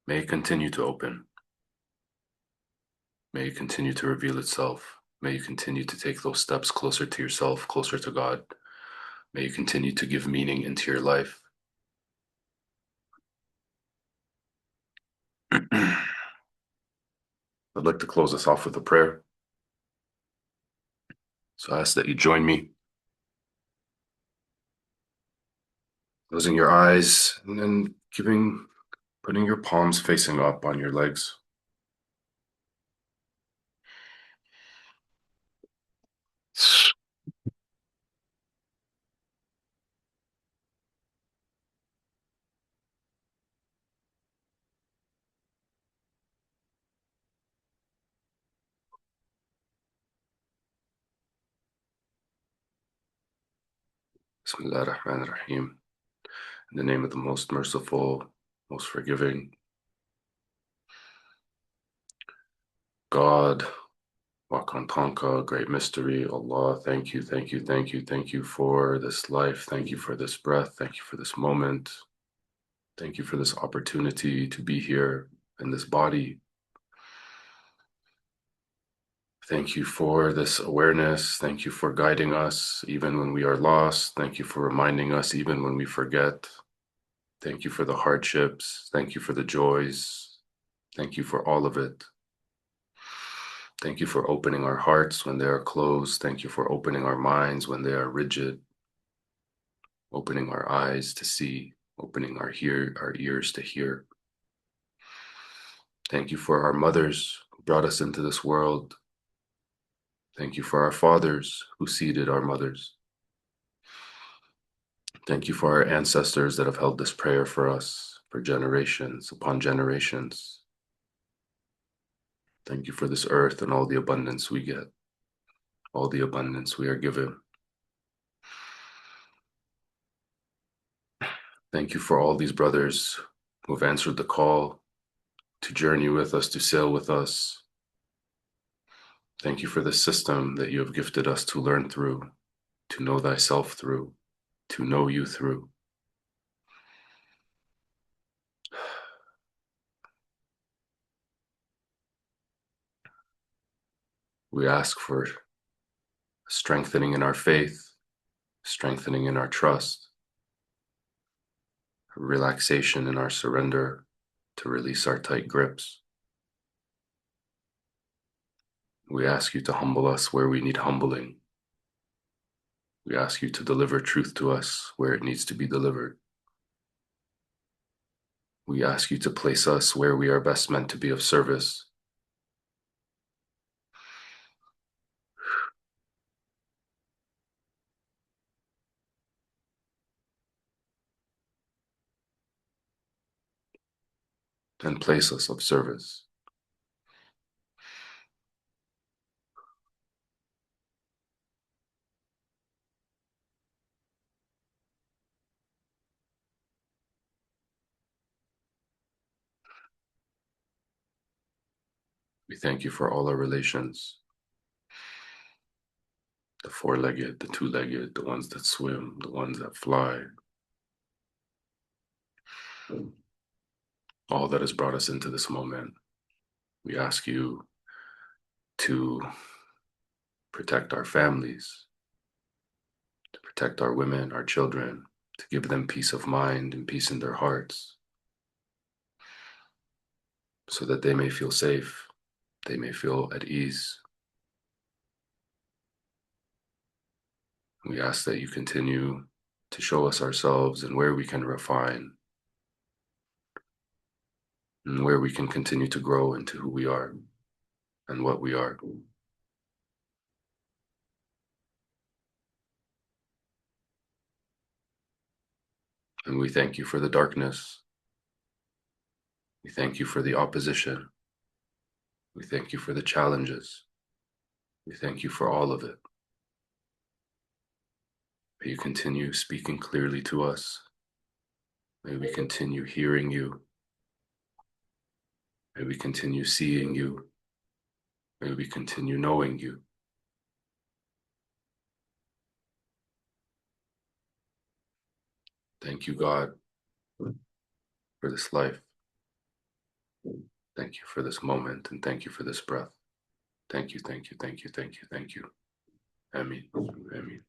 [SPEAKER 1] may it continue to open. May it continue to reveal itself. May you continue to take those steps closer to yourself, closer to God. May you continue to give meaning into your life. I'd like to close us off with a prayer. So I ask that you join me, closing your eyes and then putting your palms facing up on your legs. Bismillah ar-Rahman ar-Rahim. In the name of the most merciful, most forgiving God, Wakan Tonka, great mystery, Allah, thank you, thank you, thank you, thank you for this life. Thank you for this breath. Thank you for this moment. Thank you for this opportunity to be here in this body. Thank you for this awareness. Thank you for guiding us even when we are lost. Thank you for reminding us even when we forget. Thank you for the hardships. Thank you for the joys. Thank you for all of it. Thank you for opening our hearts when they are closed. Thank you for opening our minds when they are rigid. Opening our eyes to see, opening our ears to hear. Thank you for our mothers who brought us into this world. Thank you for our fathers who seeded our mothers. Thank you for our ancestors that have held this prayer for us for generations upon generations. Thank you for this earth and all the abundance we get, all the abundance we are given. Thank you for all these brothers who have answered the call to journey with us, to sail with us. Thank you for the system that you have gifted us to learn through, to know thyself through, to know you through. We ask for strengthening in our faith, strengthening in our trust, relaxation in our surrender to release our tight grips. We ask you to humble us where we need humbling. We ask you to deliver truth to us where it needs to be delivered. We ask you to place us where we are best meant to be of service. and place us of service. We thank you for all our relations, the four-legged, the two-legged, the ones that swim, the ones that fly, all that has brought us into this moment. We ask you to protect our families, to protect our women, our children, to give them peace of mind and peace in their hearts, so that they may feel safe, they may feel at ease. We ask that you continue to show us ourselves and where we can refine, and where we can continue to grow into who we are and what we are. And we thank you for the darkness. We thank you for the opposition. We thank you for the challenges. We thank you for all of it. May you continue speaking clearly to us. May we continue hearing you. May we continue seeing you. May we continue knowing you. Thank you, God, for this life. Thank you for this moment, and thank you for this breath. Thank you, thank you, thank you, thank you, thank you. Amen. Amen.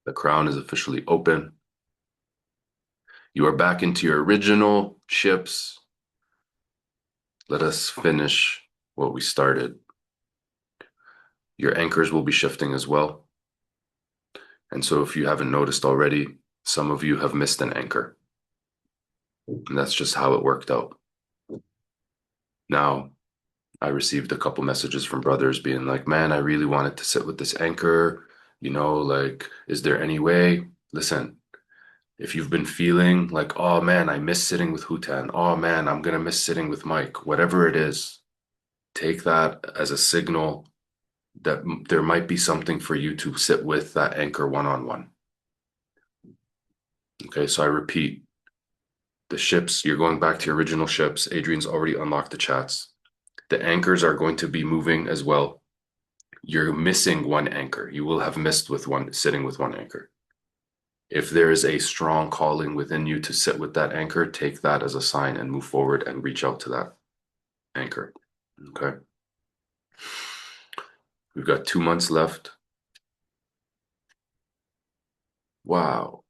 [SPEAKER 1] The crown is officially open. You are back into your original ships. Let us finish what we started. Your anchors will be shifting as well. And so if you haven't noticed already, some of you have missed an anchor. And that's just how it worked out. Now, I received a couple messages from brothers being like, man, I really wanted to sit with this anchor. You know, like, is there any way? Listen, if you've been feeling like, oh man, I miss sitting with Hutan. Oh man, I'm going to miss sitting with Mike. Whatever it is, take that as a signal that there might be something for you to sit with that anchor one-on-one. Okay, so I repeat, the ships, you're going back to your original ships. Adrian's already unlocked the chats. The anchors are going to be moving as well. You're missing one anchor. You will have missed with one, sitting with one anchor. If there is a strong calling within you to sit with that anchor, take that as a sign and move forward and reach out to that anchor. Okay. We've got 2 months left. Wow.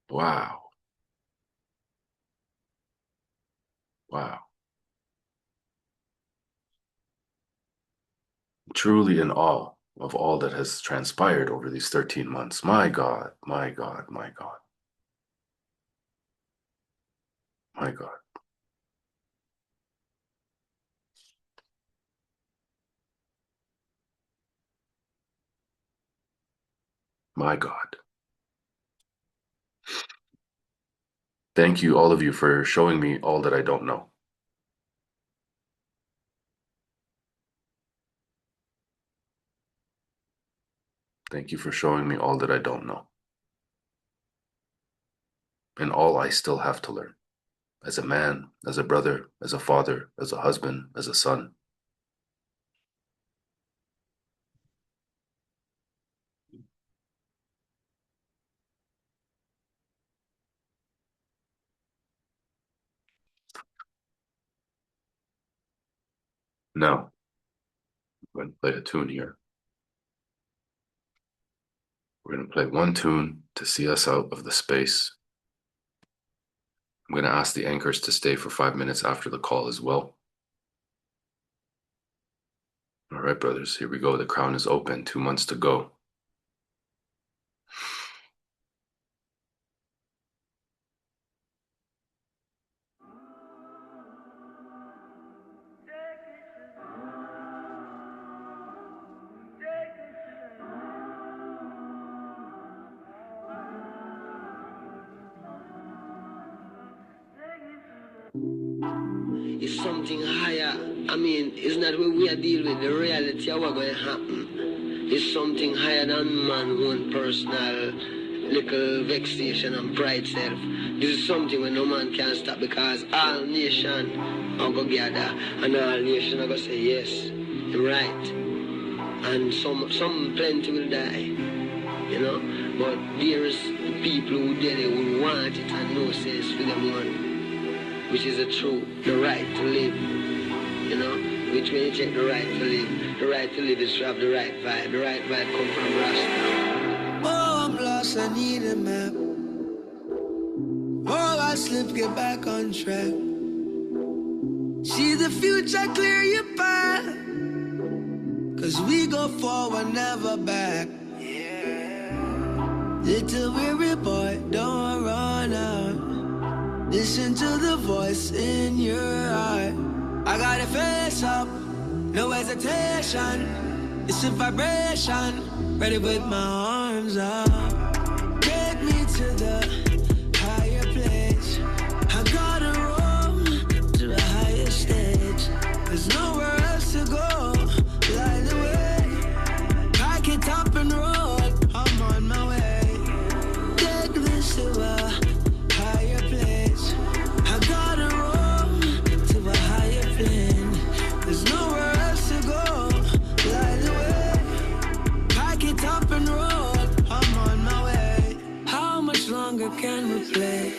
[SPEAKER 1] Wow. Wow. Truly in awe of all that has transpired over these 13 months. My God, my God, my God, my God. My God. Thank you, all of you, for showing me all that I don't know. Thank you for showing me all that I don't know. And all I still have to learn. As a man, as a brother, as a father, as a husband, as a son. Now, I'm going to play a tune here. We're going to play one tune to see us out of the space. I'm going to ask the anchors to stay for 5 minutes after the call as well. All right, brothers, here we go. The crown is open. 2 months to go.
[SPEAKER 5] It's something higher. I mean, it's not what we are dealing with, the reality of what's going to happen. It's something higher than man's own personal little vexation and pride self. This is something where no man can stop because all nation are going to gather and all nation are going to say yes, you're right. And some plenty will die, you know. But there is people who did it, who want it and know says for them one. Which is the truth, the right to live, you know, which when you take the right to live is to have the right vibe come from Rasta.
[SPEAKER 7] Oh, I'm lost, I need a map. Oh, I slip, get back on track. See the future, clear your path. Cause we go forward, never back. Little weary boy, don't run out. Listen to the voice in your heart. I got to face up, no hesitation. It's a vibration, ready with my arms up. Take me to the higher place. I gotta roll to a higher stage. There's nowhere else to go, light the way. Pack it up and roll, I'm on my way. Take this to a higher place. I gotta roll to a higher plane. There's nowhere else to go, light the way. Pack it up and roll, I'm on my way. How much longer can we play?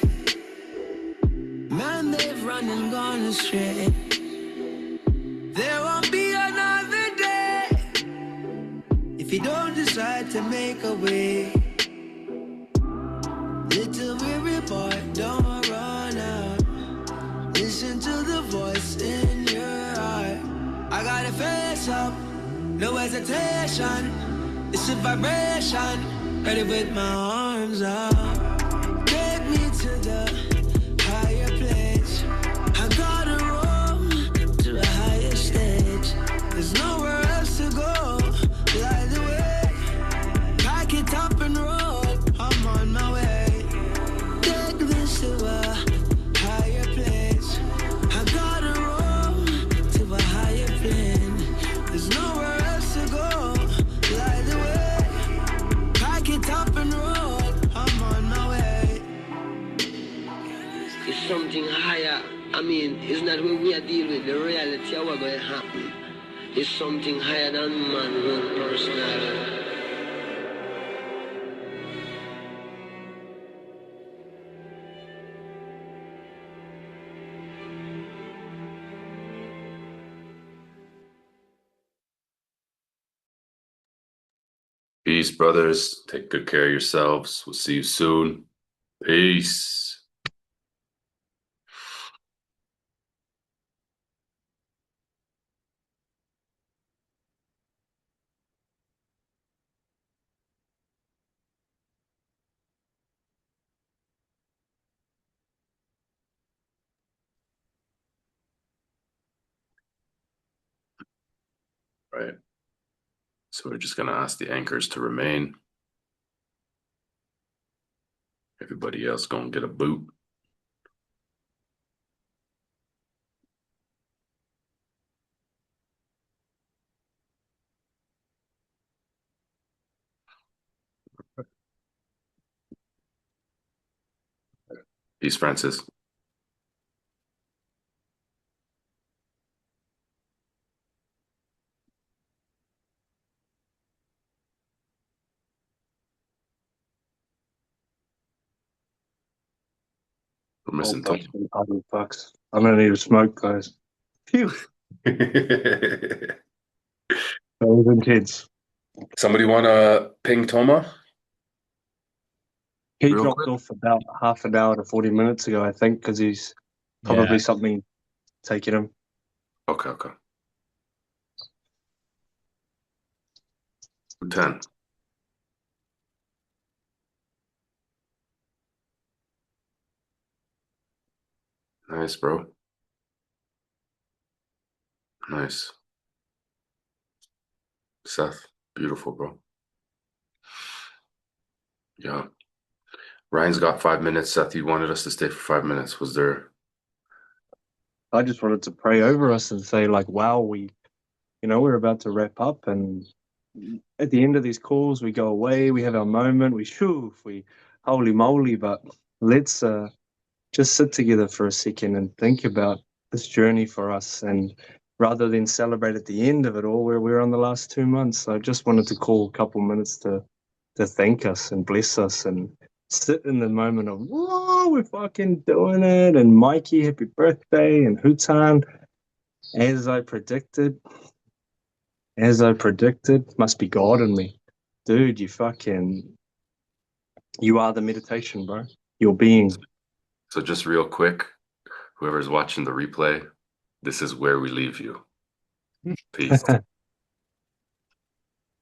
[SPEAKER 7] Man, they've run and gone astray. There won't be another day if you don't decide to make a way. Little weary boy, don't run out. Listen to the voice in your heart. I gotta face up, no hesitation. It's a vibration, ready with my arms up. Take me to the higher place. I gotta roll to a higher stage. There's nowhere else to go, light the way. Pack it up and roll, I'm on my way. Take this to a higher place. I gotta roll to a higher plane. There's nowhere else to go, light the way. Pack it up and roll, I'm on my way.
[SPEAKER 5] It's something higher. I mean, it's not what we are dealing with, the reality of what's going to happen. It's something higher than man's own personal.
[SPEAKER 1] Peace, brothers. Take good care of yourselves. We'll see you soon. Peace. Right. So we're just going to ask the anchors to remain. Everybody else going to get a boot. Peace, Francis. We're missing Tom.
[SPEAKER 6] Other fucks. I'm gonna need a smoke, guys. Phew. Those kids.
[SPEAKER 1] Somebody want to ping Toma?
[SPEAKER 6] He
[SPEAKER 1] Real
[SPEAKER 6] dropped
[SPEAKER 1] quick?
[SPEAKER 6] off about half an hour to 40 minutes ago, I think, because he's probably
[SPEAKER 3] Yeah.
[SPEAKER 6] something taking him.
[SPEAKER 1] Okay. 10. Nice, bro. Nice. Seth, beautiful, bro. Yeah. Ryan's got 5 minutes. Seth, you wanted us to stay for 5 minutes. Was there?
[SPEAKER 6] I just wanted to pray over us and say, like, wow, we're about to wrap up, and at the end of these calls, we go away, we have our moment, we holy moly, but let's just sit together for a second and think about this journey for us, and rather than celebrate at the end of it all where we're on the last 2 months, I just wanted to call a couple minutes to thank us and bless us and sit in the moment of, whoa, we're fucking doing it, and Mikey, happy birthday, and Hutan, as I predicted, must be God in me. Dude, you are the meditation, bro. Your being.
[SPEAKER 1] So just real quick, whoever's watching the replay, this is where we leave you. Peace.